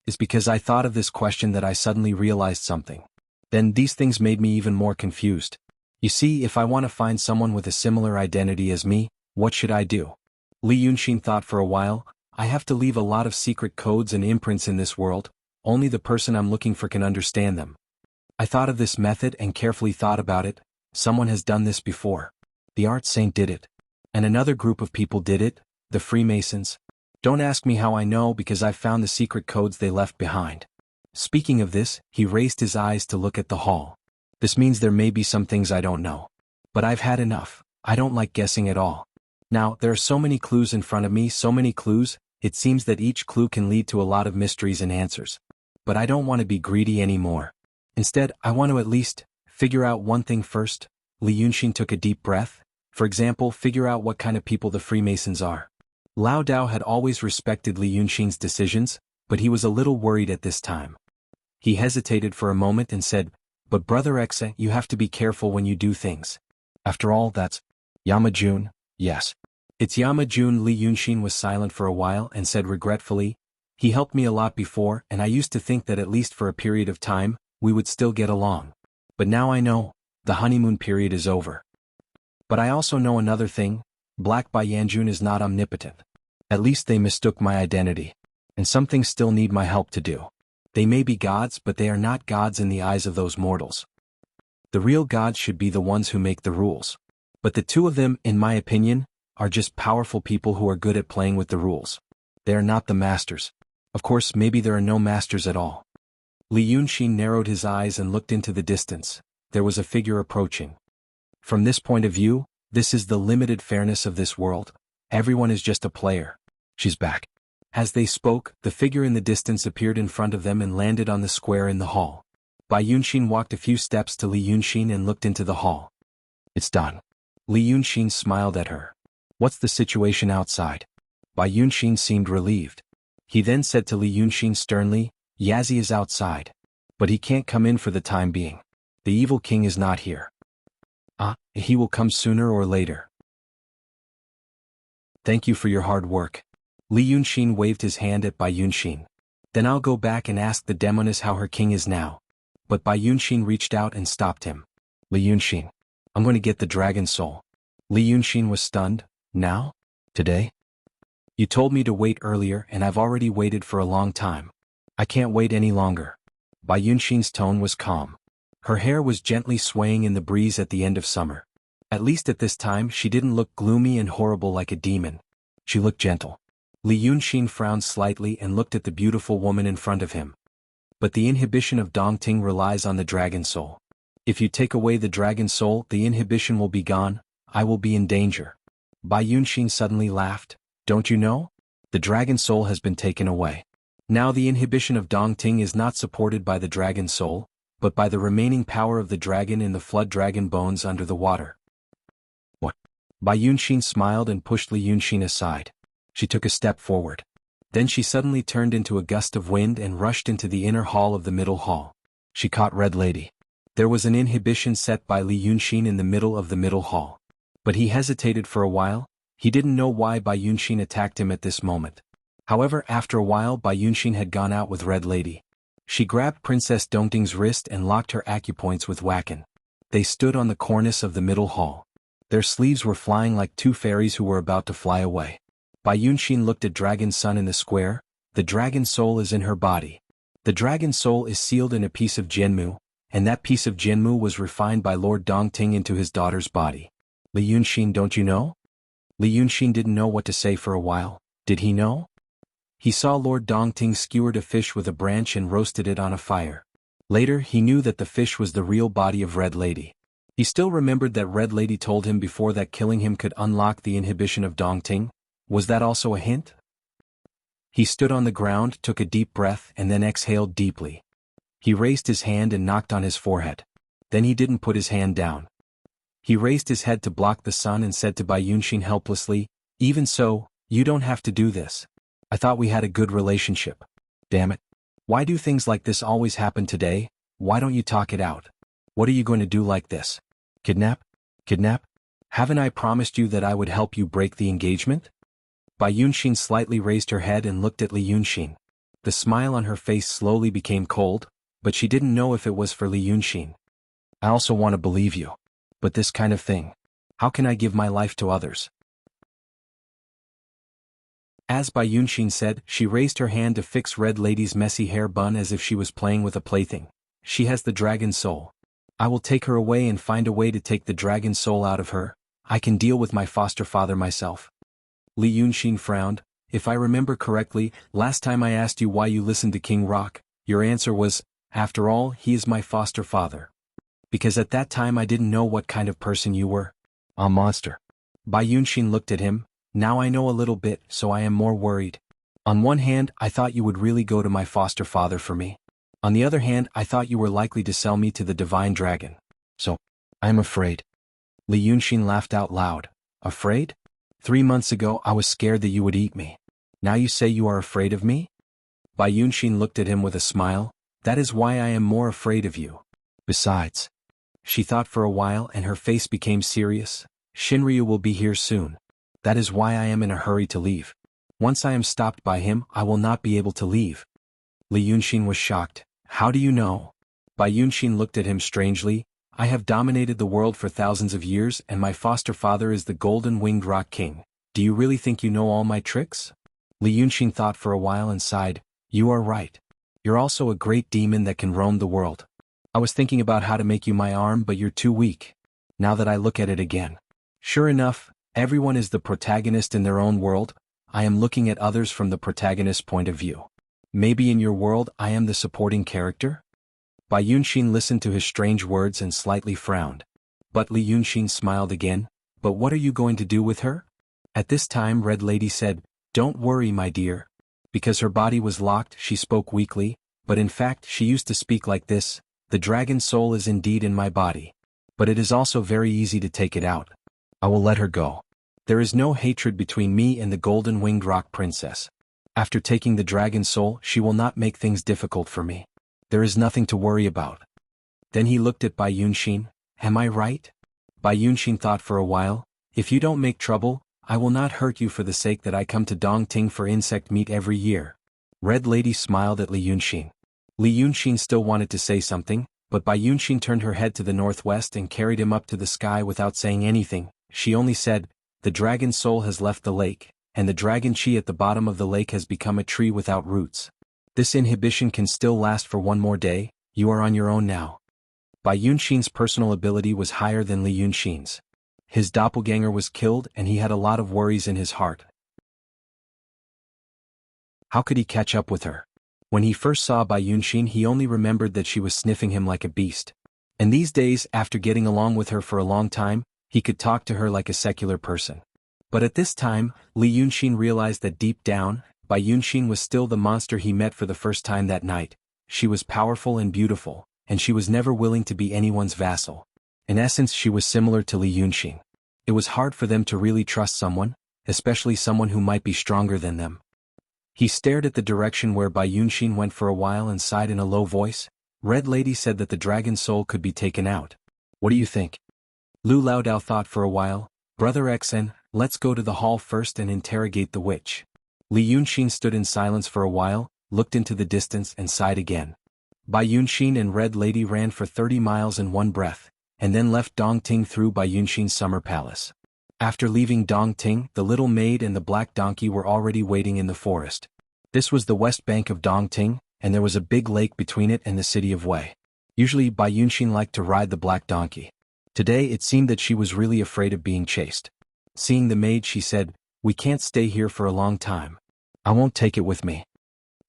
A: It's because I thought of this question that I suddenly realized something. Then these things made me even more confused. You see, if I want to find someone with a similar identity as me, what should I do? Li Yunxin thought for a while. I have to leave a lot of secret codes and imprints in this world. Only the person I'm looking for can understand them. I thought of this method and carefully thought about it. Someone has done this before. The art saint did it. And another group of people did it, the Freemasons. Don't ask me how I know because I've found the secret codes they left behind. Speaking of this, he raised his eyes to look at the hall. This means there may be some things I don't know. But I've had enough. I don't like guessing at all. Now, there are so many clues in front of me, so many clues, it seems that each clue can lead to a lot of mysteries and answers. But I don't want to be greedy anymore. Instead, I want to at least figure out one thing first. Li Yunxin took a deep breath. For example, figure out what kind of people the Freemasons are. Lao Dao had always respected Li Yunxin's decisions, but he was a little worried at this time. He hesitated for a moment and said, but Brother Exa, you have to be careful when you do things. After all, that's Yamajun, yes. It's Yamajun. Li Yunxin was silent for a while and said regretfully, he helped me a lot before and I used to think that at least for a period of time, we would still get along. But now I know, the honeymoon period is over. But I also know another thing, Black by Yanjun is not omnipotent. At least they mistook my identity. And some things still need my help to do. They may be gods, but they are not gods in the eyes of those mortals. The real gods should be the ones who make the rules. But the two of them, in my opinion, are just powerful people who are good at playing with the rules. They are not the masters. Of course, maybe there are no masters at all. Li Yunxin narrowed his eyes and looked into the distance. There was a figure approaching. From this point of view, this is the limited fairness of this world. Everyone is just a player. She's back. As they spoke, the figure in the distance appeared in front of them and landed on the square in the hall. Bai Yunxin walked a few steps to Li Yunxin and looked into the hall. It's done. Li Yunxin smiled at her. What's the situation outside? Bai Yunxin seemed relieved. He then said to Li Yunxin sternly, Yazi is outside. But he can't come in for the time being. The evil king is not here. He will come sooner or later. Thank you for your hard work. Li Yunxin waved his hand at Bai Yunxin. Then I'll go back and ask the demoness how her king is now. But Bai Yunxin reached out and stopped him. Li Yunxin, I'm going to get the dragon soul. Li Yunxin was stunned. Now? Today? You told me to wait earlier and I've already waited for a long time. I can't wait any longer. Bai Yunxin's tone was calm. Her hair was gently swaying in the breeze at the end of summer. At least at this time she didn't look gloomy and horrible like a demon. She looked gentle. Li Yunxin frowned slightly and looked at the beautiful woman in front of him. But the inhibition of Dongting relies on the dragon soul. If you take away the dragon soul, the inhibition will be gone. I will be in danger. Bai Yunxin suddenly laughed. Don't you know? The dragon soul has been taken away. Now the inhibition of Dongting is not supported by the dragon soul, but by the remaining power of the dragon in the flood dragon bones under the water. What? Bai Yunxin smiled and pushed Li Yunxin aside. She took a step forward. Then she suddenly turned into a gust of wind and rushed into the inner hall of the middle hall. She caught Red Lady. There was an inhibition set by Li Yunxin in the middle of the middle hall. But he hesitated for a while. He didn't know why Bai Yunxin attacked him at this moment. However, after a while Bai Yunxin had gone out with Red Lady. She grabbed Princess Dongting's wrist and locked her acupoints with Wacken. They stood on the cornice of the middle hall. Their sleeves were flying like two fairies who were about to fly away. Bai Yunxin looked at Dragon Sun in the square. The dragon soul is in her body. The dragon soul is sealed in a piece of Jianmu, and that piece of Jianmu was refined by Lord Dongting into his daughter's body. Li Yunxin, don't you know? Li Yunxin didn't know what to say for a while. Did he know? He saw Lord Dongting skewered a fish with a branch and roasted it on a fire. Later he knew that the fish was the real body of Red Lady. He still remembered that Red Lady told him before that killing him could unlock the inhibition of Dongting. Was that also a hint? He stood on the ground, took a deep breath and then exhaled deeply. He raised his hand and knocked on his forehead. Then he didn't put his hand down. He raised his head to block the sun and said to Bai Yunxin helplessly, Even so, you don't have to do this. I thought we had a good relationship. Damn it. Why do things like this always happen today? Why don't you talk it out? What are you going to do like this? Kidnap? Kidnap? Haven't I promised you that I would help you break the engagement? Bai Yunxin slightly raised her head and looked at Li Yunxin. The smile on her face slowly became cold, but she didn't know if it was for Li Yunxin. I also want to believe you. But this kind of thing. How can I give my life to others? As Bai Yunxin said, she raised her hand to fix Red Lady's messy hair bun as if she was playing with a plaything. She has the dragon soul. I will take her away and find a way to take the dragon soul out of her. I can deal with my foster father myself. Li Yunxin frowned. If I remember correctly, last time I asked you why you listened to King Rock, your answer was, after all, he is my foster father. Because at that time I didn't know what kind of person you were. A monster. Bai Yunxin looked at him. Now I know a little bit, so I am more worried. On one hand, I thought you would really go to my foster father for me. On the other hand, I thought you were likely to sell me to the divine dragon. So, I am afraid. Li Yunxin laughed out loud. Afraid? 3 months ago I was scared that you would eat me. Now you say you are afraid of me? Bai Yunxin looked at him with a smile. That is why I am more afraid of you. Besides. She thought for a while and her face became serious. Shinryu will be here soon. That is why I am in a hurry to leave. Once I am stopped by him, I will not be able to leave. Li Yunxin was shocked. How do you know? Bai Yunxin looked at him strangely. I have dominated the world for thousands of years and my foster father is the golden-winged rock king. Do you really think you know all my tricks? Li Yunxin thought for a while and sighed. You are right. You're also a great demon that can roam the world. I was thinking about how to make you my arm, but you're too weak. Now that I look at it again. Sure enough, everyone is the protagonist in their own world. I am looking at others from the protagonist's point of view. Maybe in your world I am the supporting character? Bai Yunxin listened to his strange words and slightly frowned. But Li Yunxin smiled again. But what are you going to do with her? At this time Red Lady said, Don't worry my dear. Because her body was locked, she spoke weakly, but in fact she used to speak like this: "The dragon soul is indeed in my body. But it is also very easy to take it out. I will let her go. There is no hatred between me and the golden-winged rock princess. After taking the dragon soul, she will not make things difficult for me. There is nothing to worry about." Then he looked at Bai Yunxin. "Am I right?" Bai Yunxin thought for a while. "If you don't make trouble, I will not hurt you for the sake that I come to Dongting for insect meat every year." Red Lady smiled at Li Yunxin. Li Yunxin still wanted to say something, but Bai Yunxin turned her head to the northwest and carried him up to the sky without saying anything. She only said, "The dragon soul has left the lake, and the dragon chi at the bottom of the lake has become a tree without roots. This inhibition can still last for one more day. You are on your own now." Bai Yunxin's personal ability was higher than Li Yunxin's. His doppelganger was killed and he had a lot of worries in his heart. How could he catch up with her? When he first saw Bai Yunxin, he only remembered that she was sniffing him like a beast. And these days, after getting along with her for a long time, he could talk to her like a secular person. But at this time, Li Yunxin realized that deep down, Bai Yunxin was still the monster he met for the first time that night. She was powerful and beautiful, and she was never willing to be anyone's vassal. In essence, she was similar to Li Yunxin. It was hard for them to really trust someone, especially someone who might be stronger than them. He stared at the direction where Bai Yunxin went for a while and sighed in a low voice. Red Lady said that the dragon soul could be taken out. What do you think? Lu Laodao thought for a while. Brother Xen, let's go to the hall first and interrogate the witch. Li Yunxin stood in silence for a while, looked into the distance and sighed again. Bai Yunxin and Red Lady ran for 30 miles in one breath, and then left Dongting through Bai Yunxin's summer palace. After leaving Dongting, the little maid and the black donkey were already waiting in the forest. This was the west bank of Dongting, and there was a big lake between it and the city of Wei. Usually Bai Yunxin liked to ride the black donkey. Today it seemed that she was really afraid of being chased. Seeing the maid, she said, "We can't stay here for a long time. I won't take it with me."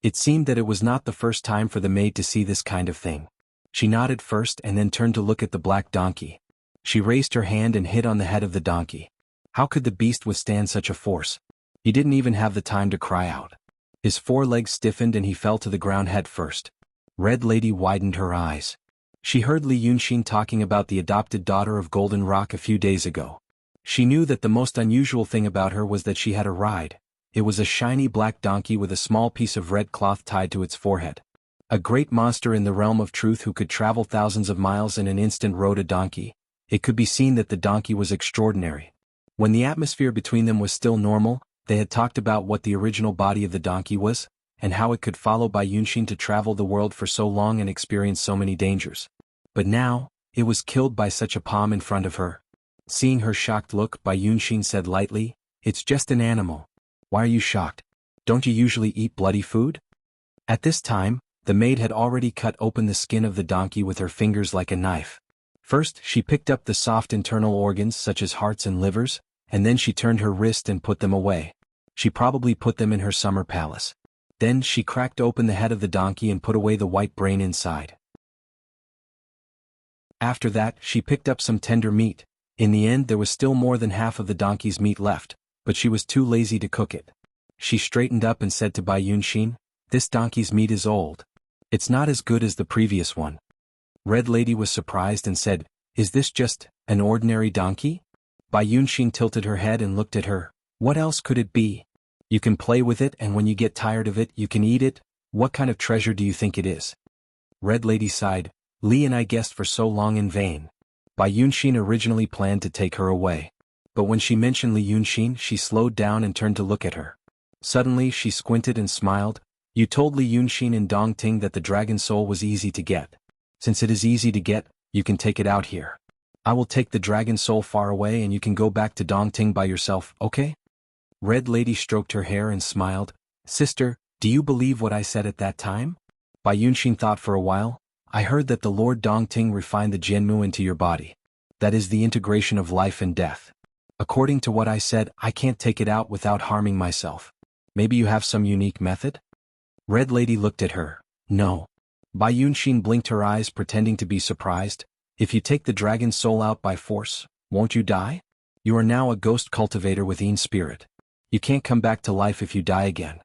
A: It seemed that it was not the first time for the maid to see this kind of thing. She nodded first and then turned to look at the black donkey. She raised her hand and hit on the head of the donkey. How could the beast withstand such a force? He didn't even have the time to cry out. His forelegs stiffened and he fell to the ground head first. Red Lady widened her eyes. She heard Li Yunxin talking about the adopted daughter of Golden Rock a few days ago. She knew that the most unusual thing about her was that she had a ride. It was a shiny black donkey with a small piece of red cloth tied to its forehead. A great monster in the realm of truth who could travel thousands of miles in an instant rode a donkey. It could be seen that the donkey was extraordinary. When the atmosphere between them was still normal, they had talked about what the original body of the donkey was, and how it could follow Bai Yunxin to travel the world for so long and experience so many dangers. But now, it was killed by such a palm in front of her. Seeing her shocked look, Bai Yunxin said lightly, "It's just an animal. Why are you shocked? Don't you usually eat bloody food?" At this time, the maid had already cut open the skin of the donkey with her fingers like a knife. First, she picked up the soft internal organs such as hearts and livers, and then she turned her wrist and put them away. She probably put them in her summer palace. Then she cracked open the head of the donkey and put away the white brain inside. After that, she picked up some tender meat. In the end, there was still more than half of the donkey's meat left, but she was too lazy to cook it. She straightened up and said to Bai Yunxin, "This donkey's meat is old. It's not as good as the previous one." Red Lady was surprised and said, "Is this just an ordinary donkey?" Bai Yunxin tilted her head and looked at her. "What else could it be? You can play with it, and when you get tired of it, you can eat it. What kind of treasure do you think it is?" Red Lady sighed. "Li and I guessed for so long in vain." Bai Yunxin originally planned to take her away. But when she mentioned Li Yunxin, she slowed down and turned to look at her. Suddenly she squinted and smiled. "You told Li Yunxin in Dongting that the dragon soul was easy to get. Since it is easy to get, you can take it out here. I will take the dragon soul far away and you can go back to Dongting by yourself, okay?" Red Lady stroked her hair and smiled. "Sister, do you believe what I said at that time?" Bai Yunxin thought for a while. "I heard that the Lord Dongting refined the Jianmu into your body. That is the integration of life and death. According to what I said, I can't take it out without harming myself. Maybe you have some unique method?" Red Lady looked at her. "No." Bai Yunxin blinked her eyes, pretending to be surprised. "If you take the dragon soul out by force, won't you die? You are now a ghost cultivator with Een spirit. You can't come back to life if you die again."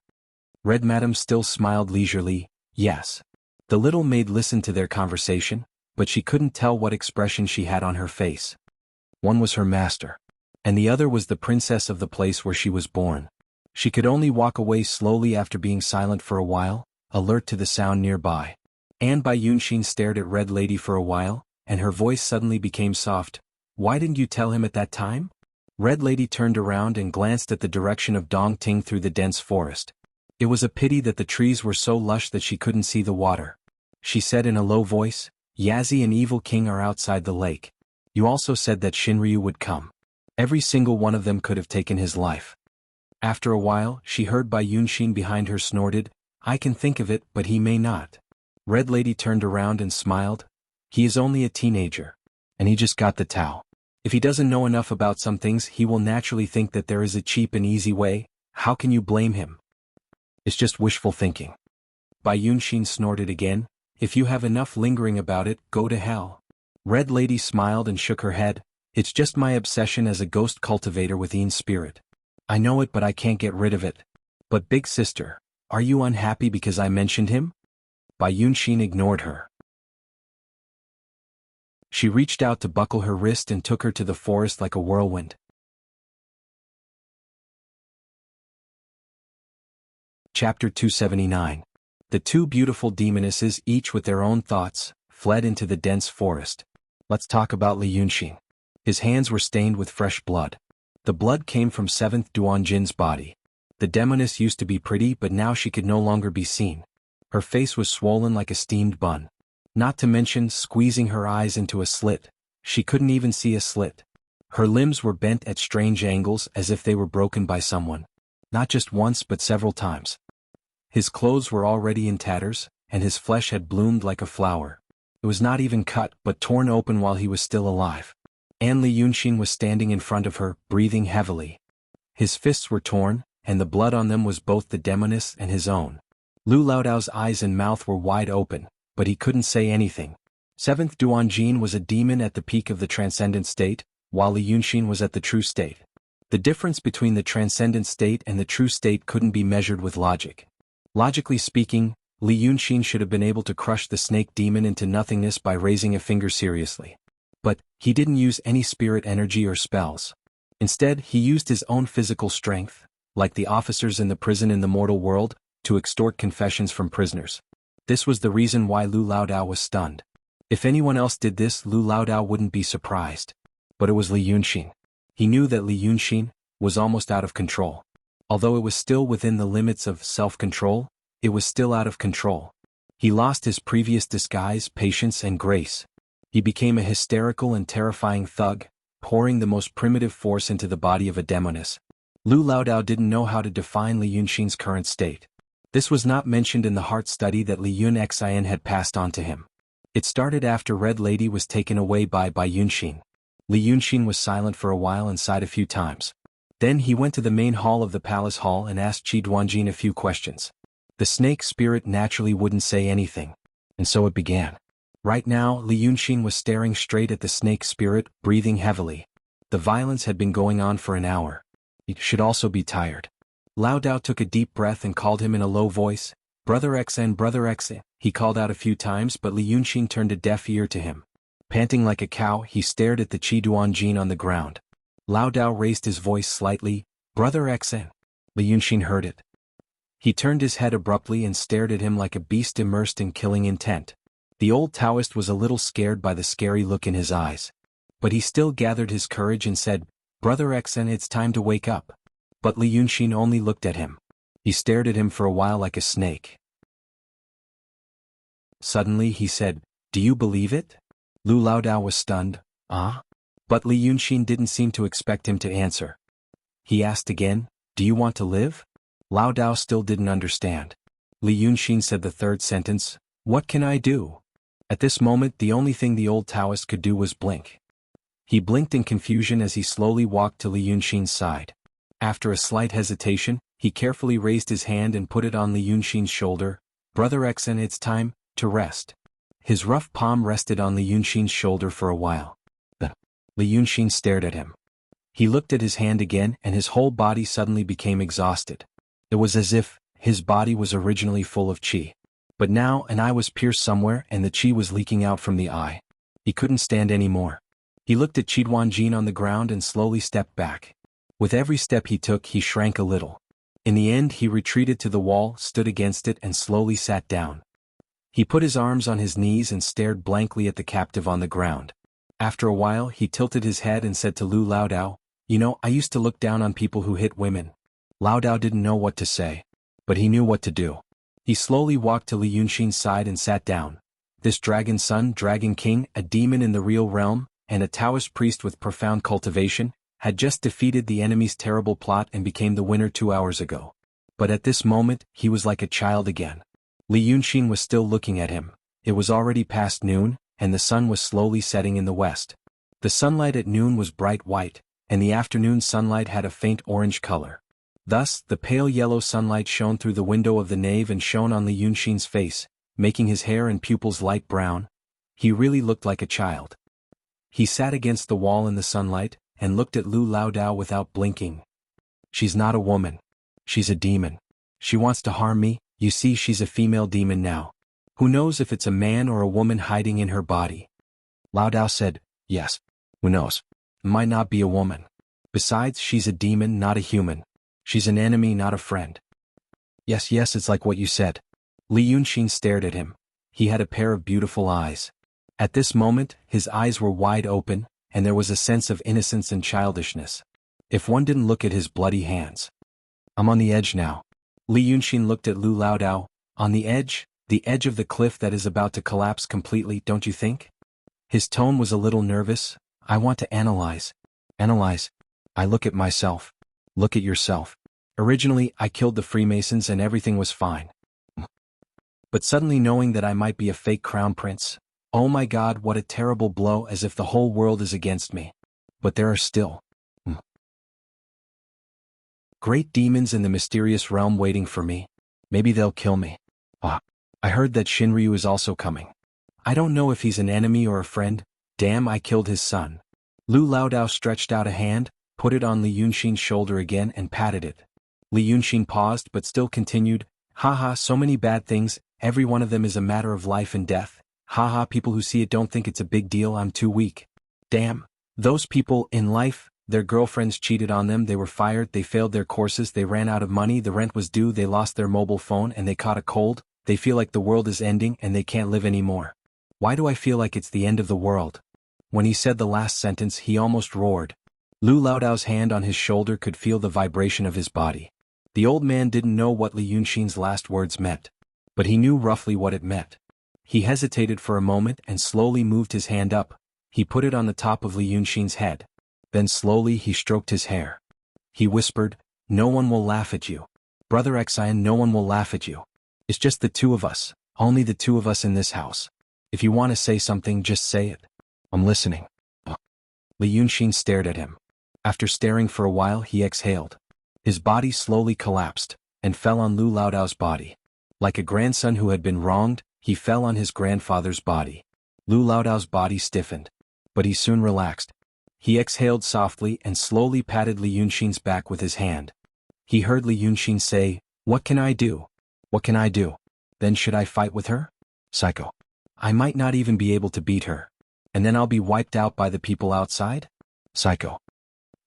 A: Red Madam still smiled leisurely, yes. The little maid listened to their conversation, but she couldn't tell what expression she had on her face. One was her master, and the other was the princess of the place where she was born. She could only walk away slowly after being silent for a while, alert to the sound nearby. And Bai Yunshin stared at Red Lady for a while, and her voice suddenly became soft. Why didn't you tell him at that time? Red Lady turned around and glanced at the direction of Dongting through the dense forest. It was a pity that the trees were so lush that she couldn't see the water. She said in a low voice, Yazi and Evil King are outside the lake. You also said that Shinryu would come. Every single one of them could have taken his life. After a while, she heard Bai Yunshin behind her snorted, I can think of it, but he may not. Red Lady turned around and smiled. He is only a teenager. And he just got the Tao. If he doesn't know enough about some things, he will naturally think that there is a cheap and easy way. How can you blame him? It's just wishful thinking. Bai Yunshin snorted again. If you have enough lingering about it, go to hell. Red Lady smiled and shook her head. It's just my obsession as a ghost cultivator with Ian's spirit. I know it, but I can't get rid of it. But big sister, are you unhappy because I mentioned him? Bai Yunshin ignored her. She reached out to buckle her wrist and took her to the forest like a whirlwind. Chapter 279. The two beautiful demonesses, each with their own thoughts, fled into the dense forest. Let's talk about Li Yunshin. His hands were stained with fresh blood. The blood came from 7th Duanjin's body. The demoness used to be pretty, but now she could no longer be seen. Her face was swollen like a steamed bun. Not to mention squeezing her eyes into a slit. She couldn't even see a slit. Her limbs were bent at strange angles as if they were broken by someone. Not just once but several times. His clothes were already in tatters, and his flesh had bloomed like a flower. It was not even cut but torn open while he was still alive. And Li Yunshin was standing in front of her, breathing heavily. His fists were torn, and the blood on them was both the demoness and his own. Lu Laodao's eyes and mouth were wide open, but he couldn't say anything. 7th Duanjin was a demon at the peak of the transcendent state, while Li Yunshin was at the true state. The difference between the transcendent state and the true state couldn't be measured with logic. Logically speaking, Li Yunshin should have been able to crush the snake demon into nothingness by raising a finger seriously. But he didn't use any spirit energy or spells. Instead, he used his own physical strength, like the officers in the prison in the mortal world, to extort confessions from prisoners. This was the reason why Lu Laodao was stunned. If anyone else did this, Lu Laodao wouldn't be surprised. But it was Li Yunshin. He knew that Li Yunshin was almost out of control. Although it was still within the limits of self-control, it was still out of control. He lost his previous disguise, patience, and grace. He became a hysterical and terrifying thug, pouring the most primitive force into the body of a demoness. Lu Laodao didn't know how to define Li Yunshin's current state. This was not mentioned in the heart study that Li Yunxian had passed on to him. It started after Red Lady was taken away by Bai Yunshin. Li Yunshin was silent for a while and sighed a few times. Then he went to the main hall of the palace hall and asked Qi Duanjin a few questions. The snake spirit naturally wouldn't say anything. And so it began. Right now, Li Yunshin was staring straight at the snake spirit, breathing heavily. The violence had been going on for an hour. He should also be tired. Lao Dao took a deep breath and called him in a low voice, Brother Xen, Brother Xen. He called out a few times, but Li Yunshin turned a deaf ear to him. Panting like a cow, he stared at the Qi Duanjin on the ground. Lao Dao raised his voice slightly, Brother Xen. Li Yunshin heard it. He turned his head abruptly and stared at him like a beast immersed in killing intent. The old Taoist was a little scared by the scary look in his eyes. But he still gathered his courage and said, Brother Xen, it's time to wake up. But Li Yunshin only looked at him. He stared at him for a while like a snake. Suddenly he said, Do you believe it? Lu Laodao was stunned. Ah? But Li Yunshin didn't seem to expect him to answer. He asked again, Do you want to live? Laodao still didn't understand. Li Yunshin said the third sentence, What can I do? At this moment the only thing the old Taoist could do was blink. He blinked in confusion as he slowly walked to Li Yunshin's side. After a slight hesitation, he carefully raised his hand and put it on Li Yunshin's shoulder. Brother Xen, it's time to rest. His rough palm rested on Li Yunshin's shoulder for a while. Li Yunshin stared at him. He looked at his hand again and his whole body suddenly became exhausted. It was as if His body was originally full of qi. But now an eye was pierced somewhere and the qi was leaking out from the eye. He couldn't stand any more. He looked at Qi on the ground and slowly stepped back. With every step he took, he shrank a little. In the end, he retreated to the wall, stood against it, and slowly sat down. He put his arms on his knees and stared blankly at the captive on the ground. After a while, he tilted his head and said to Lu Laodao, "You know, I used to look down on people who hit women." Laodao didn't know what to say. But he knew what to do. He slowly walked to Li Yunxin's side and sat down. This dragon son, dragon king, a demon in the real realm, and a Taoist priest with profound cultivation, had just defeated the enemy's terrible plot and became the winner 2 hours ago. But at this moment, he was like a child again. Li Yunxin was still looking at him. It was already past noon, and the sun was slowly setting in the west. The sunlight at noon was bright white, and the afternoon sunlight had a faint orange color. Thus, the pale yellow sunlight shone through the window of the nave and shone on Li Yunxin's face, making his hair and pupils light brown. He really looked like a child. He sat against the wall in the sunlight, and looked at Lu Laodao without blinking. "She's not a woman. She's a demon. She wants to harm me. You see, she's a female demon now. Who knows if it's a man or a woman hiding in her body?" Laodao said, "Yes. Who knows? It might not be a woman. Besides, she's a demon, not a human. She's an enemy, not a friend." Yes, it's like what you said." Li Yunxin stared at him. He had a pair of beautiful eyes. At this moment, his eyes were wide open, and there was a sense of innocence and childishness. If one didn't look at his bloody hands. "I'm on the edge now." Li Yunxin looked at Lu Laodao. "On the edge of the cliff that is about to collapse completely, don't you think?" His tone was a little nervous. "I want to analyze. Analyze. I look at myself. Look at yourself. Originally, I killed the Freemasons and everything was fine. But suddenly knowing that I might be a fake crown prince, oh my God, what a terrible blow, as if the whole world is against me. But there are still great demons in the mysterious realm waiting for me. Maybe they'll kill me. I heard that Shinryu is also coming. I don't know if he's an enemy or a friend. Damn, I killed his son." Lu Laodao stretched out a hand, put it on Li Yunxin's shoulder again and patted it. Li Yunxin paused but still continued, "Haha, so many bad things, every one of them is a matter of life and death. Haha, people who see it don't think it's a big deal, I'm too weak. Damn. Those people, in life, their girlfriends cheated on them, they were fired, they failed their courses, they ran out of money, the rent was due, they lost their mobile phone and they caught a cold, they feel like the world is ending and they can't live anymore. Why do I feel like it's the end of the world?" When he said the last sentence, he almost roared. Lu Laodao's hand on his shoulder could feel the vibration of his body. The old man didn't know what Li Yunxin's last words meant. But he knew roughly what it meant. He hesitated for a moment and slowly moved his hand up. He put it on the top of Li Yunxin's head. Then slowly he stroked his hair. He whispered, "No one will laugh at you. Brother Xian, no one will laugh at you. It's just the two of us, only the two of us in this house. If you want to say something, just say it. I'm listening." Li Yunxin stared at him. After staring for a while, he exhaled. His body slowly collapsed, and fell on Lu Laodao's body. Like a grandson who had been wronged, he fell on his grandfather's body. Lu Laodao's body stiffened. But he soon relaxed. He exhaled softly and slowly patted Li Yunxin's back with his hand. He heard Li Yunxin say, "What can I do? What can I do? Then should I fight with her? Psycho. I might not even be able to beat her. And then I'll be wiped out by the people outside? Psycho."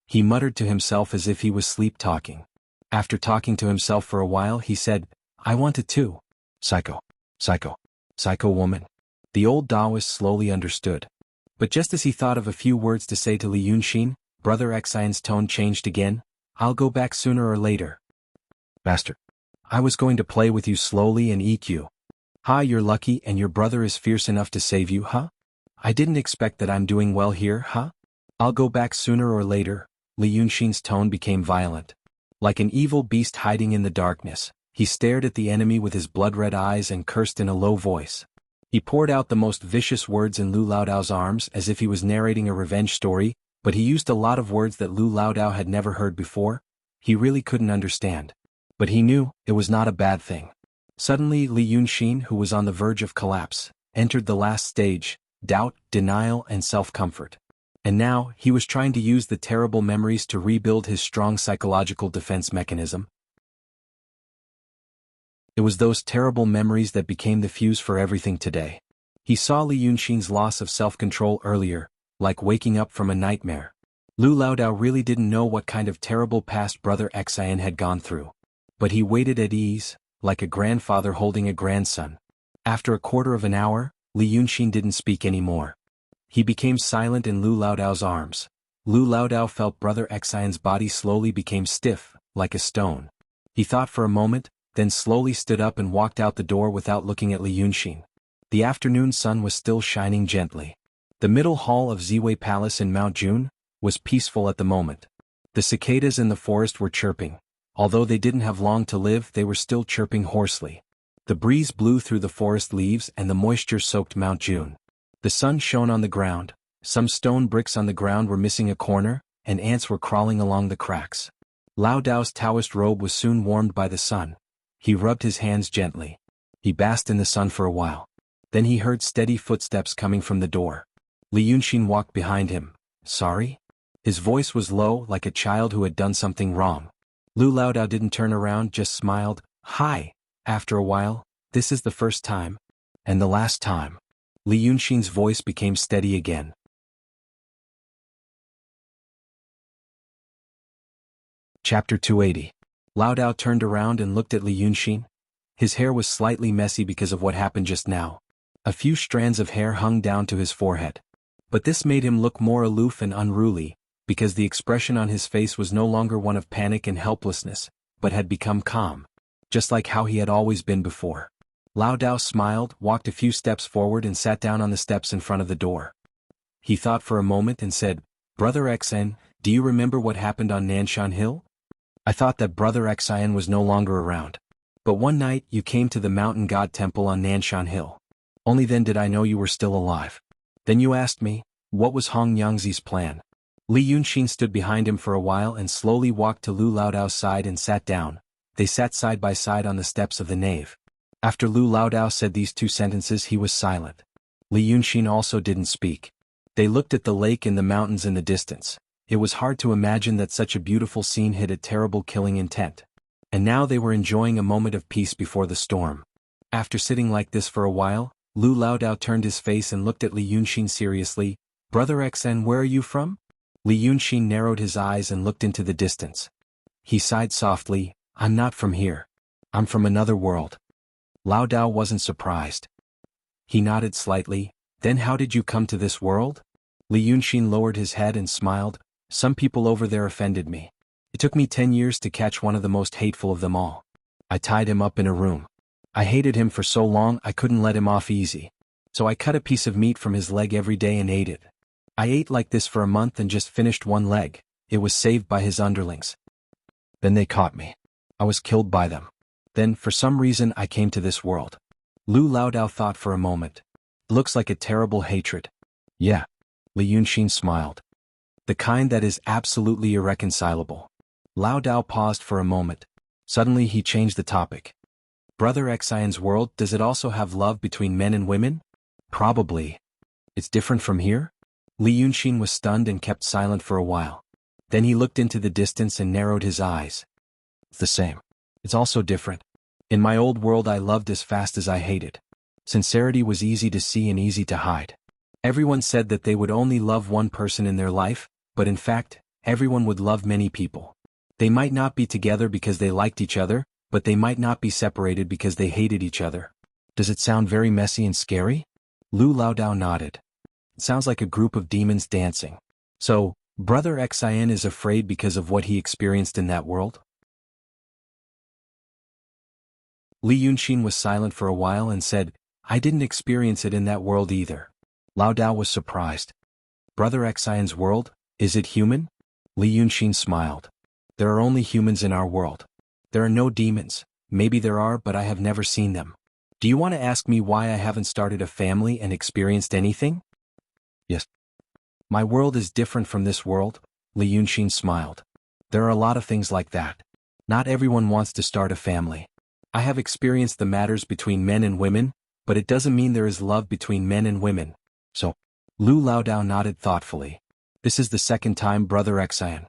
A: He muttered to himself as if he was sleep-talking. After talking to himself for a while, he said, "I want it too. Psycho. Psycho. Psycho woman." The old Taoist slowly understood. But just as he thought of a few words to say to Li Yunxin, Brother Xian's tone changed again. "I'll go back sooner or later. Master. I was going to play with you slowly and eat you. Ha, you're lucky and your brother is fierce enough to save you, huh? I didn't expect that I'm doing well here, huh? I'll go back sooner or later." Li Yunxin's tone became violent. Like an evil beast hiding in the darkness, he stared at the enemy with his blood-red eyes and cursed in a low voice. He poured out the most vicious words in Lu Laodao's arms as if he was narrating a revenge story, but he used a lot of words that Lu Laodao had never heard before. He really couldn't understand. But he knew it was not a bad thing. Suddenly Li Yunxin, who was on the verge of collapse, entered the last stage: doubt, denial, and self-comfort. And now, he was trying to use the terrible memories to rebuild his strong psychological defense mechanism. It was those terrible memories that became the fuse for everything today. He saw Li Yunxin's loss of self-control earlier, like waking up from a nightmare. Lu Laodao really didn't know what kind of terrible past Brother Xian had gone through. But he waited at ease, like a grandfather holding a grandson. After a quarter of an hour, Li Yunxin didn't speak anymore. He became silent in Lu Laodao's arms. Lu Laodao felt Brother Xian's body slowly became stiff, like a stone. He thought for a moment, then slowly stood up and walked out the door without looking at Li Yunxin. The afternoon sun was still shining gently. The middle hall of Ziwei Palace in Mount Jun was peaceful at the moment. The cicadas in the forest were chirping. Although they didn't have long to live, they were still chirping hoarsely. The breeze blew through the forest leaves and the moisture soaked Mount Jun. The sun shone on the ground. Some stone bricks on the ground were missing a corner, and ants were crawling along the cracks. Lao Dao's Taoist robe was soon warmed by the sun. He rubbed his hands gently. He basked in the sun for a while. Then he heard steady footsteps coming from the door. Li Yunxin walked behind him. Sorry? His voice was low, like a child who had done something wrong. Lu Laodao didn't turn around, just smiled. Hi. After a while, this is the first time. And the last time. Li Yunxin's voice became steady again. Chapter 280. Lao Dao turned around and looked at Li Yunxin. His hair was slightly messy because of what happened just now. A few strands of hair hung down to his forehead. But this made him look more aloof and unruly, because the expression on his face was no longer one of panic and helplessness, but had become calm, just like how he had always been before. Lao Dao smiled, walked a few steps forward and sat down on the steps in front of the door. He thought for a moment and said, Brother Xian, do you remember what happened on Nanshan Hill? I thought that Brother Xian was no longer around. But one night you came to the mountain god temple on Nanshan Hill. Only then did I know you were still alive. Then you asked me, what was Hong Yangzi's plan? Li Yunxin stood behind him for a while and slowly walked to Lu Laodao's side and sat down. They sat side by side on the steps of the nave. After Lu Laodao said these two sentences, he was silent. Li Yunxin also didn't speak. They looked at the lake and the mountains in the distance. It was hard to imagine that such a beautiful scene hid a terrible killing intent. And now they were enjoying a moment of peace before the storm. After sitting like this for a while, Lu Laodao turned his face and looked at Li Yunxin seriously. Brother Xian, where are you from? Li Yunxin narrowed his eyes and looked into the distance. He sighed softly, I'm not from here. I'm from another world. Lao Dao wasn't surprised. He nodded slightly. Then how did you come to this world? Li Yunxin lowered his head and smiled. Some people over there offended me. It took me 10 years to catch one of the most hateful of them all. I tied him up in a room. I hated him for so long I couldn't let him off easy. So I cut a piece of meat from his leg every day and ate it. I ate like this for a month and just finished one leg. It was saved by his underlings. Then they caught me. I was killed by them. Then, for some reason, I came to this world. Lu Laodao thought for a moment. Looks like a terrible hatred. Yeah. Li Yunxin smiled. The kind that is absolutely irreconcilable. Lao Dao paused for a moment. Suddenly he changed the topic. Brother Xian's world, does it also have love between men and women? Probably. It's different from here? Li Yunxin was stunned and kept silent for a while. Then he looked into the distance and narrowed his eyes. It's the same. It's also different. In my old world I loved as fast as I hated. Sincerity was easy to see and easy to hide. Everyone said that they would only love one person in their life, but in fact, everyone would love many people. They might not be together because they liked each other, but they might not be separated because they hated each other. Does it sound very messy and scary? Lu Laodao nodded. It sounds like a group of demons dancing. So, Brother Xian is afraid because of what he experienced in that world? Li Yunxin was silent for a while and said, I didn't experience it in that world either. Lao Dao was surprised. Brother Xian's world, is it human? Li Yunxin smiled. There are only humans in our world. There are no demons. Maybe there are, but I have never seen them. Do you want to ask me why I haven't started a family and experienced anything? Yes. My world is different from this world, Li Yunxin smiled. There are a lot of things like that. Not everyone wants to start a family. I have experienced the matters between men and women, but it doesn't mean there is love between men and women. So, Lu Laodao nodded thoughtfully. This is the second time, Brother Xian.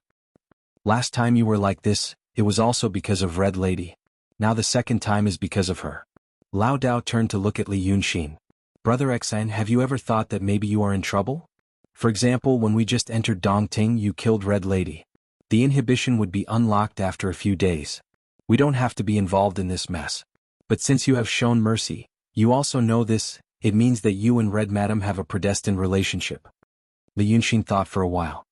A: Last time you were like this, it was also because of Red Lady. Now the second time is because of her. Lao Dao turned to look at Li Yunxin. Brother Xan, have you ever thought that maybe you are in trouble? For example, when we just entered Dongting, you killed Red Lady. The inhibition would be unlocked after a few days. We don't have to be involved in this mess. But since you have shown mercy, you also know this, it means that you and Red Madam have a predestined relationship. Li Yunxin thought for a while.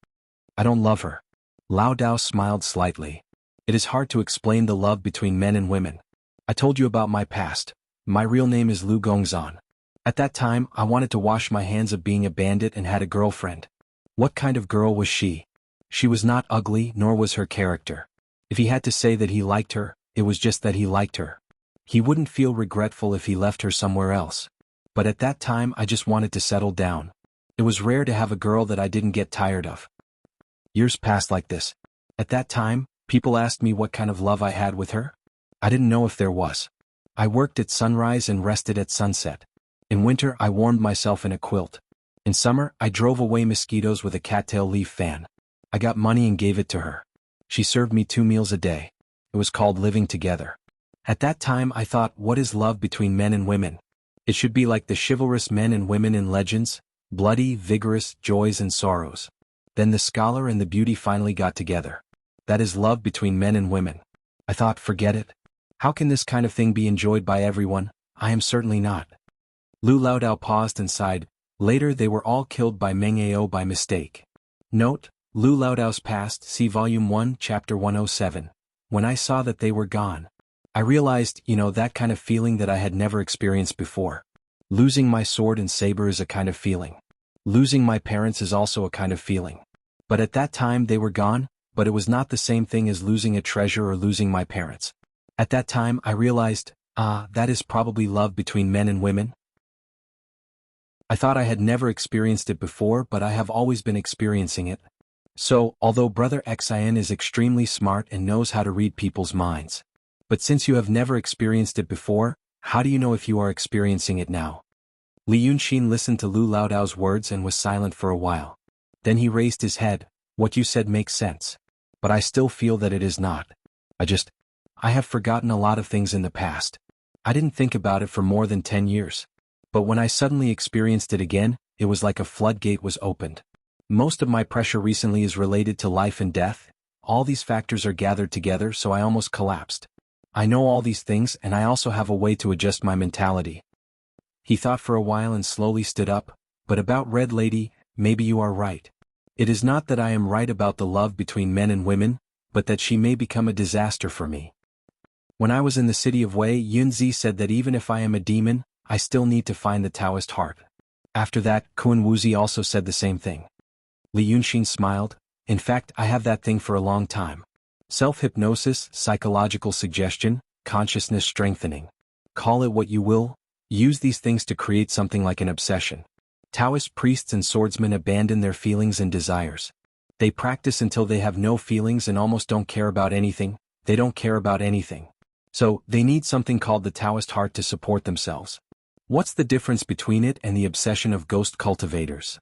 A: I don't love her. Lao Dao smiled slightly. It is hard to explain the love between men and women. I told you about my past. My real name is Lu Gongzan. At that time, I wanted to wash my hands of being a bandit and had a girlfriend. What kind of girl was she? She was not ugly, nor was her character. If he had to say that he liked her, it was just that he liked her. He wouldn't feel regretful if he left her somewhere else. But at that time I just wanted to settle down. It was rare to have a girl that I didn't get tired of. Years passed like this. At that time, people asked me what kind of love I had with her. I didn't know if there was. I worked at sunrise and rested at sunset. In winter I warmed myself in a quilt. In summer I drove away mosquitoes with a cattail leaf fan. I got money and gave it to her. She served me 2 meals a day. It was called living together. At that time I thought, what is love between men and women? It should be like the chivalrous men and women in legends, bloody, vigorous, joys and sorrows. Then the scholar and the beauty finally got together. That is love between men and women. I thought, forget it. How can this kind of thing be enjoyed by everyone? I am certainly not. Lu Laodao paused and sighed. Later they were all killed by Meng Ao by mistake. Note, Lu Laodao's past, see Volume 1, Chapter 107. When I saw that they were gone, I realized, that kind of feeling that I had never experienced before. Losing my sword and saber is a kind of feeling. Losing my parents is also a kind of feeling. But at that time they were gone, but it was not the same thing as losing a treasure or losing my parents. At that time I realized, that is probably love between men and women. I thought I had never experienced it before, but I have always been experiencing it. So, although Brother Xian is extremely smart and knows how to read people's minds, but since you have never experienced it before, how do you know if you are experiencing it now? Li Yunxin listened to Lu Laodao's words and was silent for a while. Then he raised his head. What you said makes sense. But I still feel that it is not. I have forgotten a lot of things in the past. I didn't think about it for more than 10 years. But when I suddenly experienced it again, it was like a floodgate was opened. Most of my pressure recently is related to life and death. All these factors are gathered together, so I almost collapsed. I know all these things, and I also have a way to adjust my mentality. He thought for a while and slowly stood up. But about Red Lady, maybe you are right. It is not that I am right about the love between men and women, but that she may become a disaster for me. When I was in the city of Wei, Yunzi said that even if I am a demon, I still need to find the Taoist heart. After that, Kun Wuzi also said the same thing. Li Yunxin smiled. In fact, I have that thing for a long time. Self-hypnosis, psychological suggestion, consciousness strengthening. Call it what you will. Use these things to create something like an obsession. Taoist priests and swordsmen abandon their feelings and desires. They practice until they have no feelings and almost don't care about anything. They don't care about anything. So, they need something called the Taoist heart to support themselves. What's the difference between it and the obsession of ghost cultivators?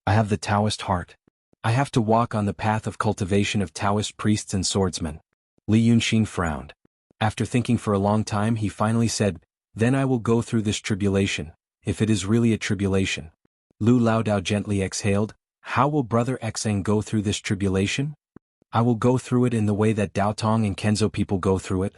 A: I have the Taoist heart. I have to walk on the path of cultivation of Taoist priests and swordsmen. Li Yunxin frowned. After thinking for a long time he finally said, then I will go through this tribulation, if it is really a tribulation. Lu Laodao gently exhaled. How will Brother Xang go through this tribulation? I will go through it in the way that Daotong and Kenzo people go through it.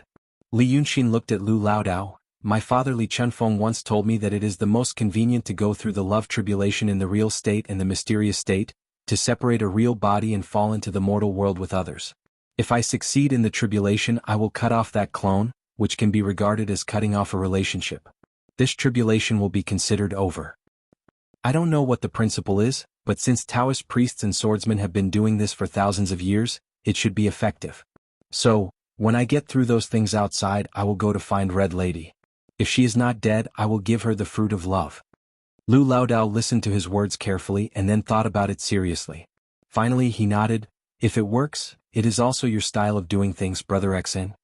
A: Li Yunxin looked at Lu Laodao. My father Li Chunfeng once told me that it is the most convenient to go through the love tribulation in the real state and the mysterious state, to separate a real body and fall into the mortal world with others. If I succeed in the tribulation I will cut off that clone, which can be regarded as cutting off a relationship. This tribulation will be considered over. I don't know what the principle is, but since Taoist priests and swordsmen have been doing this for thousands of years, it should be effective. So, when I get through those things outside I will go to find Red Lady. If she is not dead I will give her the fruit of love. Lu Laodao listened to his words carefully and then thought about it seriously. Finally he nodded. If it works, it is also your style of doing things, Brother Xen.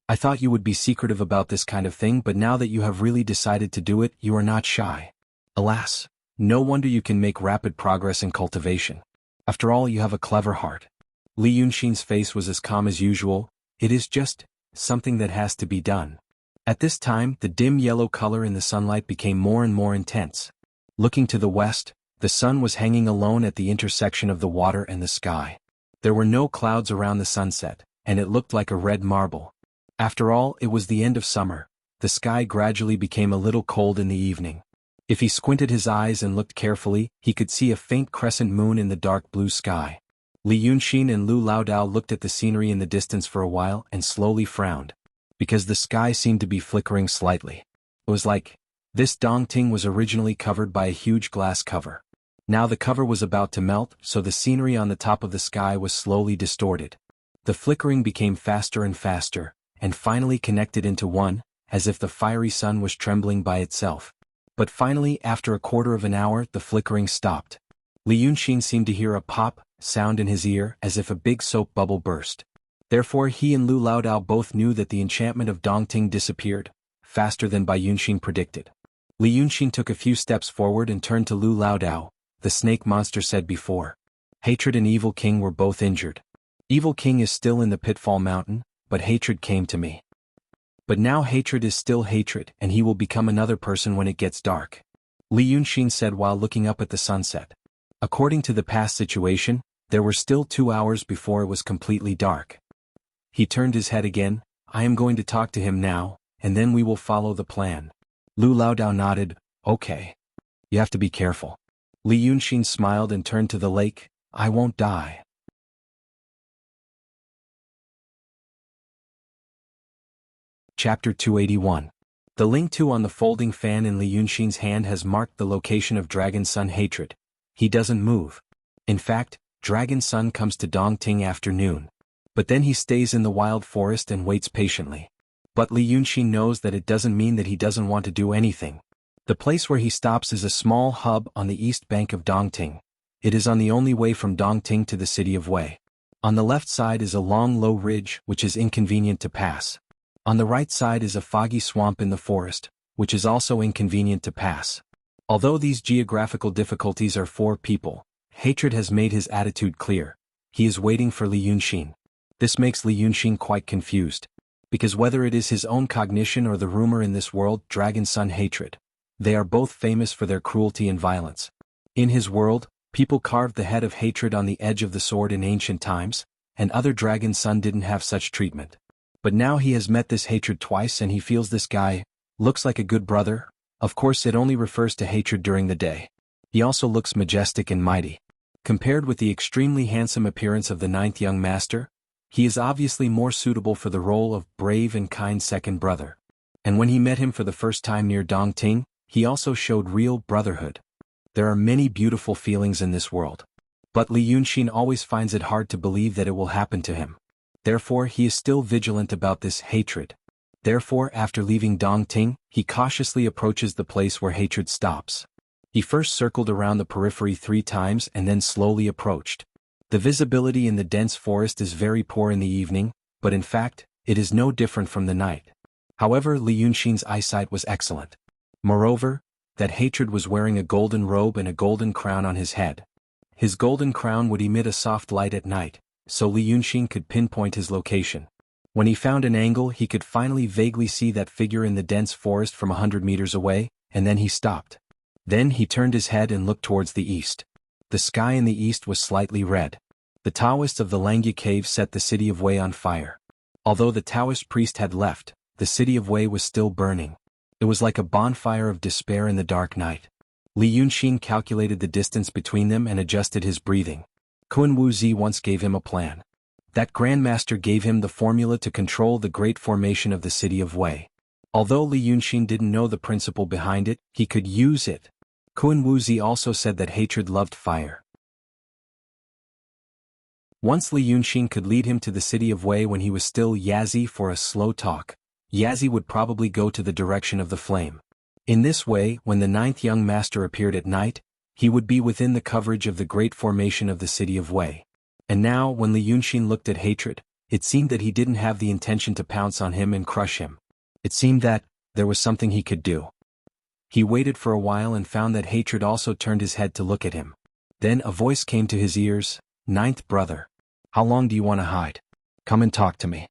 A: I thought you would be secretive about this kind of thing, but now that you have really decided to do it, you are not shy. Alas, no wonder you can make rapid progress in cultivation. After all, you have a clever heart. Li Yunxin's face was as calm as usual. It is just something that has to be done. At this time, the dim yellow color in the sunlight became more and more intense. Looking to the west, the sun was hanging alone at the intersection of the water and the sky. There were no clouds around the sunset, and it looked like a red marble. After all, it was the end of summer. The sky gradually became a little cold in the evening. If he squinted his eyes and looked carefully, he could see a faint crescent moon in the dark blue sky. Li Yunxin and Lu Laodao looked at the scenery in the distance for a while and slowly frowned, because the sky seemed to be flickering slightly. It was like this Dongting was originally covered by a huge glass cover. Now the cover was about to melt, so the scenery on the top of the sky was slowly distorted. The flickering became faster and faster, and finally connected into one, as if the fiery sun was trembling by itself. But finally, after a quarter of an hour, the flickering stopped. Li Yunxin seemed to hear a pop sound in his ear, as if a big soap bubble burst. Therefore he and Lu Laodao both knew that the enchantment of Dongting disappeared, faster than Bai Yunxin predicted. Li Yunxin took a few steps forward and turned to Lu Laodao. The snake monster said before. Hatred and Evil King were both injured. Evil King is still in the Pitfall Mountain, but hatred came to me. But now hatred is still hatred, and he will become another person when it gets dark. Li Yunxin said while looking up at the sunset. According to the past situation, there were still 2 hours before it was completely dark. He turned his head again. I am going to talk to him now, and then we will follow the plan. Lu Laodao nodded. Okay. You have to be careful. Li Yunxin smiled and turned to the lake. I won't die. Chapter 281. The link 2 on the folding fan in Li Yunxin's hand has marked the location of Dragon Sun hatred. He doesn't move. In fact, Dragon Sun comes to Dongting after noon. But then he stays in the wild forest and waits patiently. But Li Yunxin knows that it doesn't mean that he doesn't want to do anything. The place where he stops is a small hub on the east bank of Dongting. It is on the only way from Dongting to the city of Wei. On the left side is a long low ridge which is inconvenient to pass. On the right side is a foggy swamp in the forest, which is also inconvenient to pass. Although these geographical difficulties are for people, hatred has made his attitude clear. He is waiting for Li Yunxin. This makes Li Yunxin quite confused. Because whether it is his own cognition or the rumor in this world, Dragon Sun hatred, they are both famous for their cruelty and violence. In his world, people carved the head of hatred on the edge of the sword in ancient times, and other Dragon Sun didn't have such treatment. But now he has met this hatred twice and he feels this guy looks like a good brother. Of course it only refers to hatred during the day. He also looks majestic and mighty. Compared with the extremely handsome appearance of the 9th young master, he is obviously more suitable for the role of brave and kind second brother. And when he met him for the first time near Dongting, he also showed real brotherhood. There are many beautiful feelings in this world. But Li Yunxin always finds it hard to believe that it will happen to him. Therefore he is still vigilant about this hatred. Therefore after leaving Dongting, he cautiously approaches the place where hatred stops. He first circled around the periphery 3 times and then slowly approached. The visibility in the dense forest is very poor in the evening, but in fact, it is no different from the night. However, Li Yunxin's eyesight was excellent. Moreover, that hatred was wearing a golden robe and a golden crown on his head. His golden crown would emit a soft light at night, so Li Yunxin could pinpoint his location. When he found an angle, he could finally vaguely see that figure in the dense forest from 100 meters away, and then he stopped. Then he turned his head and looked towards the east. The sky in the east was slightly red. The Taoists of the Langya cave set the city of Wei on fire. Although the Taoist priest had left, the city of Wei was still burning. It was like a bonfire of despair in the dark night. Li Yunxin calculated the distance between them and adjusted his breathing. Kun Wuzi once gave him a plan. That Grandmaster gave him the formula to control the great formation of the city of Wei. Although Li Yunxin didn't know the principle behind it, he could use it. Kun Wuzi also said that hatred loved fire. Once Li Yunxin could lead him to the city of Wei when he was still Yazi for a slow talk. Yazi would probably go to the direction of the flame. In this way, when the 9th young master appeared at night, he would be within the coverage of the great formation of the city of Wei. And now, when Li Yunxin looked at hatred, it seemed that he didn't have the intention to pounce on him and crush him. It seemed that there was something he could do. He waited for a while and found that hatred also turned his head to look at him. Then a voice came to his ears, 9th brother. How long do you want to hide? Come and talk to me.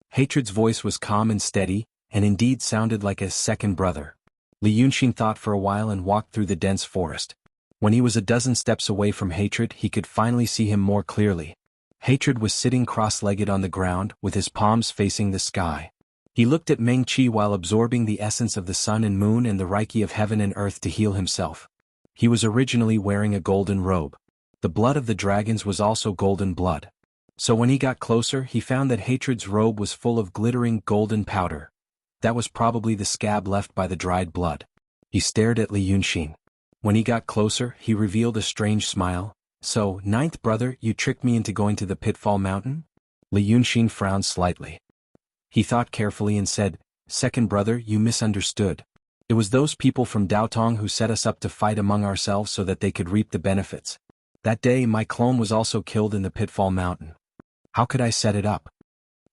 A: Hatred's voice was calm and steady, and indeed sounded like a second brother. Li Yunxin thought for a while and walked through the dense forest. When he was a dozen steps away from Hatred, he could finally see him more clearly. Hatred was sitting cross-legged on the ground, with his palms facing the sky. He looked at Meng Qi while absorbing the essence of the sun and moon and the reiki of heaven and earth to heal himself. He was originally wearing a golden robe. The blood of the dragons was also golden blood. So when he got closer, he found that Hatred's robe was full of glittering golden powder. That was probably the scab left by the dried blood. He stared at Li Yunxin. When he got closer, he revealed a strange smile. So, ninth brother, you tricked me into going to the Pitfall Mountain? Li Yunxin frowned slightly. He thought carefully and said, second brother, you misunderstood. It was those people from Daotong who set us up to fight among ourselves so that they could reap the benefits. That day my clone was also killed in the Pitfall Mountain. How could I set it up?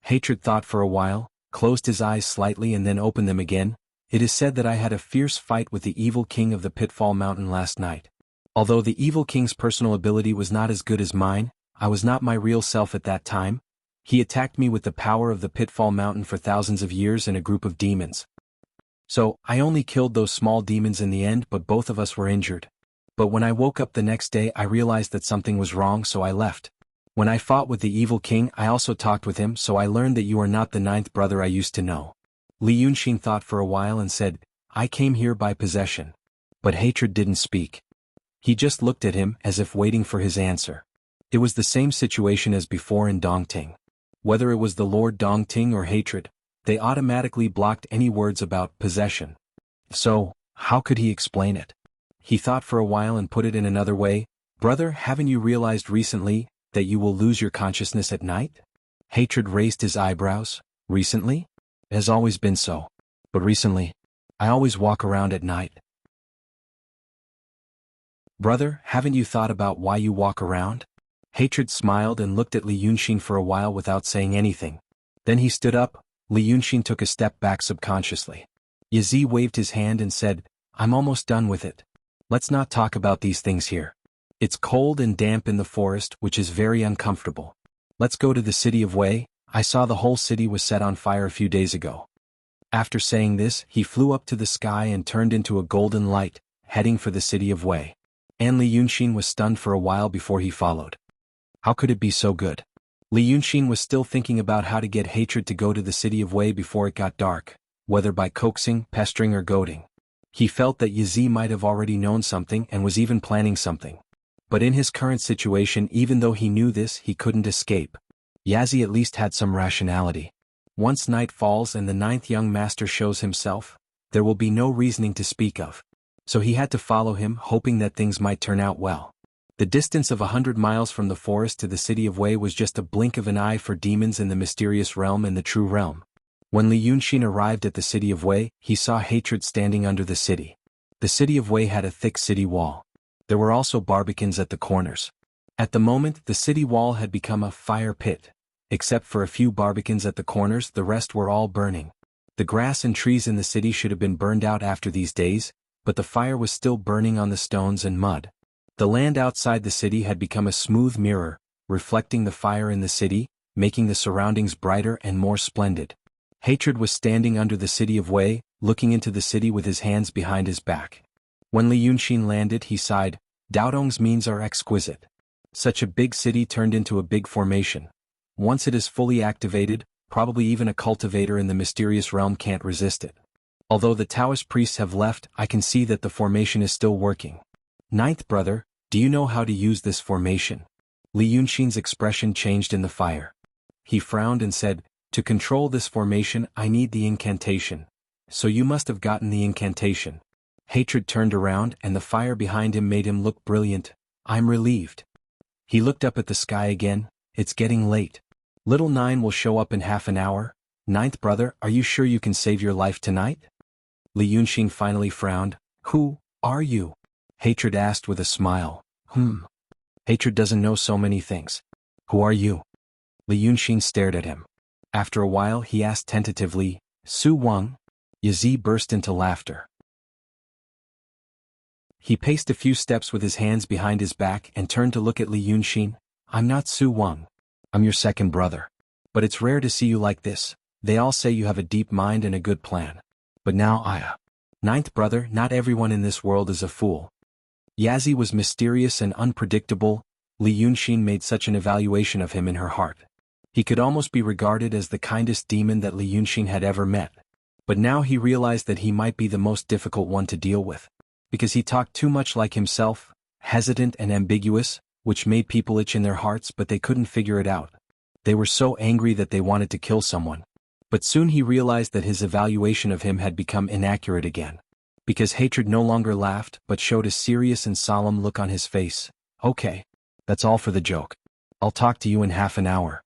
A: Hatred thought for a while, closed his eyes slightly and then opened them again. It is said that I had a fierce fight with the evil king of the Pitfall Mountain last night. Although the evil king's personal ability was not as good as mine, I was not my real self at that time. He attacked me with the power of the Pitfall Mountain for thousands of years and a group of demons. So, I only killed those small demons in the end, but both of us were injured. But when I woke up the next day, I realized that something was wrong, so I left. When I fought with the evil king, I also talked with him, so I learned that you are not the ninth brother I used to know. Li Yunxin thought for a while and said, I came here by possession. But Hatred didn't speak. He just looked at him as if waiting for his answer. It was the same situation as before in Dongting. Whether it was the Lord Dongting or Hatred, they automatically blocked any words about possession. So, how could he explain it? He thought for a while and put it in another way, brother, haven't you realized recently that you will lose your consciousness at night? Hatred raised his eyebrows. Recently? It has always been so. But recently, I always walk around at night. Brother, haven't you thought about why you walk around? Hatred smiled and looked at Li Yunxin for a while without saying anything. Then he stood up. Li Yunxin took a step back subconsciously. Yazi waved his hand and said, I'm almost done with it. Let's not talk about these things here. It's cold and damp in the forest, which is very uncomfortable. Let's go to the city of Wei. I saw the whole city was set on fire a few days ago. After saying this, he flew up to the sky and turned into a golden light, heading for the city of Wei. And Li Yunxin was stunned for a while before he followed. How could it be so good? Li Yunxin was still thinking about how to get Hatred to go to the city of Wei before it got dark, whether by coaxing, pestering or goading. He felt that Yazi might have already known something and was even planning something. But in his current situation, even though he knew this, he couldn't escape. Yazi at least had some rationality. Once night falls and the ninth young master shows himself, there will be no reasoning to speak of. So he had to follow him, hoping that things might turn out well. The distance of 100 miles from the forest to the city of Wei was just a blink of an eye for demons in the mysterious realm and the true realm. When Li Yunxin arrived at the city of Wei, he saw Hatred standing under the city. The city of Wei had a thick city wall. There were also barbicans at the corners. At the moment, the city wall had become a fire pit. Except for a few barbicans at the corners, the rest were all burning. The grass and trees in the city should have been burned out after these days, but the fire was still burning on the stones and mud. The land outside the city had become a smooth mirror, reflecting the fire in the city, making the surroundings brighter and more splendid. Hatred was standing under the city of Wei, looking into the city with his hands behind his back. When Li Yunxin landed, he sighed, Daotong's means are exquisite. Such a big city turned into a big formation. Once it is fully activated, probably even a cultivator in the mysterious realm can't resist it. Although the Taoist priests have left, I can see that the formation is still working. Ninth brother, do you know how to use this formation? Li Yunxin's expression changed in the fire. He frowned and said, to control this formation, I need the incantation. So you must have gotten the incantation. Hatred turned around and the fire behind him made him look brilliant. I'm relieved. He looked up at the sky again. It's getting late. Little Nine will show up in half an hour. Ninth brother, are you sure you can save your life tonight? Li Yunxin finally frowned. Who are you? Hatred asked with a smile. Hatred doesn't know so many things. Who are you? Li Yunxin stared at him. After a while he asked tentatively, Su Wang? Yazi burst into laughter. He paced a few steps with his hands behind his back and turned to look at Li Yunxin. I'm not Su Wang. I'm your second brother. But it's rare to see you like this. They all say you have a deep mind and a good plan. But now Ninth brother, not everyone in this world is a fool. Yazi was mysterious and unpredictable. Li Yunxin made such an evaluation of him in her heart. He could almost be regarded as the kindest demon that Li Yunxin had ever met. But now he realized that he might be the most difficult one to deal with. Because he talked too much like himself, hesitant and ambiguous, which made people itch in their hearts, but they couldn't figure it out. They were so angry that they wanted to kill someone. But soon he realized that his evaluation of him had become inaccurate again. Because hatred no longer laughed but showed a serious and solemn look on his face. Okay. That's all for the joke. I'll talk to you in half an hour.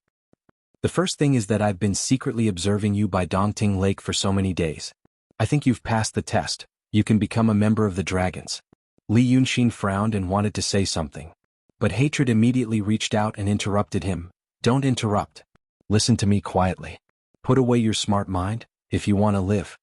A: The first thing is that I've been secretly observing you by Dongting Lake for so many days. I think you've passed the test. You can become a member of the dragons. Li Yunxin frowned and wanted to say something. But hatred immediately reached out and interrupted him. Don't interrupt. Listen to me quietly. Put away your smart mind, if you want to live.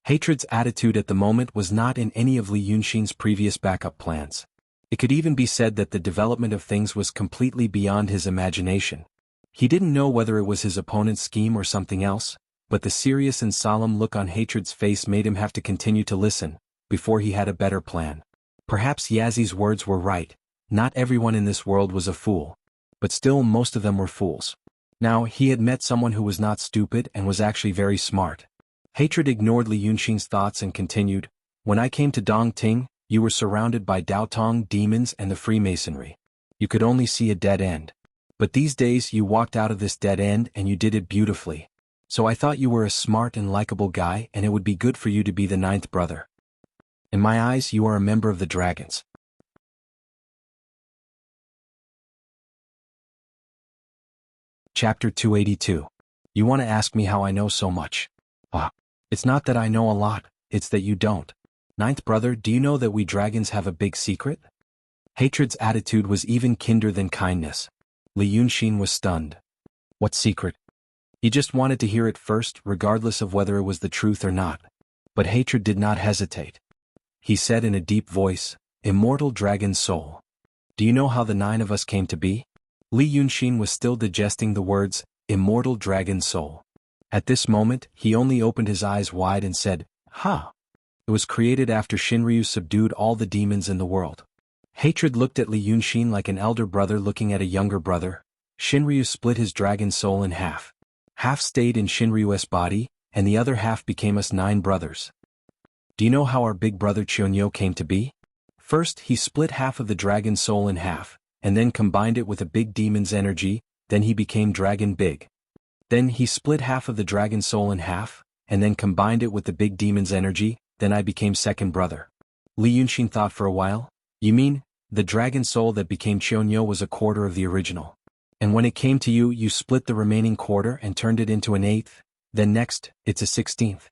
A: Hatred's attitude at the moment was not in any of Li Yunxin's previous backup plans. It could even be said that the development of things was completely beyond his imagination. He didn't know whether it was his opponent's scheme or something else, but the serious and solemn look on Hatred's face made him have to continue to listen, before he had a better plan. Perhaps Yazi's words were right. Not everyone in this world was a fool. But still most of them were fools. Now, he had met someone who was not stupid and was actually very smart. Hatred ignored Li Yunxin's thoughts and continued, when I came to Dongting, you were surrounded by Daotong demons and the Freemasonry. You could only see a dead end. But these days you walked out of this dead end and you did it beautifully. So I thought you were a smart and likable guy and it would be good for you to be the ninth brother. In my eyes you are a member of the dragons. Chapter 282. You want to ask me how I know so much? It's not that I know a lot, it's that you don't. Ninth brother, do you know that we dragons have a big secret? Hatred's attitude was even kinder than kindness. Li Yunxin was stunned. What secret? He just wanted to hear it first, regardless of whether it was the truth or not. But Hatred did not hesitate. He said in a deep voice, Immortal dragon soul. Do you know how the 9 of us came to be? Li Yunxin was still digesting the words, Immortal dragon soul. At this moment, he only opened his eyes wide and said, Ha! It was created after Shinryu subdued all the demons in the world. Hatred looked at Li Yunxin like an elder brother looking at a younger brother. Shinryu split his dragon soul in half. Half stayed in Shinryu's body, and the other half became us 9 brothers. Do you know how our big brother Chionyo came to be? First, he split half of the dragon soul in half, and then combined it with a big demon's energy, then he became Dragon Big. Then he split half of the dragon soul in half, and then combined it with the big demon's energy, then I became second brother. Li Yunxin thought for a while. You mean, the dragon soul that became Chionyo was a quarter of the original. And when it came to you, you split the remaining quarter and turned it into an 1/8, then next, it's a 16th.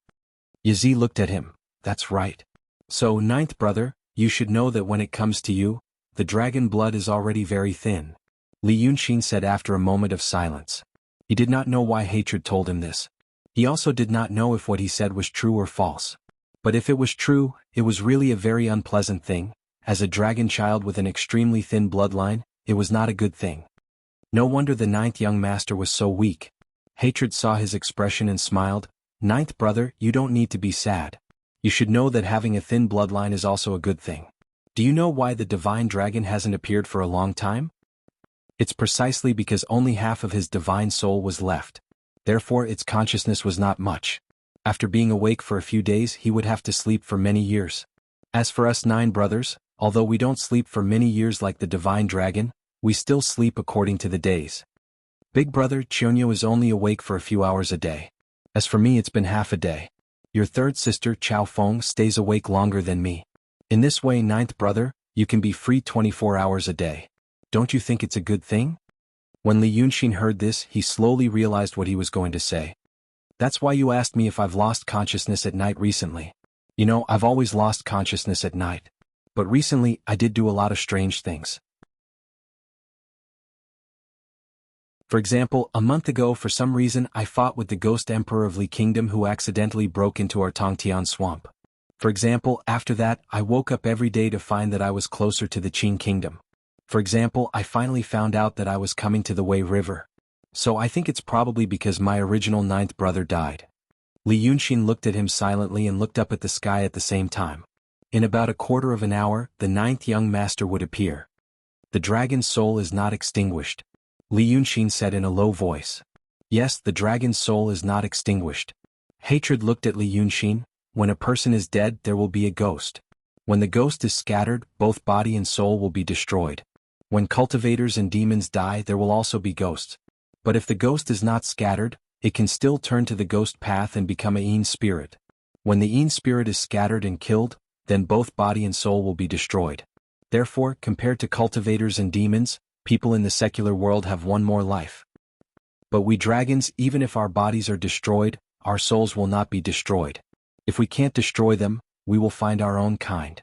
A: Yazi looked at him. That's right. So, ninth brother, you should know that when it comes to you, the dragon blood is already very thin. Li Yunxin said after a moment of silence. He did not know why Hatred told him this. He also did not know if what he said was true or false. But if it was true, it was really a very unpleasant thing. As a dragon child with an extremely thin bloodline, it was not a good thing. No wonder the 9th young master was so weak. Hatred saw his expression and smiled. Ninth brother, you don't need to be sad. You should know that having a thin bloodline is also a good thing. Do you know why the divine dragon hasn't appeared for a long time? It's precisely because only half of his divine soul was left. Therefore its consciousness was not much. After being awake for a few days he would have to sleep for many years. As for us 9 brothers, although we don't sleep for many years like the divine dragon, we still sleep according to the days. Big brother Chionyo is only awake for a few hours a day. As for me it's been half a day. Your third sister Chao Feng stays awake longer than me. In this way, ninth brother, you can be free 24 hours a day. Don't you think it's a good thing? When Li Yunxin heard this, he slowly realized what he was going to say. That's why you asked me if I've lost consciousness at night recently. You know, I've always lost consciousness at night. But recently, I did do a lot of strange things. For example, a month ago for some reason I fought with the ghost emperor of Li Kingdom who accidentally broke into our Tongtian swamp. For example, after that, I woke up every day to find that I was closer to the Qing Kingdom. For example, I finally found out that I was coming to the Wei River. So I think it's probably because my original ninth brother died. Li Yunxin looked at him silently and looked up at the sky at the same time. In about a quarter of an hour, the ninth young master would appear. The dragon's soul is not extinguished, Li Yunxin said in a low voice. Yes, the dragon's soul is not extinguished. Hatred looked at Li Yunxin. When a person is dead, there will be a ghost. When the ghost is scattered, both body and soul will be destroyed. When cultivators and demons die, there will also be ghosts. But if the ghost is not scattered, it can still turn to the ghost path and become a Yin spirit. When the Yin spirit is scattered and killed, then both body and soul will be destroyed. Therefore, compared to cultivators and demons, people in the secular world have one more life. But we dragons, even if our bodies are destroyed, our souls will not be destroyed. If we can't destroy them, we will find our own kind.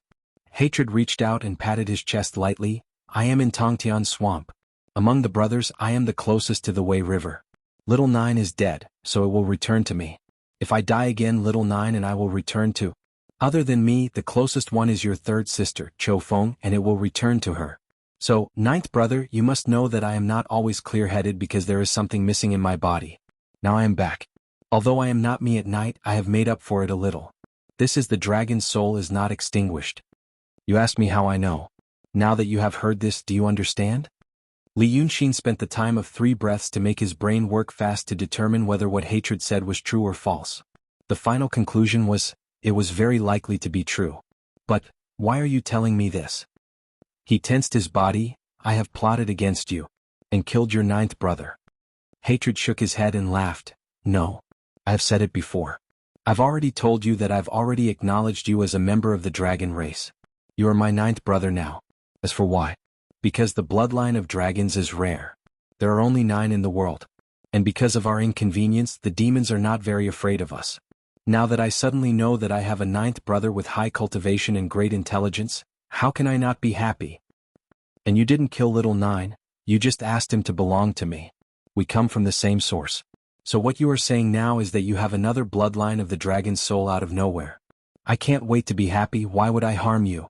A: Hatred reached out and patted his chest lightly. I am in Tongtian Swamp. Among the brothers, I am the closest to the Wei River. Little Nine is dead, so it will return to me. If I die again, Little Nine and I will return to. Other than me, the closest one is your third sister, Cho Feng, and it will return to her. So, ninth brother, you must know that I am not always clear-headed because there is something missing in my body. Now I am back. Although I am not me at night, I have made up for it a little. This is the dragon's soul is not extinguished. You ask me how I know. Now that you have heard this, do you understand? Li Yunxin spent the time of 3 breaths to make his brain work fast to determine whether what Hatred said was true or false. The final conclusion was, it was very likely to be true. But, why are you telling me this? He tensed his body. I have plotted against you. And killed your ninth brother. Hatred shook his head and laughed. No. I have said it before. I've already told you that I've already acknowledged you as a member of the dragon race. You are my ninth brother now. As for why? Because the bloodline of dragons is rare. There are only 9 in the world. And because of our inconvenience, the demons are not very afraid of us. Now that I suddenly know that I have a ninth brother with high cultivation and great intelligence, how can I not be happy? And you didn't kill Little Nine, you just asked him to belong to me. We come from the same source. So what you are saying now is that you have another bloodline of the dragon's soul out of nowhere. I can't wait to be happy. Why would I harm you?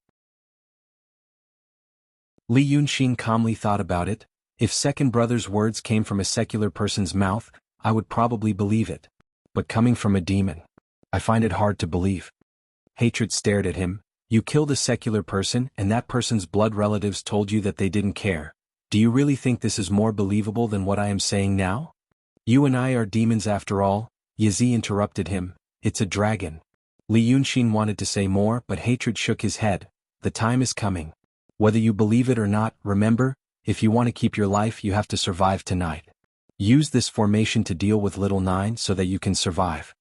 A: Li Yunxin calmly thought about it. If second brother's words came from a secular person's mouth, I would probably believe it. But coming from a demon, I find it hard to believe. Hatred stared at him. You killed a secular person and that person's blood relatives told you that they didn't care. Do you really think this is more believable than what I am saying now? You and I are demons after all, Yazi interrupted him. It's a dragon. Li Yunxin wanted to say more, but Hatred shook his head. The time is coming. Whether you believe it or not, remember, if you want to keep your life, you have to survive tonight. Use this formation to deal with Little Nine so that you can survive.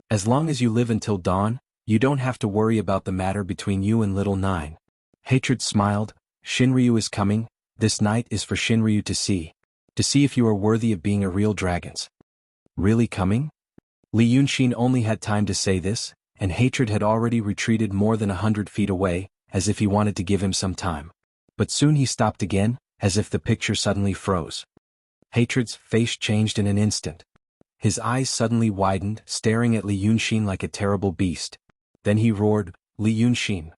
A: As long as you live until dawn, you don't have to worry about the matter between you and Little Nine. Hatred smiled. Shinryu is coming. This night is for Shinryu to see. To see if you are worthy of being a real dragons. Really coming? Li Yunxin only had time to say this, and Hatred had already retreated more than 100 feet away, as if he wanted to give him some time. But soon he stopped again, as if the picture suddenly froze. Hatred's face changed in an instant. His eyes suddenly widened, staring at Li Yunxin like a terrible beast. Then he roared, Li Yunxin.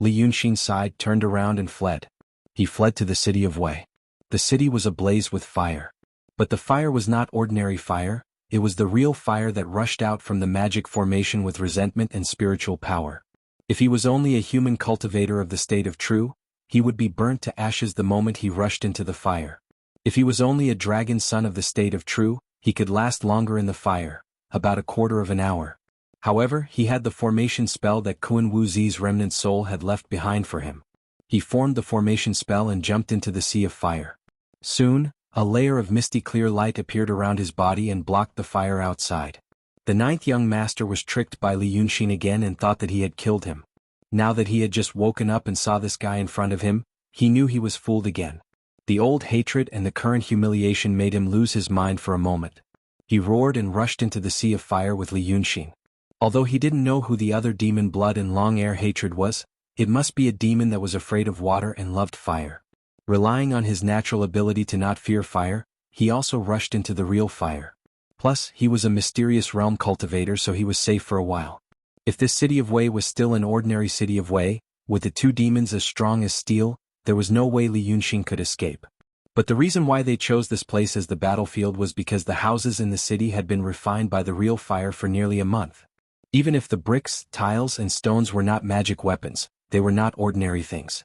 A: Li Yunxin sighed, turned around and fled. He fled to the city of Wei. The city was ablaze with fire. But the fire was not ordinary fire, it was the real fire that rushed out from the magic formation with resentment and spiritual power. If he was only a human cultivator of the state of true, he would be burnt to ashes the moment he rushed into the fire. If he was only a dragon son of the state of true, he could last longer in the fire, about a quarter of an hour. However, he had the formation spell that Kun Wuzi's remnant soul had left behind for him. He formed the formation spell and jumped into the sea of fire. Soon, a layer of misty clear light appeared around his body and blocked the fire outside. The ninth young master was tricked by Li Yunxin again and thought that he had killed him. Now that he had just woken up and saw this guy in front of him, he knew he was fooled again. The old hatred and the current humiliation made him lose his mind for a moment. He roared and rushed into the sea of fire with Li Yunxin. Although he didn't know who the other demon blood and long air hatred was, it must be a demon that was afraid of water and loved fire. Relying on his natural ability to not fear fire, he also rushed into the real fire. Plus, he was a mysterious realm cultivator, so he was safe for a while. If this city of Wei was still an ordinary city of Wei, with the 2 demons as strong as steel, there was no way Li Yunxin could escape. But the reason why they chose this place as the battlefield was because the houses in the city had been refined by the real fire for nearly a month. Even if the bricks, tiles, and stones were not magic weapons, they were not ordinary things.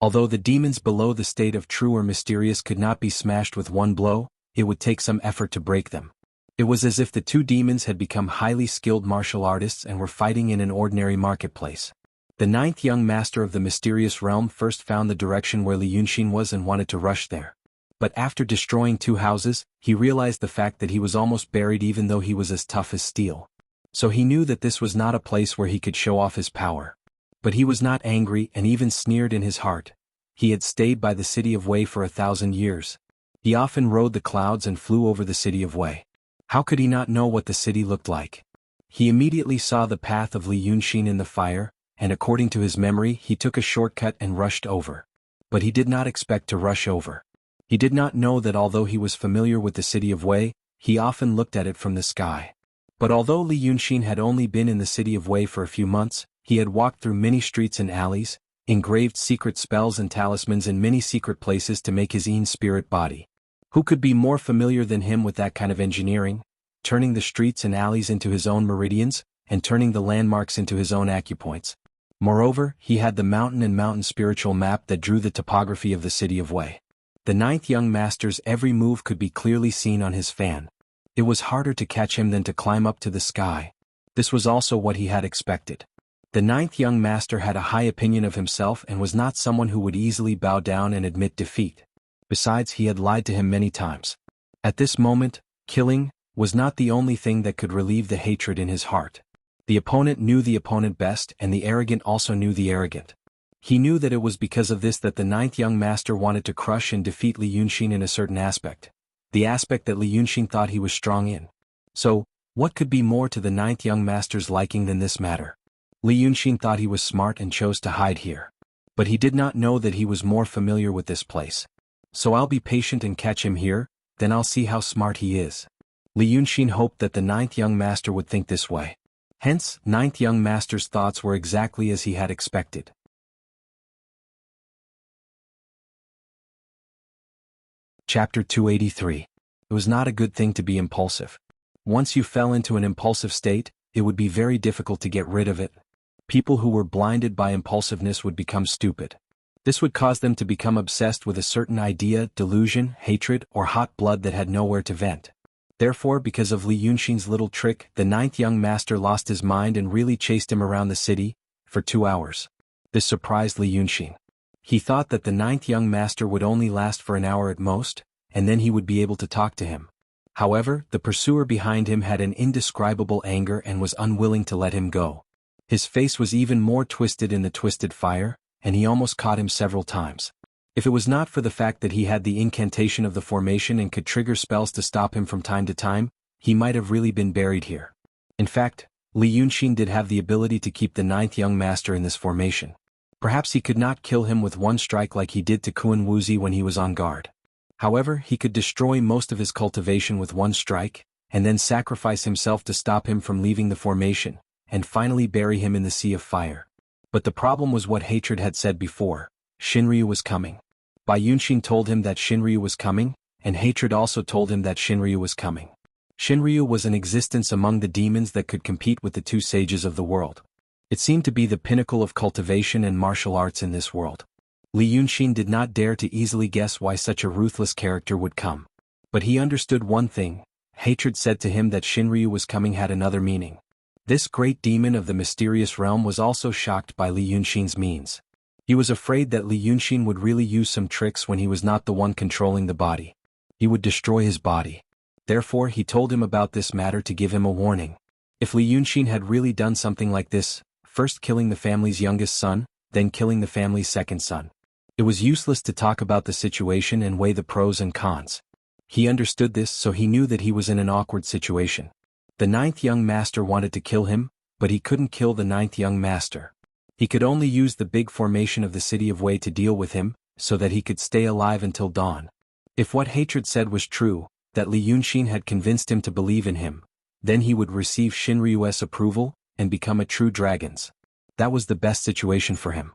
A: Although the demons below the state of true or mysterious could not be smashed with one blow, it would take some effort to break them. It was as if the two demons had become highly skilled martial artists and were fighting in an ordinary marketplace. The ninth young master of the mysterious realm first found the direction where Li Yunxin was and wanted to rush there. But after destroying two houses, he realized the fact that he was almost buried even though he was as tough as steel. So he knew that this was not a place where he could show off his power. But he was not angry and even sneered in his heart. He had stayed by the city of Wei for 1,000 years. He often rode the clouds and flew over the city of Wei. How could he not know what the city looked like? He immediately saw the path of Li Yunxin in the fire, and according to his memory he took a shortcut and rushed over. But he did not expect to rush over. He did not know that although he was familiar with the city of Wei, he often looked at it from the sky. But although Li Yunxin had only been in the city of Wei for a few months, he had walked through many streets and alleys, engraved secret spells and talismans in many secret places to make his own spirit body. Who could be more familiar than him with that kind of engineering, turning the streets and alleys into his own meridians, and turning the landmarks into his own acupoints? Moreover, he had the mountain spiritual map that drew the topography of the city of Wei. The ninth young master's every move could be clearly seen on his fan. It was harder to catch him than to climb up to the sky. This was also what he had expected. The ninth young master had a high opinion of himself and was not someone who would easily bow down and admit defeat. Besides, he had lied to him many times. At this moment, killing was not the only thing that could relieve the hatred in his heart. The opponent knew the opponent best, and the arrogant also knew the arrogant. He knew that it was because of this that the ninth young master wanted to crush and defeat Li Yunxin in a certain aspect. The aspect that Li Yunxin thought he was strong in. So, what could be more to the ninth young master's liking than this matter? Li Yunxin thought he was smart and chose to hide here. But he did not know that he was more familiar with this place. So I'll be patient and catch him here, then I'll see how smart he is. Li Yunxin hoped that the ninth young master would think this way. Hence, ninth young master's thoughts were exactly as he had expected. Chapter 283. It was not a good thing to be impulsive. Once you fell into an impulsive state, it would be very difficult to get rid of it. People who were blinded by impulsiveness would become stupid. This would cause them to become obsessed with a certain idea, delusion, hatred, or hot blood that had nowhere to vent. Therefore, because of Li Yunxin's little trick, the ninth young master lost his mind and really chased him around the city for 2 hours. This surprised Li Yunxin. He thought that the ninth young master would only last for an hour at most, and then he would be able to talk to him. However, the pursuer behind him had an indescribable anger and was unwilling to let him go. His face was even more twisted in the twisted fire, and he almost caught him several times. If it was not for the fact that he had the incantation of the formation and could trigger spells to stop him from time to time, he might have really been buried here. In fact, Li Yunxin did have the ability to keep the ninth young master in this formation. Perhaps he could not kill him with one strike like he did to Kuan Wuzi when he was on guard. However, he could destroy most of his cultivation with one strike, and then sacrifice himself to stop him from leaving the formation, and finally bury him in the sea of fire. But the problem was what hatred had said before: Shinryu was coming. Bai Yunxin told him that Shinryu was coming, and hatred also told him that Shinryu was coming. Shinryu was an existence among the demons that could compete with the two sages of the world. It seemed to be the pinnacle of cultivation and martial arts in this world. Li Yunxin did not dare to easily guess why such a ruthless character would come. But he understood one thing: hatred said to him that Shinryu was coming had another meaning. This great demon of the mysterious realm was also shocked by Li Yunxin's means. He was afraid that Li Yunxin would really use some tricks when he was not the one controlling the body. He would destroy his body. Therefore, he told him about this matter to give him a warning. If Li Yunxin had really done something like this, first killing the family's youngest son, then killing the family's second son, it was useless to talk about the situation and weigh the pros and cons. He understood this, so he knew that he was in an awkward situation. The ninth young master wanted to kill him, but he couldn't kill the ninth young master. He could only use the big formation of the city of Wei to deal with him, so that he could stay alive until dawn. If what hatred said was true, that Li Yunxin had convinced him to believe in him, then he would receive Shinryu's approval, and become a true dragon's. That was the best situation for him.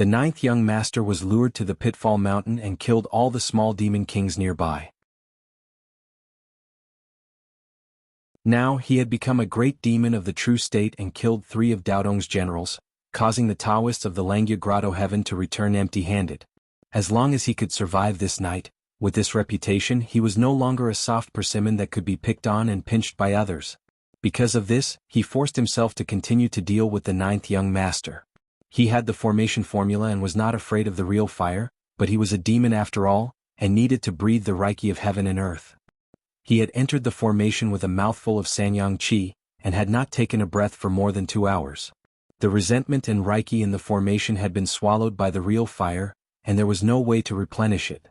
A: The ninth young master was lured to the Pitfall Mountain and killed all the small demon kings nearby. Now he had become a great demon of the true state and killed 3 of Daodong's generals, causing the Taoists of the Langya Grotto heaven to return empty-handed. As long as he could survive this night, with this reputation he was no longer a soft persimmon that could be picked on and pinched by others. Because of this, he forced himself to continue to deal with the ninth young master. He had the formation formula and was not afraid of the real fire, but he was a demon after all, and needed to breathe the Reiki of heaven and earth. He had entered the formation with a mouthful of Sanyang Qi, and had not taken a breath for more than 2 hours. The resentment and Reiki in the formation had been swallowed by the real fire, and there was no way to replenish it.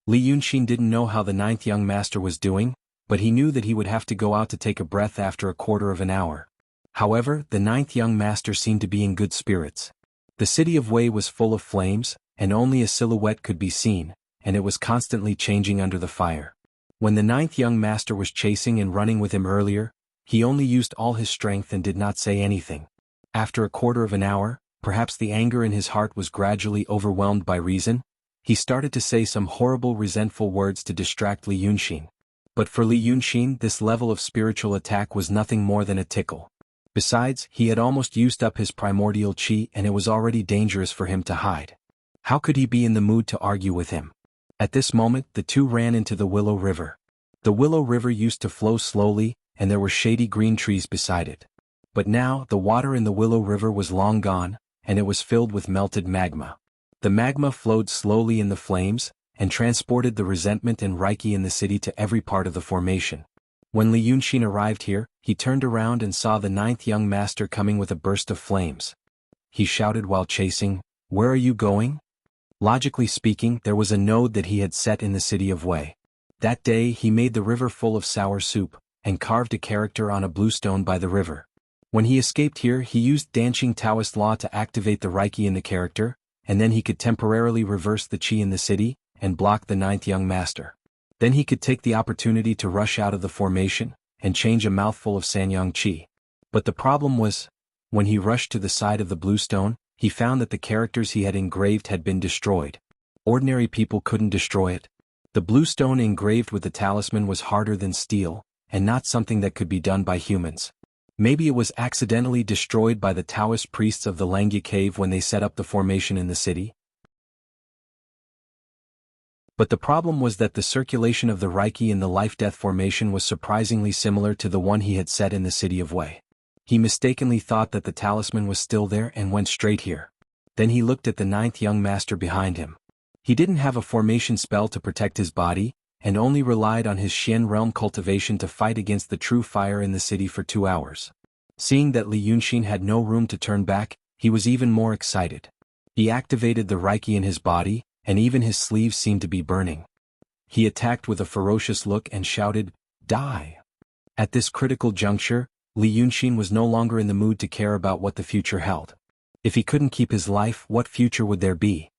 A: Li Yunxin didn't know how the ninth young master was doing, but he knew that he would have to go out to take a breath after a quarter of an hour. However, the ninth young master seemed to be in good spirits. The city of Wei was full of flames, and only a silhouette could be seen, and it was constantly changing under the fire. When the ninth young master was chasing and running with him earlier, he only used all his strength and did not say anything. After a quarter of an hour, perhaps the anger in his heart was gradually overwhelmed by reason, he started to say some horrible resentful words to distract Li Yunxin. But for Li Yunxin this level of spiritual attack was nothing more than a tickle. Besides, he had almost used up his primordial qi and it was already dangerous for him to hide. How could he be in the mood to argue with him? At this moment the two ran into the Willow River. The Willow River used to flow slowly, and there were shady green trees beside it. But now the water in the Willow River was long gone, and it was filled with melted magma. The magma flowed slowly in the flames, and transported the resentment and Reiki in the city to every part of the formation. When Li Yunxin arrived here, he turned around and saw the ninth young master coming with a burst of flames. He shouted while chasing, "Where are you going?" Logically speaking, there was a node that he had set in the city of Wei. That day he made the river full of sour soup, and carved a character on a blue stone by the river. When he escaped here he used Danqing Taoist law to activate the Reiki in the character, and then he could temporarily reverse the Qi in the city, and block the ninth young master. Then he could take the opportunity to rush out of the formation, and change a mouthful of Sanyang Qi. But the problem was, when he rushed to the side of the blue stone, he found that the characters he had engraved had been destroyed. Ordinary people couldn't destroy it. The blue stone engraved with the talisman was harder than steel, and not something that could be done by humans. Maybe it was accidentally destroyed by the Taoist priests of the Langya cave when they set up the formation in the city. But the problem was that the circulation of the Reiki in the life-death formation was surprisingly similar to the one he had set in the city of Wei. He mistakenly thought that the talisman was still there and went straight here. Then he looked at the ninth young master behind him. He didn't have a formation spell to protect his body, and only relied on his Xian realm cultivation to fight against the true fire in the city for 2 hours. Seeing that Li Yunxin had no room to turn back, he was even more excited. He activated the Reiki in his body, and even his sleeves seemed to be burning. He attacked with a ferocious look and shouted, "Die!" At this critical juncture, Li Yunxin was no longer in the mood to care about what the future held. If he couldn't keep his life, what future would there be?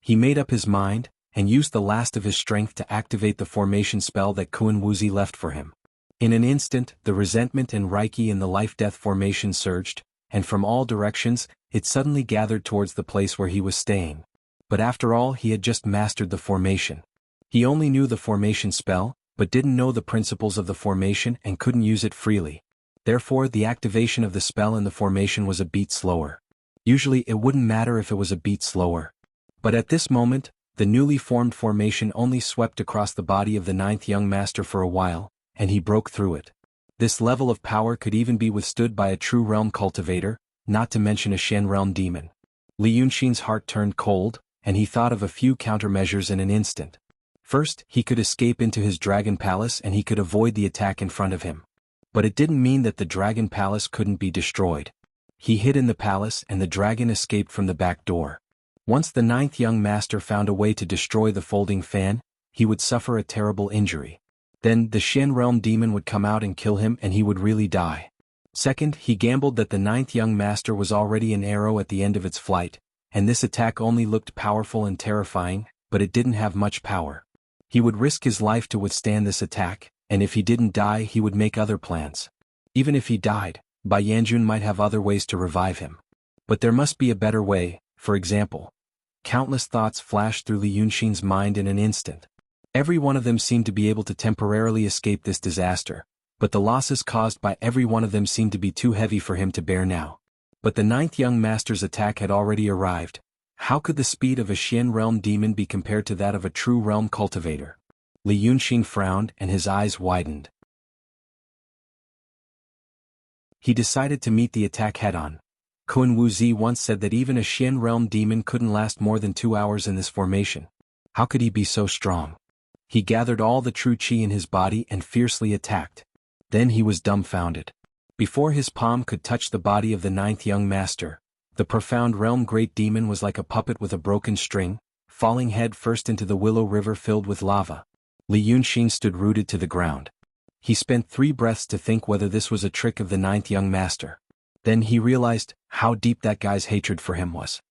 A: He made up his mind, and used the last of his strength to activate the formation spell that Kun Wuzi left for him. In an instant, the resentment and Reiki in the life-death formation surged, and from all directions, it suddenly gathered towards the place where he was staying. But after all, he had just mastered the formation. He only knew the formation spell, but didn't know the principles of the formation and couldn't use it freely. Therefore, the activation of the spell in the formation was a beat slower. Usually it wouldn't matter if it was a beat slower. But at this moment, the newly formed formation only swept across the body of the ninth young master for a while, and he broke through it. This level of power could even be withstood by a true realm cultivator, not to mention a Shen realm demon. Li Yunxin's heart turned cold, and he thought of a few countermeasures in an instant. First, he could escape into his dragon palace and he could avoid the attack in front of him. But it didn't mean that the dragon palace couldn't be destroyed. He hid in the palace and the dragon escaped from the back door. Once the ninth young master found a way to destroy the folding fan, he would suffer a terrible injury. Then the Shen realm demon would come out and kill him and he would really die. Second, he gambled that the ninth young master was already an arrow at the end of its flight, and this attack only looked powerful and terrifying, but it didn't have much power. He would risk his life to withstand this attack, and if he didn't die he would make other plans. Even if he died, Bai Yanjun might have other ways to revive him. But there must be a better way. For example, Countless thoughts flashed through Li Yunxin's mind in an instant. Every one of them seemed to be able to temporarily escape this disaster, but the losses caused by every one of them seemed to be too heavy for him to bear now. But the ninth young master's attack had already arrived. How could the speed of a Xian realm demon be compared to that of a true realm cultivator? Li Yunxin frowned and his eyes widened. He decided to meet the attack head-on. Kun Wuzi once said that even a Xian realm demon couldn't last more than 2 hours in this formation. How could he be so strong? He gathered all the true qi in his body and fiercely attacked. Then he was dumbfounded. Before his palm could touch the body of the ninth young master, the profound realm great demon was like a puppet with a broken string, falling head first into the willow river filled with lava. Li Yunxin stood rooted to the ground. He spent 3 breaths to think whether this was a trick of the ninth young master. Then he realized how deep that guy's hatred for him was.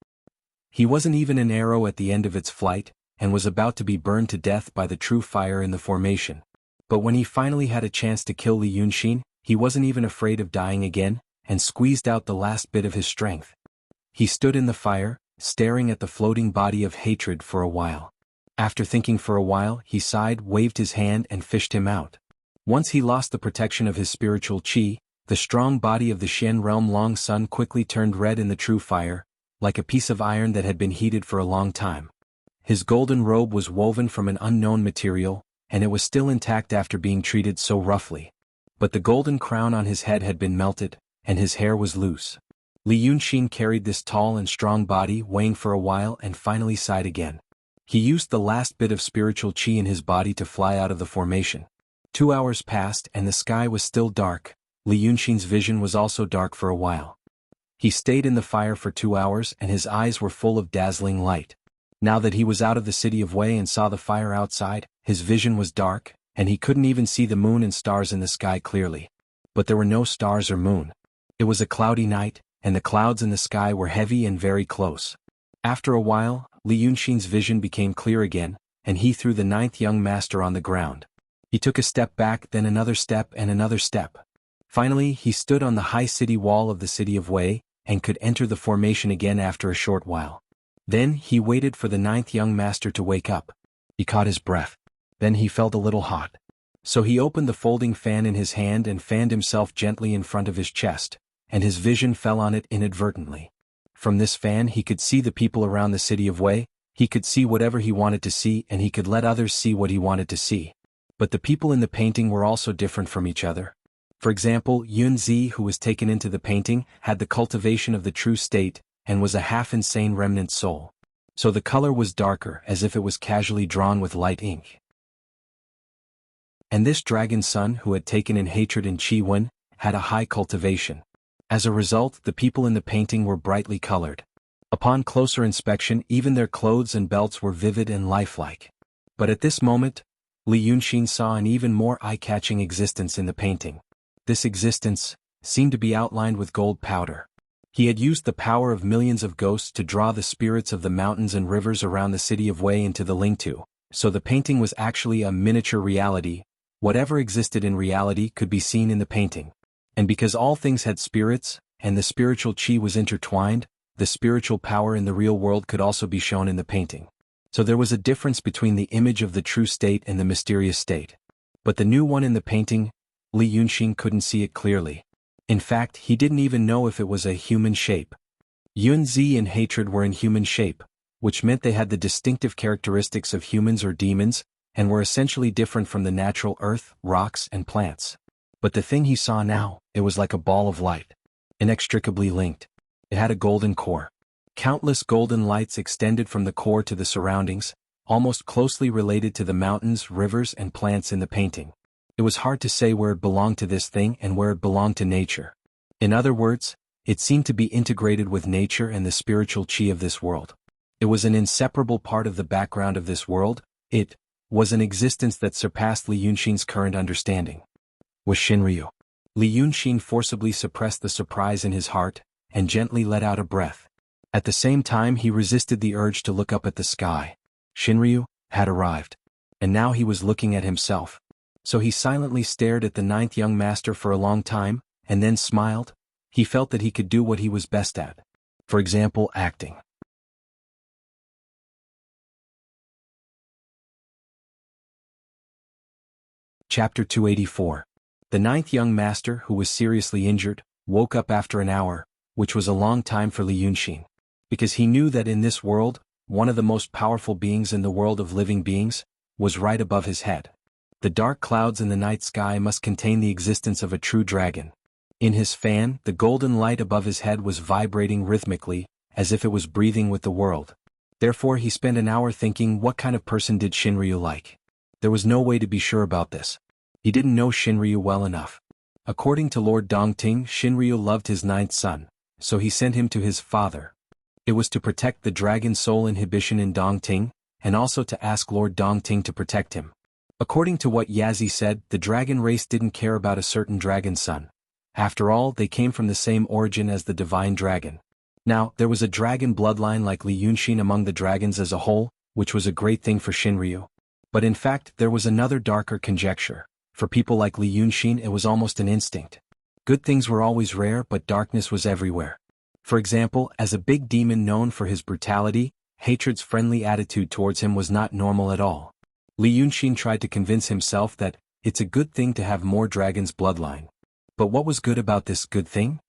A: He wasn't even an arrow at the end of its flight, and was about to be burned to death by the true fire in the formation. But when he finally had a chance to kill Li Yunxin, he wasn't even afraid of dying again, and squeezed out the last bit of his strength. He stood in the fire, staring at the floating body of hatred for a while. After thinking for a while, he sighed, waved his hand and fished him out. Once he lost the protection of his spiritual qi, the strong body of the Xian realm Long Sun quickly turned red in the true fire, like a piece of iron that had been heated for a long time. His golden robe was woven from an unknown material, and it was still intact after being treated so roughly. But the golden crown on his head had been melted, and his hair was loose. Li Yunxin carried this tall and strong body weighing for a while and finally sighed again. He used the last bit of spiritual qi in his body to fly out of the formation. 2 hours passed and the sky was still dark. Li Yunxin's vision was also dark for a while. He stayed in the fire for 2 hours and his eyes were full of dazzling light. Now that he was out of the city of Wei and saw the fire outside, his vision was dark, and he couldn't even see the moon and stars in the sky clearly. But there were no stars or moon. It was a cloudy night, and the clouds in the sky were heavy and very close. After a while, Li Yunxin's vision became clear again, and he threw the ninth young master on the ground. He took a step back, then another step and another step. Finally, he stood on the high city wall of the city of Wei, and could enter the formation again after a short while. Then he waited for the ninth young master to wake up. He caught his breath. Then he felt a little hot. So he opened the folding fan in his hand and fanned himself gently in front of his chest, and his vision fell on it inadvertently. From this fan he could see the people around the city of Wei, he could see whatever he wanted to see and he could let others see what he wanted to see. But the people in the painting were also different from each other. For example, Yunzi, who was taken into the painting, had the cultivation of the true state, and was a half-insane remnant soul. So the color was darker, as if it was casually drawn with light ink. And this dragon son, who had taken in hatred in Qi Wen, had a high cultivation. As a result, the people in the painting were brightly colored. Upon closer inspection, even their clothes and belts were vivid and lifelike. But at this moment, Li Yunxin saw an even more eye-catching existence in the painting. This existence seemed to be outlined with gold powder. He had used the power of millions of ghosts to draw the spirits of the mountains and rivers around the city of Wei into the Lingtu, so the painting was actually a miniature reality. Whatever existed in reality could be seen in the painting. And because all things had spirits, and the spiritual qi was intertwined, the spiritual power in the real world could also be shown in the painting. So there was a difference between the image of the true state and the mysterious state. But the new one in the painting, Li Yunxin couldn't see it clearly. In fact, he didn't even know if it was a human shape. Yunzi and hatred were in human shape, which meant they had the distinctive characteristics of humans or demons, and were essentially different from the natural earth, rocks, and plants. But the thing he saw now, it was like a ball of light, inextricably linked. It had a golden core. Countless golden lights extended from the core to the surroundings, almost closely related to the mountains, rivers, and plants in the painting. It was hard to say where it belonged to this thing and where it belonged to nature. In other words, it seemed to be integrated with nature and the spiritual qi of this world. It was an inseparable part of the background of this world. It was an existence that surpassed Li Yunxin's current understanding. Was Shinryu. Li Yunxin forcibly suppressed the surprise in his heart, and gently let out a breath. At the same time he resisted the urge to look up at the sky. Shinryu had arrived. And now he was looking at himself. So he silently stared at the ninth young master for a long time, and then smiled. He felt that he could do what he was best at. For example, acting. Chapter 284. The ninth young master, who was seriously injured, woke up after an hour, which was a long time for Li Yunxin. Because he knew that in this world, one of the most powerful beings in the world of living beings, was right above his head. The dark clouds in the night sky must contain the existence of a true dragon. In his fan, the golden light above his head was vibrating rhythmically, as if it was breathing with the world. Therefore he spent an hour thinking, what kind of person did Shinryu like? There was no way to be sure about this. He didn't know Shinryu well enough. According to Lord Dongting, Shinryu loved his ninth son, so he sent him to his father. It was to protect the dragon soul inhibition in Dongting, and also to ask Lord Dongting to protect him. According to what Yazi said, the dragon race didn't care about a certain dragon son. After all, they came from the same origin as the divine dragon. Now, there was a dragon bloodline like Li Yunxin among the dragons as a whole, which was a great thing for Shinryu. But in fact, there was another darker conjecture. For people like Li Yunxin, it was almost an instinct. Good things were always rare, but darkness was everywhere. For example, as a big demon known for his brutality, hatred's friendly attitude towards him was not normal at all. Li Yunxin tried to convince himself that it's a good thing to have more dragons' bloodline. But what was good about this good thing?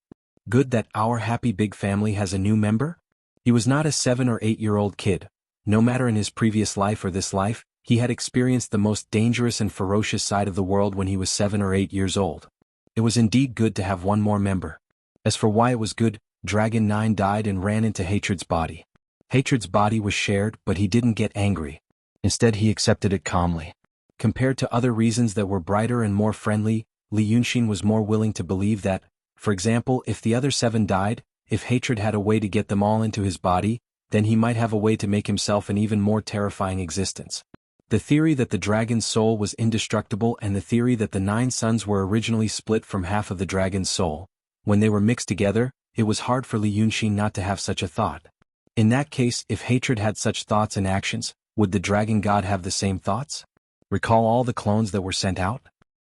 A: Good that our happy big family has a new member? He was not a 7 or 8-year-old kid. No matter in his previous life or this life, he had experienced the most dangerous and ferocious side of the world when he was 7 or 8 years old. It was indeed good to have one more member. As for why it was good, Dragon 9 died and ran into Hatred's body. Hatred's body was shared, but he didn't get angry. Instead he accepted it calmly. Compared to other reasons that were brighter and more friendly, Li Yunxin was more willing to believe that, for example, if the other 7 died, if Hatred had a way to get them all into his body, then he might have a way to make himself an even more terrifying existence. The theory that the dragon's soul was indestructible and the theory that the 9 sons were originally split from half of the dragon's soul, when they were mixed together, it was hard for Li Yunxin not to have such a thought. In that case, if Hatred had such thoughts and actions, would the dragon god have the same thoughts? Recall all the clones that were sent out?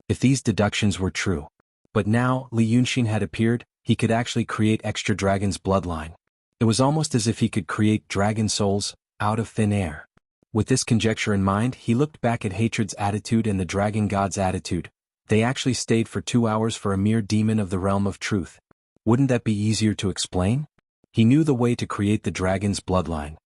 A: If these deductions were true. But now, Li Yunxin had appeared, he could actually create extra dragon's bloodline. It was almost as if he could create dragon souls out of thin air. With this conjecture in mind, he looked back at Hatred's attitude and the dragon god's attitude. They actually stayed for 2 hours for a mere demon of the realm of truth. Wouldn't that be easier to explain? He knew the way to create the dragon's bloodline.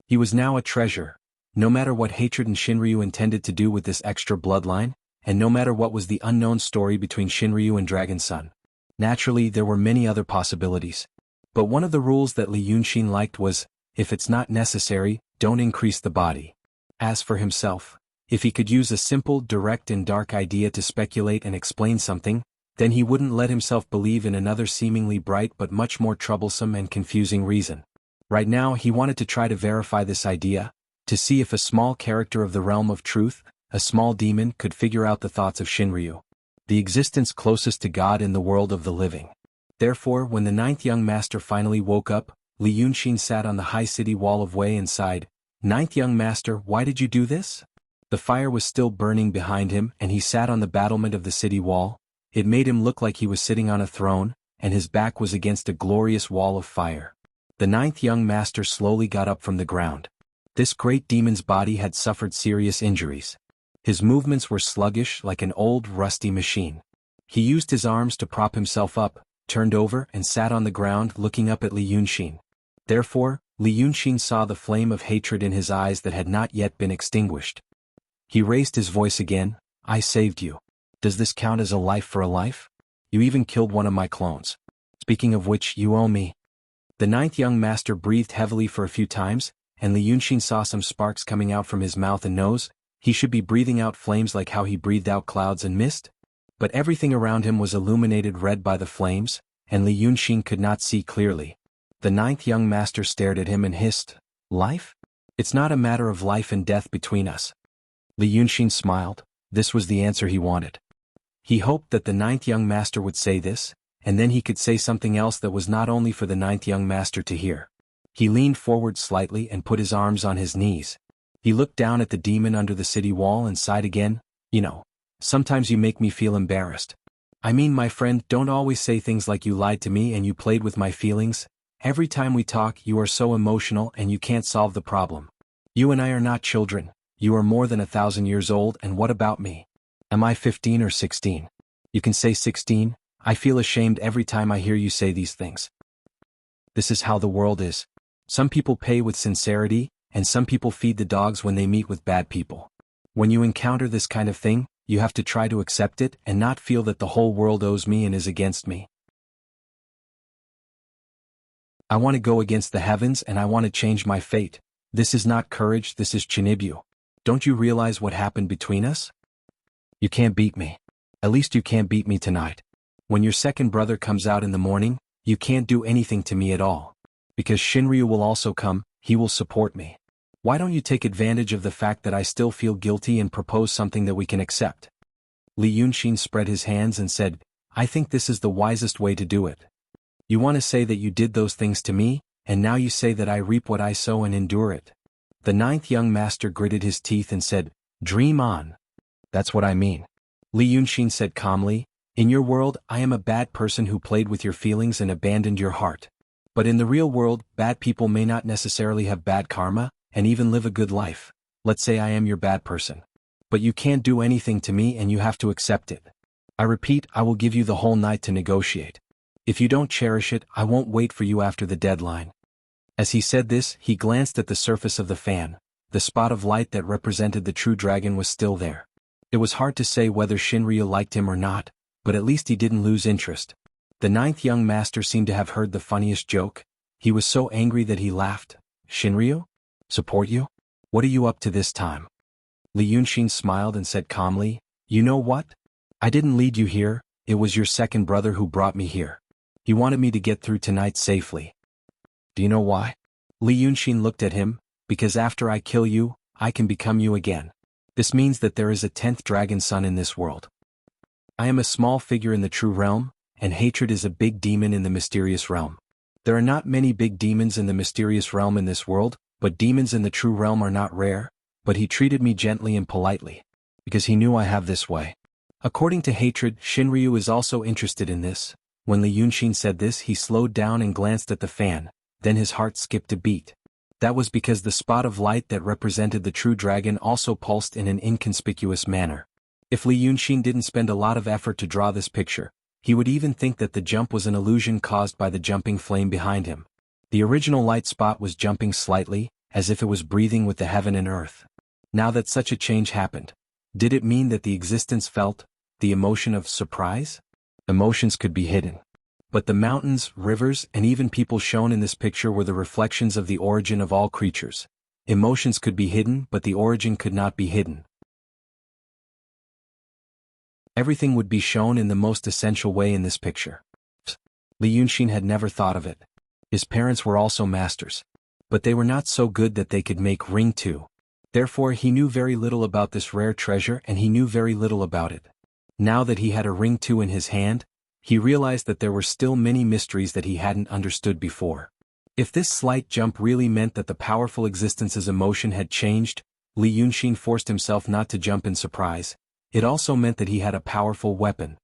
A: He was now a treasure. No matter what Hatred and Shinryu intended to do with this extra bloodline, and no matter what was the unknown story between Shinryu and Dragon Son. Naturally, there were many other possibilities. But one of the rules that Li Yunxin liked was, if it's not necessary, don't increase the body. As for himself, if he could use a simple, direct and dark idea to speculate and explain something, then he wouldn't let himself believe in another seemingly bright but much more troublesome and confusing reason. Right now he wanted to try to verify this idea, to see if a small character of the realm of truth, a small demon, could figure out the thoughts of Shinryu, the existence closest to God in the world of the living. Therefore, when the 9th young master finally woke up, Li Yunxin sat on the high city wall of Wei and sighed, "Ninth young master, why did you do this?" The fire was still burning behind him and he sat on the battlement of the city wall. It made him look like he was sitting on a throne, and his back was against a glorious wall of fire. The 9th young master slowly got up from the ground. This great demon's body had suffered serious injuries. His movements were sluggish like an old rusty machine. He used his arms to prop himself up, turned over and sat on the ground looking up at Li Yunxin. Therefore, Li Yunxin saw the flame of hatred in his eyes that had not yet been extinguished. He raised his voice again, "I saved you. Does this count as a life for a life? You even killed one of my clones. Speaking of which, you owe me." The 9th young master breathed heavily for a few times, and Li Yunxin saw some sparks coming out from his mouth and nose. He should be breathing out flames like how he breathed out clouds and mist? But everything around him was illuminated red by the flames, and Li Yunxin could not see clearly. The 9th young master stared at him and hissed, "Life? It's not a matter of life and death between us." Li Yunxin smiled. This was the answer he wanted. He hoped that the 9th young master would say this, and then he could say something else that was not only for the 9th young master to hear. He leaned forward slightly and put his arms on his knees. He looked down at the demon under the city wall and sighed again, "You know, sometimes you make me feel embarrassed. I mean, my friend, don't always say things like you lied to me and you played with my feelings. Every time we talk, you are so emotional and you can't solve the problem. You and I are not children. You are more than 1,000 years old, and what about me? Am I 15 or 16? You can say 16, I feel ashamed every time I hear you say these things. This is how the world is. Some people pay with sincerity, and some people feed the dogs when they meet with bad people. When you encounter this kind of thing, you have to try to accept it and not feel that the whole world owes me and is against me. I want to go against the heavens and I want to change my fate. This is not courage, this is Chinibyo. Don't you realize what happened between us? You can't beat me. At least you can't beat me tonight. When your second brother comes out in the morning, you can't do anything to me at all. Because Shinryu will also come, he will support me. Why don't you take advantage of the fact that I still feel guilty and propose something that we can accept? Li Yunxin spread his hands and said, I think this is the wisest way to do it. You want to say that you did those things to me, and now you say that I reap what I sow and endure it. The ninth young master gritted his teeth and said, Dream on. That's what I mean. Li Yunxin said calmly, In your world, I am a bad person who played with your feelings and abandoned your heart. But in the real world, bad people may not necessarily have bad karma, and even live a good life. Let's say I am your bad person. But you can't do anything to me and you have to accept it. I repeat, I will give you the whole night to negotiate. If you don't cherish it, I won't wait for you after the deadline. As he said this, he glanced at the surface of the fan. The spot of light that represented the true dragon was still there. It was hard to say whether Shinryu liked him or not, but at least he didn't lose interest. The ninth young master seemed to have heard the funniest joke. He was so angry that he laughed. Shinryu? Support you? What are you up to this time? Li Yunxin smiled and said calmly, You know what? I didn't lead you here, it was your second brother who brought me here. He wanted me to get through tonight safely. Do you know why? Li Yunxin looked at him, Because after I kill you, I can become you again. This means that there is a 10th dragon son in this world. I am a small figure in the true realm, and hatred is a big demon in the mysterious realm. There are not many big demons in the mysterious realm in this world, but demons in the true realm are not rare, but he treated me gently and politely. Because he knew I have this way. According to hatred, Shinryu is also interested in this. When Li Yunxin said this, he slowed down and glanced at the fan, then his heart skipped a beat. That was because the spot of light that represented the true dragon also pulsed in an inconspicuous manner. If Li Yunxin didn't spend a lot of effort to draw this picture, he would even think that the jump was an illusion caused by the jumping flame behind him. The original light spot was jumping slightly, as if it was breathing with the heaven and earth. Now that such a change happened, did it mean that the existence felt the emotion of surprise? Emotions could be hidden. But the mountains, rivers, and even people shown in this picture were the reflections of the origin of all creatures. Emotions could be hidden, but the origin could not be hidden. Everything would be shown in the most essential way in this picture. Li Yunxin had never thought of it. His parents were also masters. But they were not so good that they could make ring too. Therefore he knew very little about this rare treasure and he knew very little about it. Now that he had a ring too in his hand, he realized that there were still many mysteries that he hadn't understood before. If this slight jump really meant that the powerful existence's emotion had changed, Li Yunxin forced himself not to jump in surprise. It also meant that he had a powerful weapon.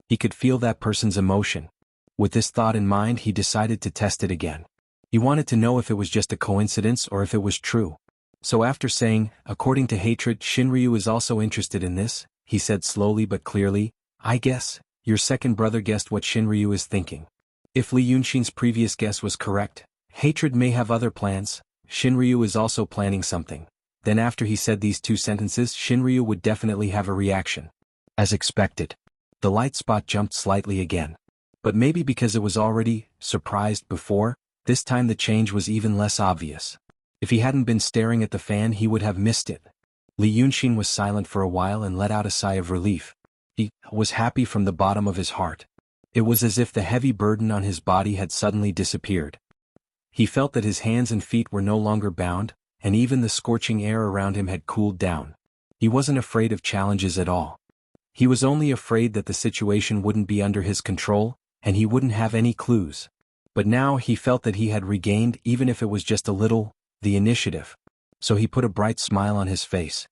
A: He could feel that person's emotion. With this thought in mind, he decided to test it again. He wanted to know if it was just a coincidence or if it was true. So after saying, according to hatred, Shinryu is also interested in this, he said slowly but clearly, I guess, your second brother guessed what Shinryu is thinking. If Li Yunxin's previous guess was correct, hatred may have other plans. Shinryu is also planning something. Then after he said these two sentences, Shinryu would definitely have a reaction. As expected, the light spot jumped slightly again. But maybe because it was already surprised before, this time the change was even less obvious. If he hadn't been staring at the fan, he would have missed it. Li Yunxin was silent for a while and let out a sigh of relief. He was happy from the bottom of his heart. It was as if the heavy burden on his body had suddenly disappeared. He felt that his hands and feet were no longer bound, and even the scorching air around him had cooled down. He wasn't afraid of challenges at all. He was only afraid that the situation wouldn't be under his control, and he wouldn't have any clues. But now he felt that he had regained, even if it was just a little, the initiative. So he put a bright smile on his face.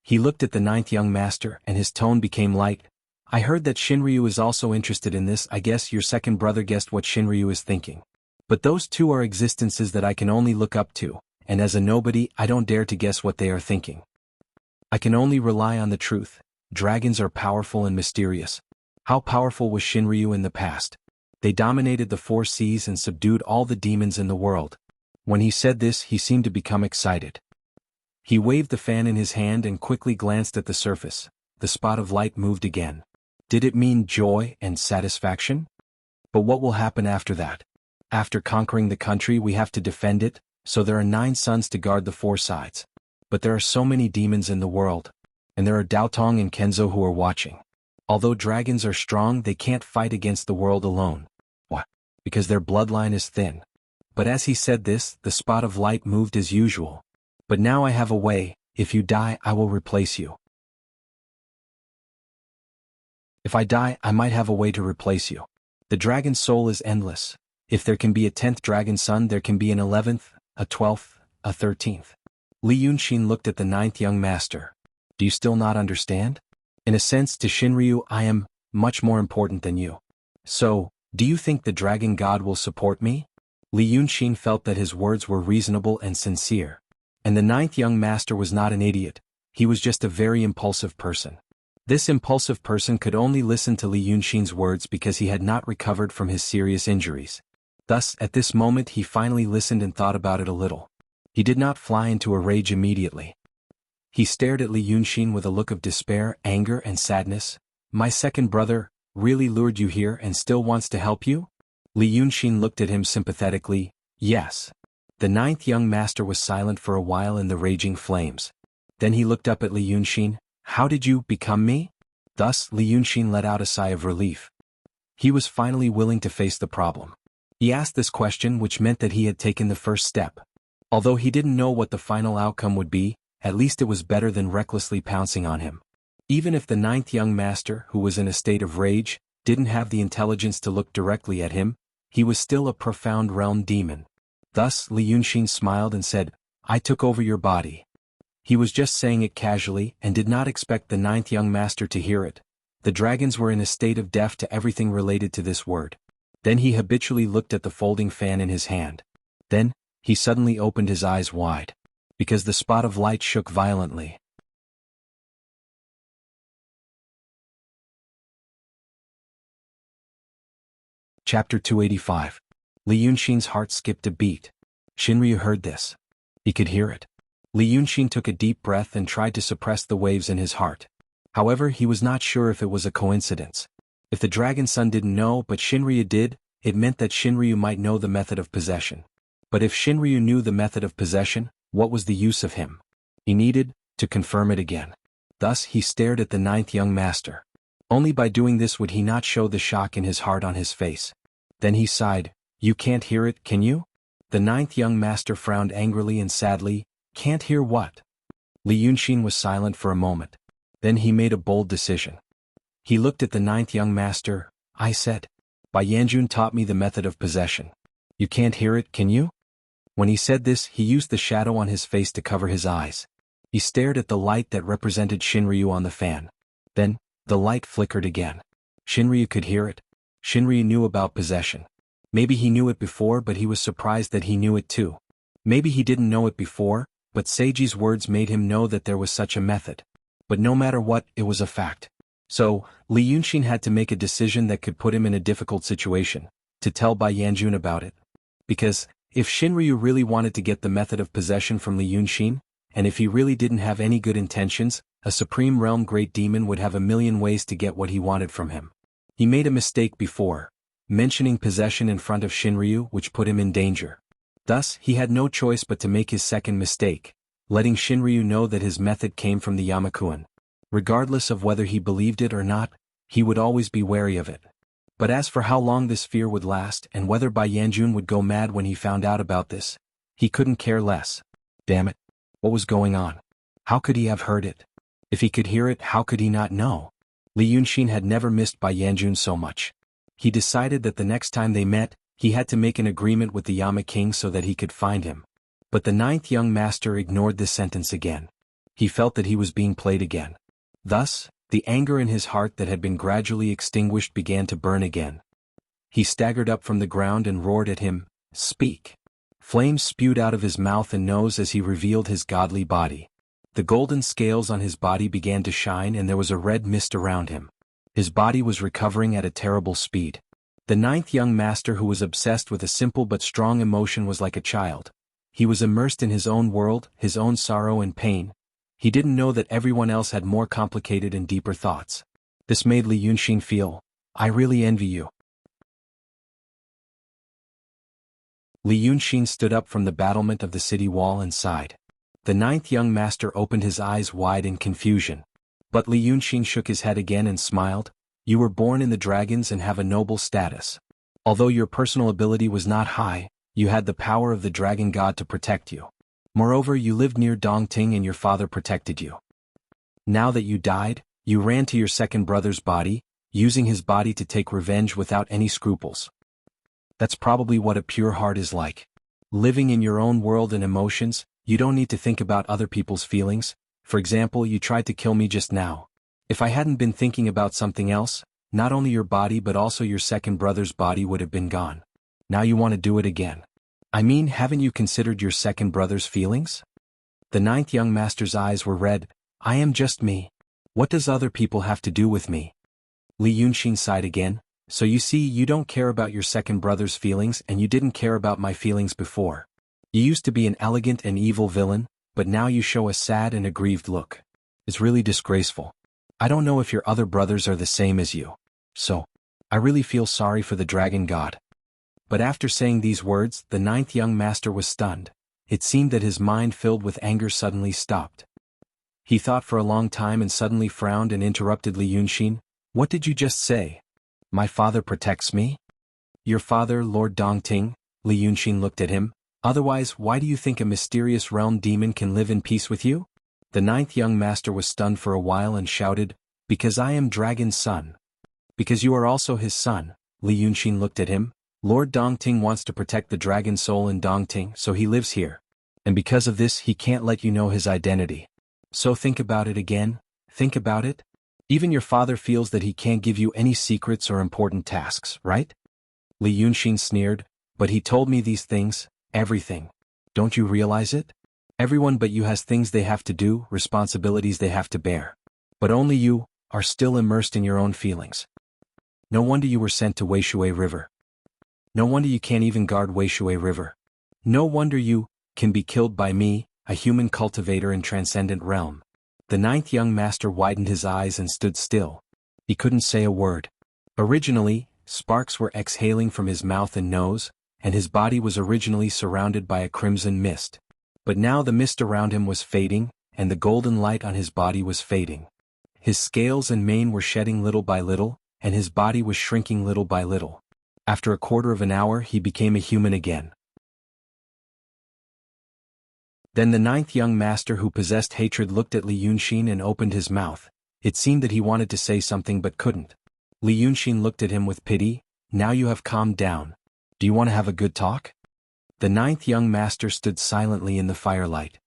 A: He looked at the ninth young master and his tone became light. I heard that Shinryu is also interested in this. I guess your second brother guessed what Shinryu is thinking. But those two are existences that I can only look up to, and as a nobody, I don't dare to guess what they are thinking. I can only rely on the truth. Dragons are powerful and mysterious. How powerful was Shinryu in the past? They dominated the four seas and subdued all the demons in the world. When he said this, he seemed to become excited. He waved the fan in his hand and quickly glanced at the surface. The spot of light moved again. Did it mean joy and satisfaction? But what will happen after that? After conquering the country, we have to defend it, so there are 9 suns to guard the 4 sides. But there are so many demons in the world. And there are Daotong and Kenzo who are watching. Although dragons are strong, they can't fight against the world alone. Why? Because their bloodline is thin. But as he said this, the spot of light moved as usual. But now I have a way. If you die, I will replace you. If I die, I might have a way to replace you. The dragon's soul is endless. If there can be a 10th dragon son, there can be an 11th, a 12th, a 13th. Li Yunxin looked at the 9th young master. Do you still not understand? In a sense, to Shinryu, I am much more important than you. So, do you think the dragon god will support me? Li Yunxin felt that his words were reasonable and sincere. And the 9th young master was not an idiot. He was just a very impulsive person. This impulsive person could only listen to Li Yunxin's words because he had not recovered from his serious injuries. Thus, at this moment he finally listened and thought about it a little. He did not fly into a rage immediately. He stared at Li Yunxin with a look of despair, anger and sadness. My second brother really lured you here and still wants to help you? Li Yunxin looked at him sympathetically. Yes. The 9th young master was silent for a while in the raging flames. Then he looked up at Li Yunxin. How did you become me? Thus, Li Yunxin let out a sigh of relief. He was finally willing to face the problem. He asked this question, which meant that he had taken the first step. Although he didn't know what the final outcome would be, at least it was better than recklessly pouncing on him. Even if the 9th young master, who was in a state of rage, didn't have the intelligence to look directly at him, he was still a profound realm demon. Thus, Li Yunxin smiled and said, I took over your body. He was just saying it casually and did not expect the 9th young master to hear it. The dragons were in a state of deaf to everything related to this word. Then he habitually looked at the folding fan in his hand. Then, he suddenly opened his eyes wide. Because the spot of light shook violently. Chapter 285. Li Yunxin's heart skipped a beat. Shinryu heard this. He could hear it. Li Yunxin took a deep breath and tried to suppress the waves in his heart. However, he was not sure if it was a coincidence. If the dragon son didn't know but Shinryu did, it meant that Shinryu might know the method of possession. But if Shinryu knew the method of possession, what was the use of him? He needed to confirm it again. Thus he stared at the 9th young master. Only by doing this would he not show the shock in his heart on his face. Then he sighed. You can't hear it, can you? The 9th young master frowned angrily and sadly. Can't hear what? Li Yunxin was silent for a moment. Then he made a bold decision. He looked at the 9th young master. I said. Bai Yanjun taught me the method of possession. You can't hear it, can you? When he said this, he used the shadow on his face to cover his eyes. He stared at the light that represented Shinryu on the fan. Then, the light flickered again. Shinryu could hear it. Shinryu knew about possession. Maybe he knew it before, but he was surprised that he knew it too. Maybe he didn't know it before, but Seiji's words made him know that there was such a method. But no matter what, it was a fact. So, Li Yunxin had to make a decision that could put him in a difficult situation, to tell Bai Yanjun about it. Because, if Shinryu really wanted to get the method of possession from Li Yunxin, and if he really didn't have any good intentions, a Supreme Realm Great Demon would have a million ways to get what he wanted from him. He made a mistake before, mentioning possession in front of Shinryu, which put him in danger. Thus, he had no choice but to make his second mistake, letting Shinryu know that his method came from the Yamakuan. Regardless of whether he believed it or not, he would always be wary of it. But as for how long this fear would last and whether Bai Yanjun would go mad when he found out about this, he couldn't care less. Damn it. What was going on? How could he have heard it? If he could hear it, how could he not know? Li Yunxin had never missed Bai Yanjun so much. He decided that the next time they met, he had to make an agreement with the Yama King so that he could find him. But the 9th young master ignored this sentence again. He felt that he was being played again. Thus, the anger in his heart that had been gradually extinguished began to burn again. He staggered up from the ground and roared at him, Speak! Flames spewed out of his mouth and nose as he revealed his godly body. The golden scales on his body began to shine and there was a red mist around him. His body was recovering at a terrible speed. The ninth young master, who was obsessed with a simple but strong emotion, was like a child. He was immersed in his own world, his own sorrow and pain. He didn't know that everyone else had more complicated and deeper thoughts. This made Li Yunxin feel, I really envy you. Li Yunxin stood up from the battlement of the city wall and sighed. The ninth young master opened his eyes wide in confusion. But Li Yunxin shook his head again and smiled. You were born in the dragons and have a noble status. Although your personal ability was not high, you had the power of the dragon god to protect you. Moreover, you lived near Dongting and your father protected you. Now that you died, you ran to your second brother's body, using his body to take revenge without any scruples. That's probably what a pure heart is like. Living in your own world and emotions, you don't need to think about other people's feelings. For example, you tried to kill me just now. If I hadn't been thinking about something else, not only your body but also your second brother's body would have been gone. Now you want to do it again. I mean, haven't you considered your second brother's feelings? The ninth young master's eyes were red. I am just me. What does other people have to do with me? Li Yunxin sighed again. So you see, you don't care about your second brother's feelings and you didn't care about my feelings before. You used to be an elegant and evil villain, but now you show a sad and aggrieved look. It's really disgraceful. I don't know if your other brothers are the same as you. So, I really feel sorry for the dragon god. But after saying these words, the ninth young master was stunned. It seemed that his mind filled with anger suddenly stopped. He thought for a long time and suddenly frowned and interrupted Li Yunxin. What did you just say? My father protects me? Your father, Lord Dongting? Li Yunxin looked at him. Otherwise, why do you think a mysterious realm demon can live in peace with you? The ninth young master was stunned for a while and shouted, Because I am Dragon's son. Because you are also his son. Li Yunxin looked at him. Lord Dongting wants to protect the dragon soul in Dongting, so he lives here. And because of this, he can't let you know his identity. So think about it again. Think about it. Even your father feels that he can't give you any secrets or important tasks, right? Li Yunxin sneered. But he told me these things, everything. Don't you realize it? Everyone but you has things they have to do, responsibilities they have to bear. But only you are still immersed in your own feelings. No wonder you were sent to Wuxia River. No wonder you can't even guard Wuxia River. No wonder you can be killed by me, a human cultivator in Transcendent Realm. The ninth young master widened his eyes and stood still. He couldn't say a word. Originally, sparks were exhaling from his mouth and nose, and his body was originally surrounded by a crimson mist. But now the mist around him was fading, and the golden light on his body was fading. His scales and mane were shedding little by little, and his body was shrinking little by little. After a quarter of an hour, he became a human again. Then the ninth young master, who possessed hatred, looked at Li Yunxin and opened his mouth. It seemed that he wanted to say something but couldn't. Li Yunxin looked at him with pity. Now you have calmed down. Do you want to have a good talk? The ninth young master stood silently in the firelight.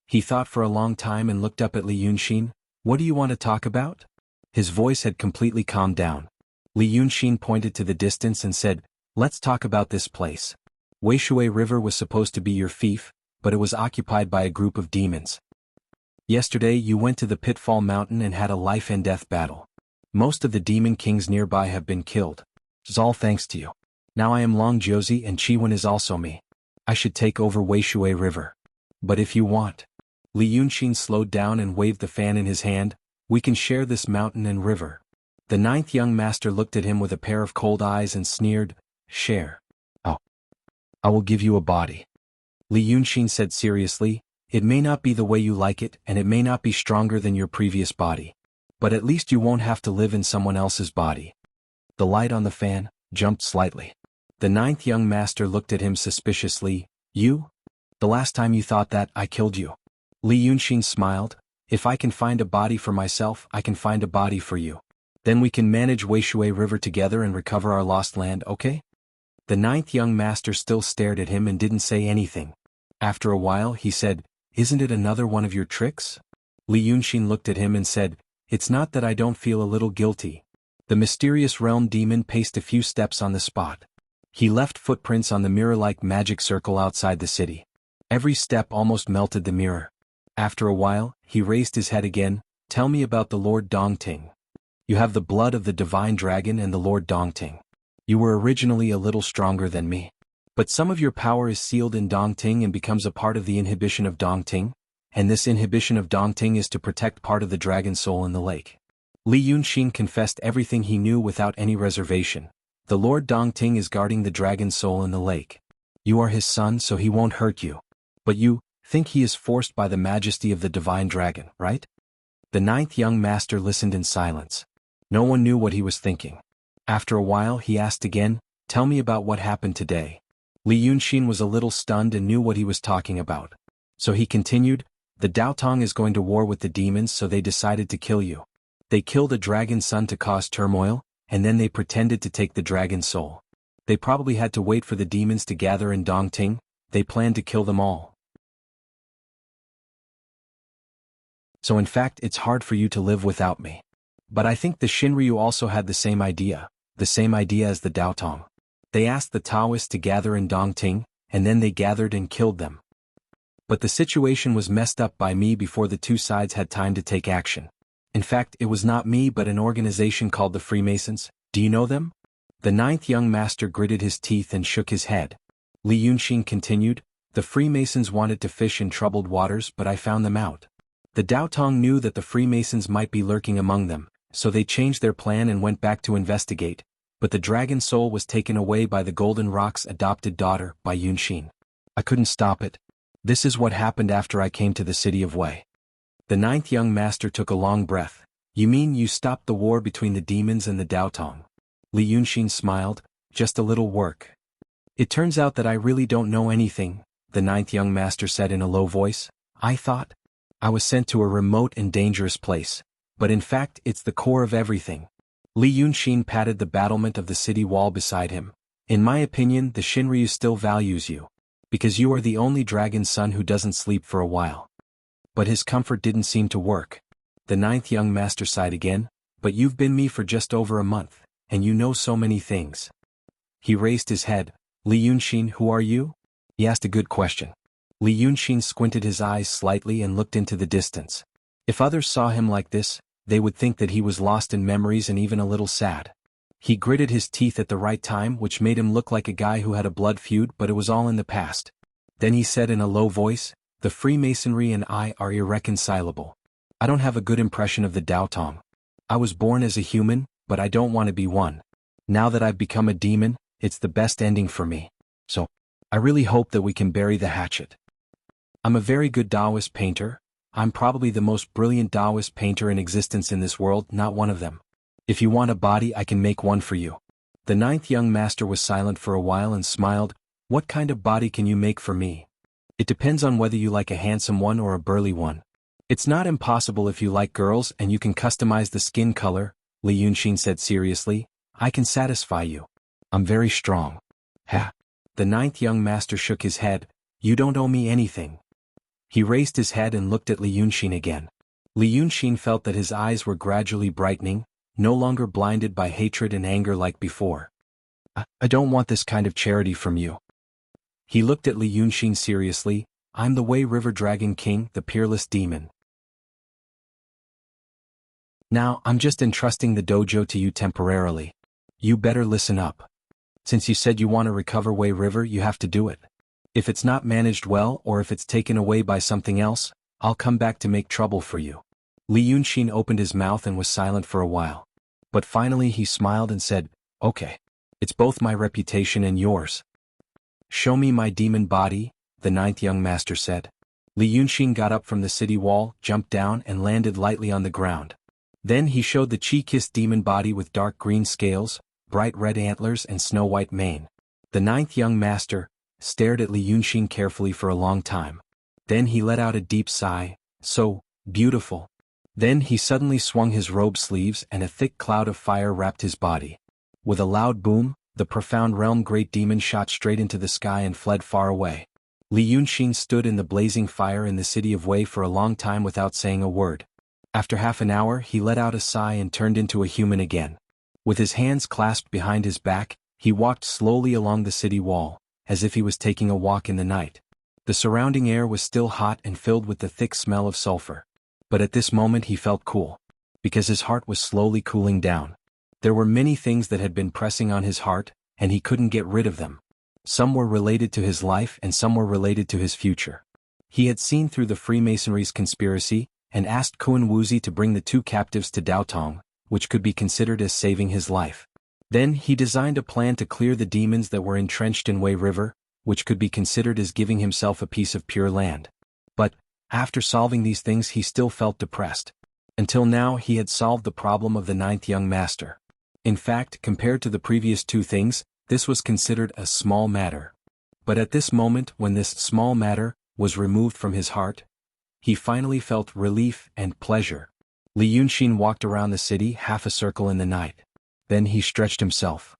A: He thought for a long time and looked up at Li Yunxin. What do you want to talk about? His voice had completely calmed down. Li Yunxin pointed to the distance and said, Let's talk about this place. Wuxia River was supposed to be your fief, but it was occupied by a group of demons. Yesterday you went to the Pitfall Mountain and had a life and death battle. Most of the demon kings nearby have been killed. It's all thanks to you. Now I am Long Josie and Chiwen is also me. I should take over Wuxia River. But if you want. Li Yunxin slowed down and waved the fan in his hand. We can share this mountain and river. The ninth young master looked at him with a pair of cold eyes and sneered, Share. Oh. I will give you a body. Li Yunxin said seriously, It may not be the way you like it and it may not be stronger than your previous body. But at least you won't have to live in someone else's body. The light on the fan jumped slightly. The ninth young master looked at him suspiciously. You? The last time you thought that, I killed you. Li Yunxin smiled. If I can find a body for myself, I can find a body for you. Then we can manage Wuxia River together and recover our lost land, okay? The ninth young master still stared at him and didn't say anything. After a while he said, Isn't it another one of your tricks? Li Yunxin looked at him and said, It's not that I don't feel a little guilty. The mysterious realm demon paced a few steps on the spot. He left footprints on the mirror-like magic circle outside the city. Every step almost melted the mirror. After a while, he raised his head again. Tell me about the Lord Dongting. You have the blood of the divine dragon and the Lord Dongting. You were originally a little stronger than me. But some of your power is sealed in Dongting and becomes a part of the inhibition of Dongting, and this inhibition of Dongting is to protect part of the dragon soul in the lake. Li Yunxin confessed everything he knew without any reservation. The Lord Dongting is guarding the dragon soul in the lake. You are his son, so he won't hurt you. But you think he is forced by the majesty of the divine dragon, right? The ninth young master listened in silence. No one knew what he was thinking. After a while he asked again, tell me about what happened today. Li Yunxin was a little stunned and knew what he was talking about. So he continued, the Daotong is going to war with the demons, so they decided to kill you. They killed a dragon's son to cause turmoil, and then they pretended to take the dragon's soul. They probably had to wait for the demons to gather in Dongting. They planned to kill them all. So in fact it's hard for you to live without me. But I think the Shinryu also had the same idea as the Daotong. They asked the Taoists to gather in Dongting, and then they gathered and killed them. But the situation was messed up by me before the two sides had time to take action. In fact, it was not me but an organization called the Freemasons. Do you know them? The ninth young master gritted his teeth and shook his head. Li Yunxin continued, the Freemasons wanted to fish in troubled waters, but I found them out. The Daotong knew that the Freemasons might be lurking among them, so they changed their plan and went back to investigate, but the dragon soul was taken away by the Golden Rock's adopted daughter, by Yunxin. I couldn't stop it. This is what happened after I came to the city of Wei. The ninth young master took a long breath. You mean you stopped the war between the demons and the Daotong? Li Yunxin smiled, just a little work. It turns out that I really don't know anything, the ninth young master said in a low voice. I thought I was sent to a remote and dangerous place, but in fact it's the core of everything. Li Yunxin patted the battlement of the city wall beside him. In my opinion, the Shinryu still values you, because you are the only dragon's son who doesn't sleep for a while. But his comfort didn't seem to work. The ninth young master sighed again, but you've been me for just over a month, and you know so many things. He raised his head. Li Yunxin, who are you? He asked a good question. Li Yunxin squinted his eyes slightly and looked into the distance. If others saw him like this, they would think that he was lost in memories and even a little sad. He gritted his teeth at the right time, which made him look like a guy who had a blood feud, but it was all in the past. Then he said in a low voice, the Freemasonry and I are irreconcilable. I don't have a good impression of the Daotong. I was born as a human, but I don't want to be one. Now that I've become a demon, it's the best ending for me. So, I really hope that we can bury the hatchet. I'm a very good Taoist painter. I'm probably the most brilliant Taoist painter in existence in this world, not one of them. If you want a body, I can make one for you. The ninth young master was silent for a while and smiled. What kind of body can you make for me? It depends on whether you like a handsome one or a burly one. It's not impossible if you like girls and you can customize the skin color, Li Yunxin said seriously. I can satisfy you. I'm very strong. Ha! The ninth young master shook his head. You don't owe me anything. He raised his head and looked at Li Yunxin again. Li Yunxin felt that his eyes were gradually brightening, no longer blinded by hatred and anger like before. I don't want this kind of charity from you. He looked at Li Yunxin seriously. I'm the Wei River Dragon King, the peerless demon. Now, I'm just entrusting the dojo to you temporarily. You better listen up. Since you said you want to recover Wei River, you have to do it. If it's not managed well or if it's taken away by something else, I'll come back to make trouble for you. Li Yunxin opened his mouth and was silent for a while. But finally he smiled and said, okay. It's both my reputation and yours. Show me my demon body, the ninth young master said. Li Yunxin got up from the city wall, jumped down and landed lightly on the ground. Then he showed the chi-kissed demon body with dark green scales, bright red antlers and snow-white mane. The ninth young master stared at Li Yunxin carefully for a long time. Then he let out a deep sigh. So beautiful. Then he suddenly swung his robe sleeves and a thick cloud of fire wrapped his body. With a loud boom, the profound realm great demon shot straight into the sky and fled far away. Li Yunxin stood in the blazing fire in the city of Wei for a long time without saying a word. After half an hour he let out a sigh and turned into a human again. With his hands clasped behind his back, he walked slowly along the city wall, as if he was taking a walk in the night. The surrounding air was still hot and filled with the thick smell of sulfur. But at this moment he felt cool. Because his heart was slowly cooling down. There were many things that had been pressing on his heart, and he couldn't get rid of them. Some were related to his life and some were related to his future. He had seen through the Freemasonry's conspiracy, and asked Kun Wuxi to bring the 2 captives to Daotong, which could be considered as saving his life. Then he designed a plan to clear the demons that were entrenched in Wei River, which could be considered as giving himself a piece of pure land. But, after solving these things he still felt depressed. Until now he had solved the problem of the 9th young master. In fact, compared to the previous 2 things, this was considered a small matter. But at this moment, when this small matter was removed from his heart, he finally felt relief and pleasure. Li Yunxin walked around the city half a circle in the night. Then he stretched himself.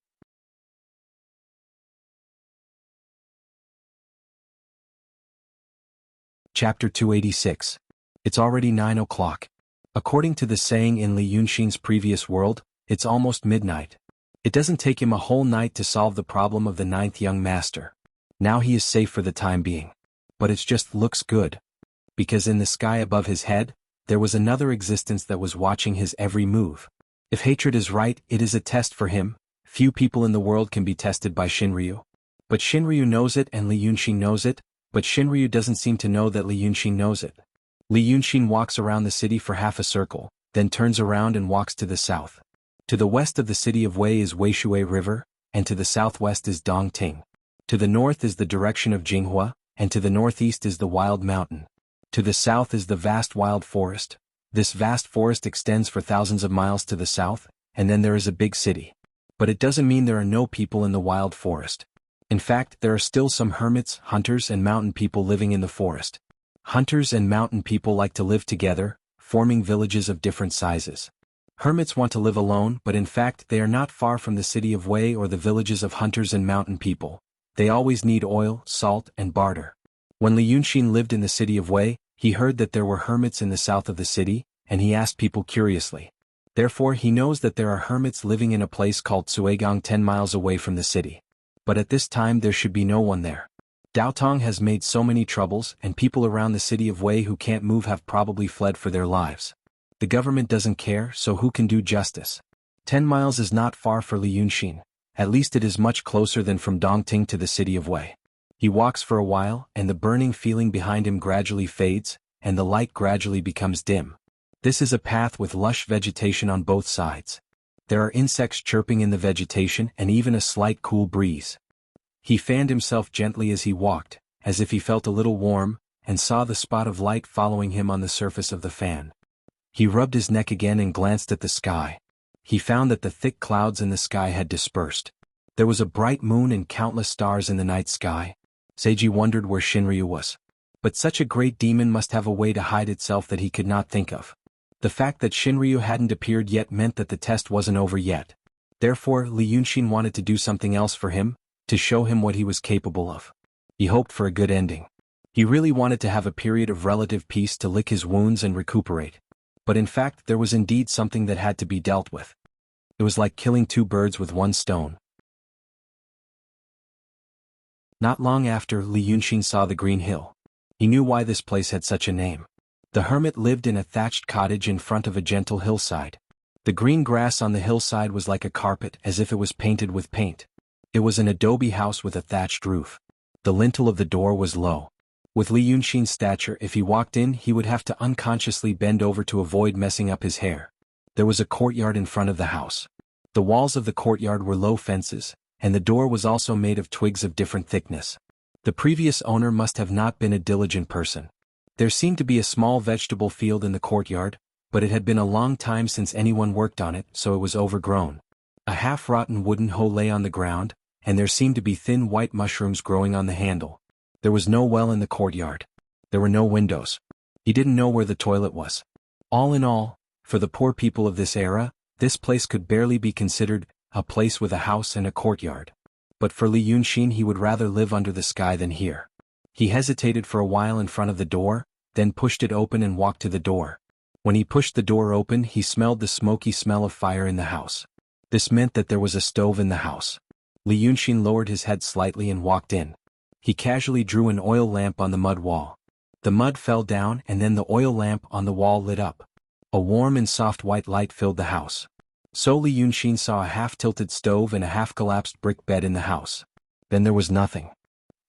A: Chapter 286. It's already 9 o'clock. According to the saying in Li Yunxin's previous world, it's almost midnight. It doesn't take him a whole night to solve the problem of the 9th young master. Now he is safe for the time being. But it just looks good. Because in the sky above his head, there was another existence that was watching his every move. If hatred is right, it is a test for him. Few people in the world can be tested by Shinryu. But Shinryu knows it and Li Yunxin knows it, but Shinryu doesn't seem to know that Li Yunxin knows it. Li Yunxin walks around the city for half a circle, then turns around and walks to the south. To the west of the city of Wei is Weishui River, and to the southwest is Dongting. To the north is the direction of Jinghua, and to the northeast is the Wild Mountain. To the south is the vast wild forest. This vast forest extends for thousands of miles to the south, and then there is a big city. But it doesn't mean there are no people in the wild forest. In fact, there are still some hermits, hunters and mountain people living in the forest. Hunters and mountain people like to live together, forming villages of different sizes. Hermits want to live alone, but in fact they are not far from the city of Wei or the villages of hunters and mountain people. They always need oil, salt and barter. When Li Yunxin lived in the city of Wei, he heard that there were hermits in the south of the city, and he asked people curiously. Therefore he knows that there are hermits living in a place called Suigang 10 miles away from the city. But at this time there should be no one there. Daotong has made so many troubles and people around the city of Wei who can't move have probably fled for their lives. The government doesn't care, so who can do justice? 10 miles is not far for Li Yunxin. At least it is much closer than from Dongting to the city of Wei. He walks for a while and the burning feeling behind him gradually fades, and the light gradually becomes dim. This is a path with lush vegetation on both sides. There are insects chirping in the vegetation and even a slight cool breeze. He fanned himself gently as he walked, as if he felt a little warm, and saw the spot of light following him on the surface of the fan. He rubbed his neck again and glanced at the sky. He found that the thick clouds in the sky had dispersed. There was a bright moon and countless stars in the night sky. Seiji wondered where Shinryu was. But such a great demon must have a way to hide itself that he could not think of. The fact that Shinryu hadn't appeared yet meant that the test wasn't over yet. Therefore, Li Yunxin wanted to do something else for him, to show him what he was capable of. He hoped for a good ending. He really wanted to have a period of relative peace to lick his wounds and recuperate. But in fact there was indeed something that had to be dealt with. It was like killing 2 birds with 1 stone. Not long after, Li Yunxin saw the Green Hill. He knew why this place had such a name. The hermit lived in a thatched cottage in front of a gentle hillside. The green grass on the hillside was like a carpet, as if it was painted with paint. It was an adobe house with a thatched roof. The lintel of the door was low. With Li Yunxin's stature, if he walked in he would have to unconsciously bend over to avoid messing up his hair. There was a courtyard in front of the house. The walls of the courtyard were low fences, and the door was also made of twigs of different thickness. The previous owner must have not been a diligent person. There seemed to be a small vegetable field in the courtyard, but it had been a long time since anyone worked on it, so it was overgrown. A half-rotten wooden hoe lay on the ground, and there seemed to be thin white mushrooms growing on the handle. There was no well in the courtyard. There were no windows. He didn't know where the toilet was. All in all, for the poor people of this era, this place could barely be considered a place with a house and a courtyard. But for Li Yunxin he would rather live under the sky than here. He hesitated for a while in front of the door, then pushed it open and walked to the door. When he pushed the door open he smelled the smoky smell of fire in the house. This meant that there was a stove in the house. Li Yunxin lowered his head slightly and walked in. He casually drew an oil lamp on the mud wall. The mud fell down and then the oil lamp on the wall lit up. A warm and soft white light filled the house. So Li Yunxin saw a half-tilted stove and a half-collapsed brick bed in the house. Then there was nothing.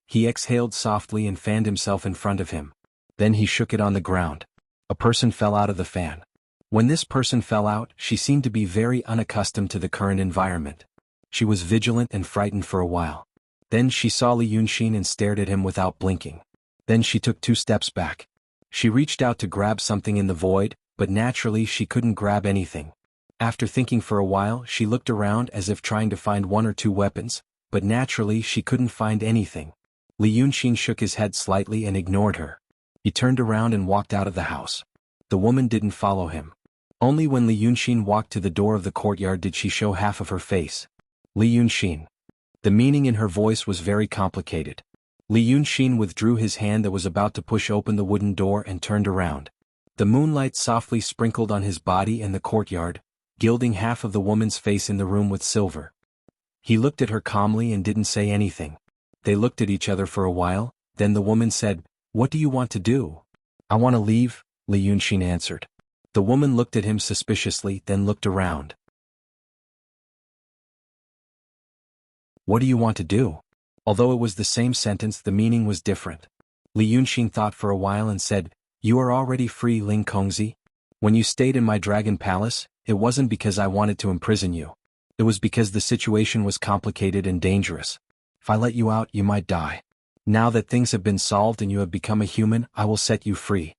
A: He exhaled softly and fanned himself in front of him. Then he shook it on the ground. A person fell out of the fan. When this person fell out, she seemed to be very unaccustomed to the current environment. She was vigilant and frightened for a while. Then she saw Li Yunxin and stared at him without blinking. Then she took 2 steps back. She reached out to grab something in the void, but naturally she couldn't grab anything. After thinking for a while, she looked around as if trying to find 1 or 2 weapons, but naturally she couldn't find anything. Li Yunxin shook his head slightly and ignored her. He turned around and walked out of the house. The woman didn't follow him. Only when Li Yunxin walked to the door of the courtyard did she show half of her face. Li Yunxin. The meaning in her voice was very complicated. Li Yunxin withdrew his hand that was about to push open the wooden door and turned around. The moonlight softly sprinkled on his body and the courtyard, gilding half of the woman's face in the room with silver. He looked at her calmly and didn't say anything. They looked at each other for a while, then the woman said, "What do you want to do?" "I want to leave," Li Yunxin answered. The woman looked at him suspiciously, then looked around. "What do you want to do?" Although it was the same sentence, the meaning was different. Li Yunxin thought for a while and said, "You are already free, Ling Kongzi. When you stayed in my dragon palace, it wasn't because I wanted to imprison you. It was because the situation was complicated and dangerous. If I let you out, you might die. Now that things have been solved and you have become a human, I will set you free."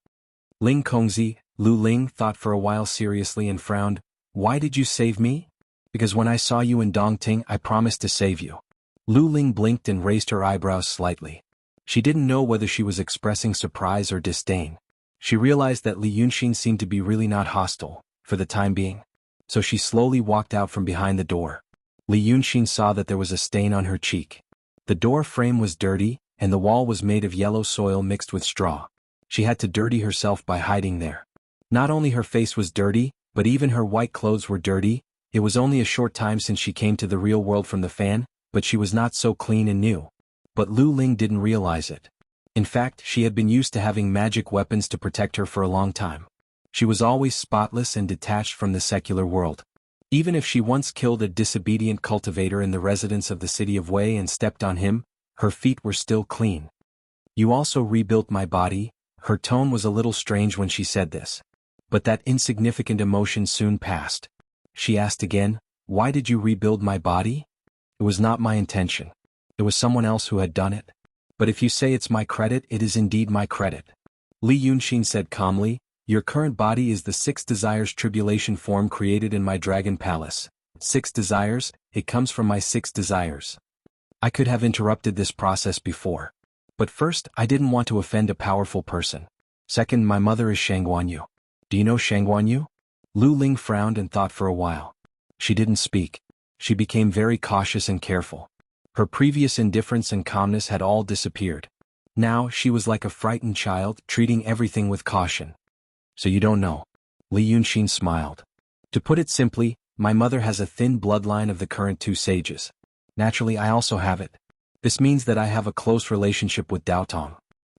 A: Ling Kongzi, Lu Ling thought for a while seriously and frowned. "Why did you save me?" "Because when I saw you in Dongting, I promised to save you." Lu Ling blinked and raised her eyebrows slightly. She didn't know whether she was expressing surprise or disdain. She realized that Li Yunxin seemed to be really not hostile, for the time being. So she slowly walked out from behind the door. Li Yunxin saw that there was a stain on her cheek. The door frame was dirty, and the wall was made of yellow soil mixed with straw. She had to dirty herself by hiding there. Not only her face was dirty, but even her white clothes were dirty. It was only a short time since she came to the real world from the fan, but she was not so clean and new. But Lu Ling didn't realize it. In fact, she had been used to having magic weapons to protect her for a long time. She was always spotless and detached from the secular world. Even if she once killed a disobedient cultivator in the residence of the city of Wei and stepped on him, her feet were still clean. "You also rebuilt my body." Her tone was a little strange when she said this. But that insignificant emotion soon passed. She asked again, "Why did you rebuild my body?" "It was not my intention. It was someone else who had done it. But if you say it's my credit, it is indeed my credit." Li Yunxin said calmly, "Your current body is the 6 desires tribulation form created in my dragon palace. 6 desires, it comes from my 6 desires. I could have interrupted this process before. But first, I didn't want to offend a powerful person. Second, my mother is Shangguanyu. Do you know Shangguanyu?" Lu Ling frowned and thought for a while. She didn't speak. She became very cautious and careful. Her previous indifference and calmness had all disappeared. Now she was like a frightened child, treating everything with caution. "So you don't know?" Li Yunxin smiled. "To put it simply, my mother has a thin bloodline of the current 2 sages. Naturally, I also have it. This means that I have a close relationship with Daotong.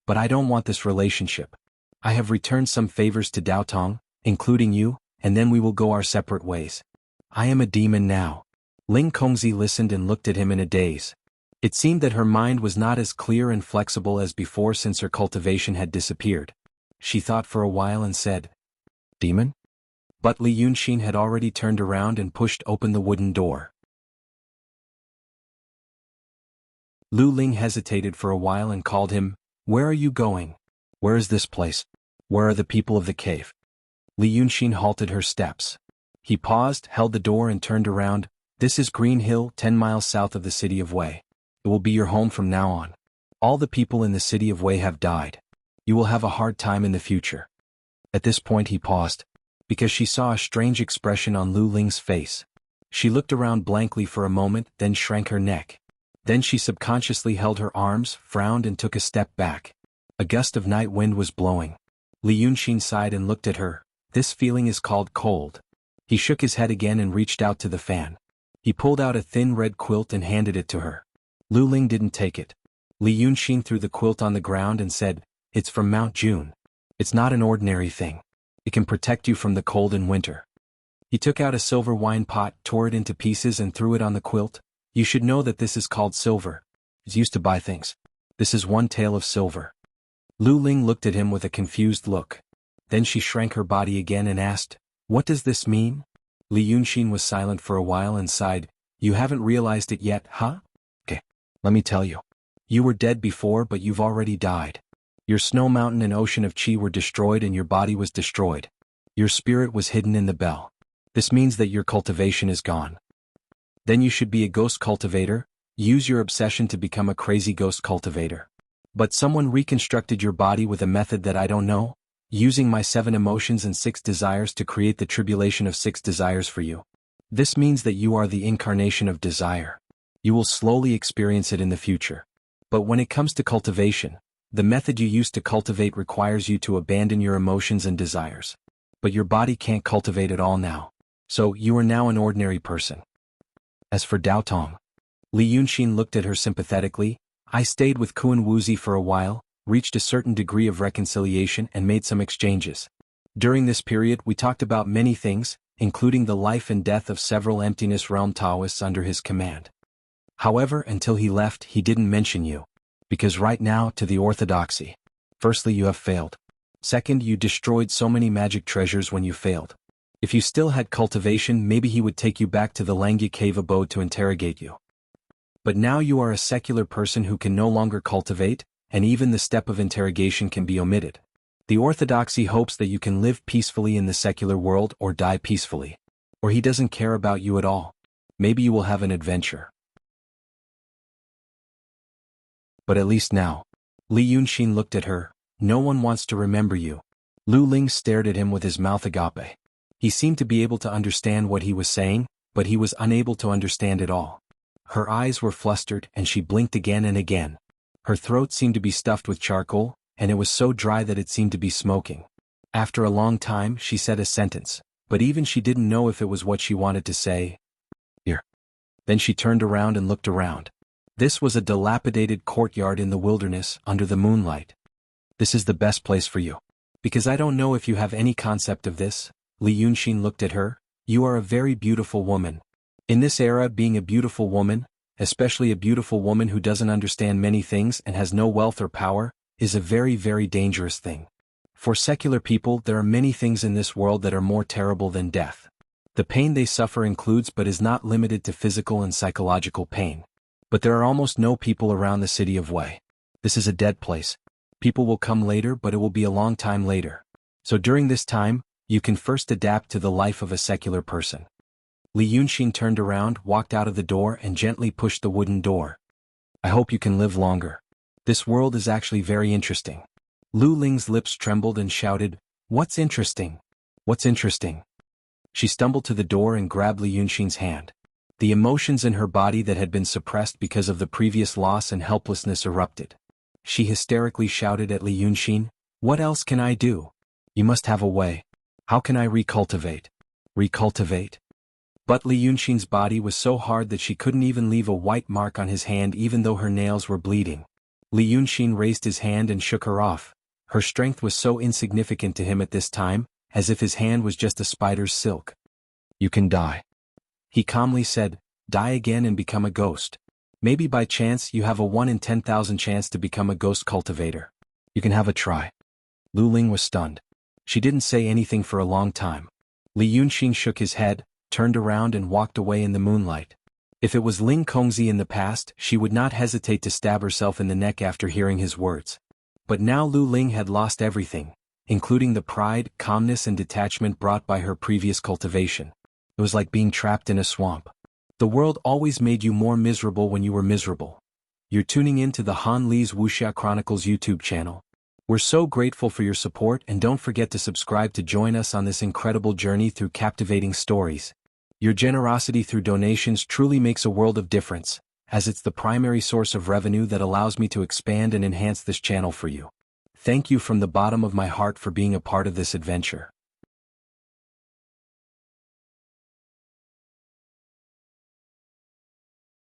A: But I don't want this relationship. I have returned some favors to Daotong, including you, and then we will go our separate ways. I am a demon now." Ling Kongzi listened and looked at him in a daze. It seemed that her mind was not as clear and flexible as before since her cultivation had disappeared. She thought for a while and said, "Demon?" But Li Yunxin had already turned around and pushed open the wooden door. Lu Ling hesitated for a while and called him, "Where are you going? Where is this place? Where are the people of the cave?" Li Yunxin halted her steps. He paused, held the door and turned around. "This is Green Hill, 10 miles south of the city of Wei. It will be your home from now on. All the people in the city of Wei have died. You will have a hard time in the future." At this point he paused, because she saw a strange expression on Lu Ling's face. She looked around blankly for a moment, then shrank her neck. Then she subconsciously held her arms, frowned and took a step back. A gust of night wind was blowing. Li Yunxin sighed and looked at her. "This feeling is called cold." He shook his head again and reached out to the fan. He pulled out a thin red quilt and handed it to her. Lu Ling didn't take it. Li Yunxin threw the quilt on the ground and said, "It's from Mount June. It's not an ordinary thing. It can protect you from the cold in winter." He took out a silver wine pot, tore it into pieces and threw it on the quilt. "You should know that this is called silver. It's used to buy things. This is one tael of silver." Lu Ling looked at him with a confused look. Then she shrank her body again and asked, "What does this mean?" Li Yunxin was silent for a while and sighed, "You haven't realized it yet, huh? Okay, let me tell you. You were dead before, but you've already died. Your snow mountain and ocean of qi were destroyed and your body was destroyed. Your spirit was hidden in the bell. This means that your cultivation is gone. Then you should be a ghost cultivator. Use your obsession to become a crazy ghost cultivator. But someone reconstructed your body with a method that I don't know, using my 7 emotions and 6 desires to create the tribulation of 6 desires for you. This means that you are the incarnation of desire. You will slowly experience it in the future. But when it comes to cultivation, the method you use to cultivate requires you to abandon your emotions and desires. But your body can't cultivate it all now. So, you are now an ordinary person. As for Dao Tong, Li Yunxin looked at her sympathetically. "I stayed with Kuan Wuzi for a while, reached a certain degree of reconciliation and made some exchanges. During this period we talked about many things, including the life and death of several emptiness realm Taoists under his command. However, until he left he didn't mention you. Because right now, to the orthodoxy. Firstly, you have failed. Second, you destroyed so many magic treasures when you failed. If you still had cultivation, maybe he would take you back to the Langya cave abode to interrogate you. But now you are a secular person who can no longer cultivate, and even the step of interrogation can be omitted. The orthodoxy hopes that you can live peacefully in the secular world or die peacefully. Or he doesn't care about you at all. Maybe you will have an adventure. But at least now." Li Yunxin looked at her. "No one wants to remember you." Lu Ling stared at him with his mouth agape. He seemed to be able to understand what he was saying, but he was unable to understand it all. Her eyes were flustered and she blinked again and again. Her throat seemed to be stuffed with charcoal, and it was so dry that it seemed to be smoking. After a long time she said a sentence, but even she didn't know if it was what she wanted to say. "Here." Then she turned around and looked around. This was a dilapidated courtyard in the wilderness, under the moonlight. "This is the best place for you. Because I don't know if you have any concept of this." Li Yunxin looked at her. "You are a very beautiful woman. In this era, being a beautiful woman, especially a beautiful woman who doesn't understand many things and has no wealth or power, is a very, very dangerous thing. For secular people, there are many things in this world that are more terrible than death. The pain they suffer includes but is not limited to physical and psychological pain. But there are almost no people around the city of Wei. This is a dead place. People will come later, but it will be a long time later. So during this time, you can first adapt to the life of a secular person." Li Yunxin turned around, walked out of the door and gently pushed the wooden door. "I hope you can live longer. This world is actually very interesting." Lu Ling's lips trembled and shouted, "What's interesting? What's interesting?" She stumbled to the door and grabbed Li Yunxin's hand. The emotions in her body that had been suppressed because of the previous loss and helplessness erupted. She hysterically shouted at Li Yunxin, "What else can I do? You must have a way. How can I recultivate?" Recultivate? But Li Yunxin's body was so hard that she couldn't even leave a white mark on his hand even though her nails were bleeding. Li Yunxin raised his hand and shook her off. Her strength was so insignificant to him at this time, as if his hand was just a spider's silk. "You can die." He calmly said, "Die again and become a ghost. Maybe by chance you have a 1 in 10,000 chance to become a ghost cultivator. You can have a try." Lu Ling was stunned. She didn't say anything for a long time. Li Yunxin shook his head, turned around and walked away in the moonlight. If it was Ling Kongzi in the past, she would not hesitate to stab herself in the neck after hearing his words. But now Lu Ling had lost everything, including the pride, calmness and detachment brought by her previous cultivation. It was like being trapped in a swamp. The world always made you more miserable when you were miserable. You're tuning in to the Han Li's Wuxia Chronicles YouTube channel. We're so grateful for your support and don't forget to subscribe to join us on this incredible journey through captivating stories. Your generosity through donations truly makes a world of difference, as it's the primary source of revenue that allows me to expand and enhance this channel for you. Thank you from the bottom of my heart for being a part of this adventure.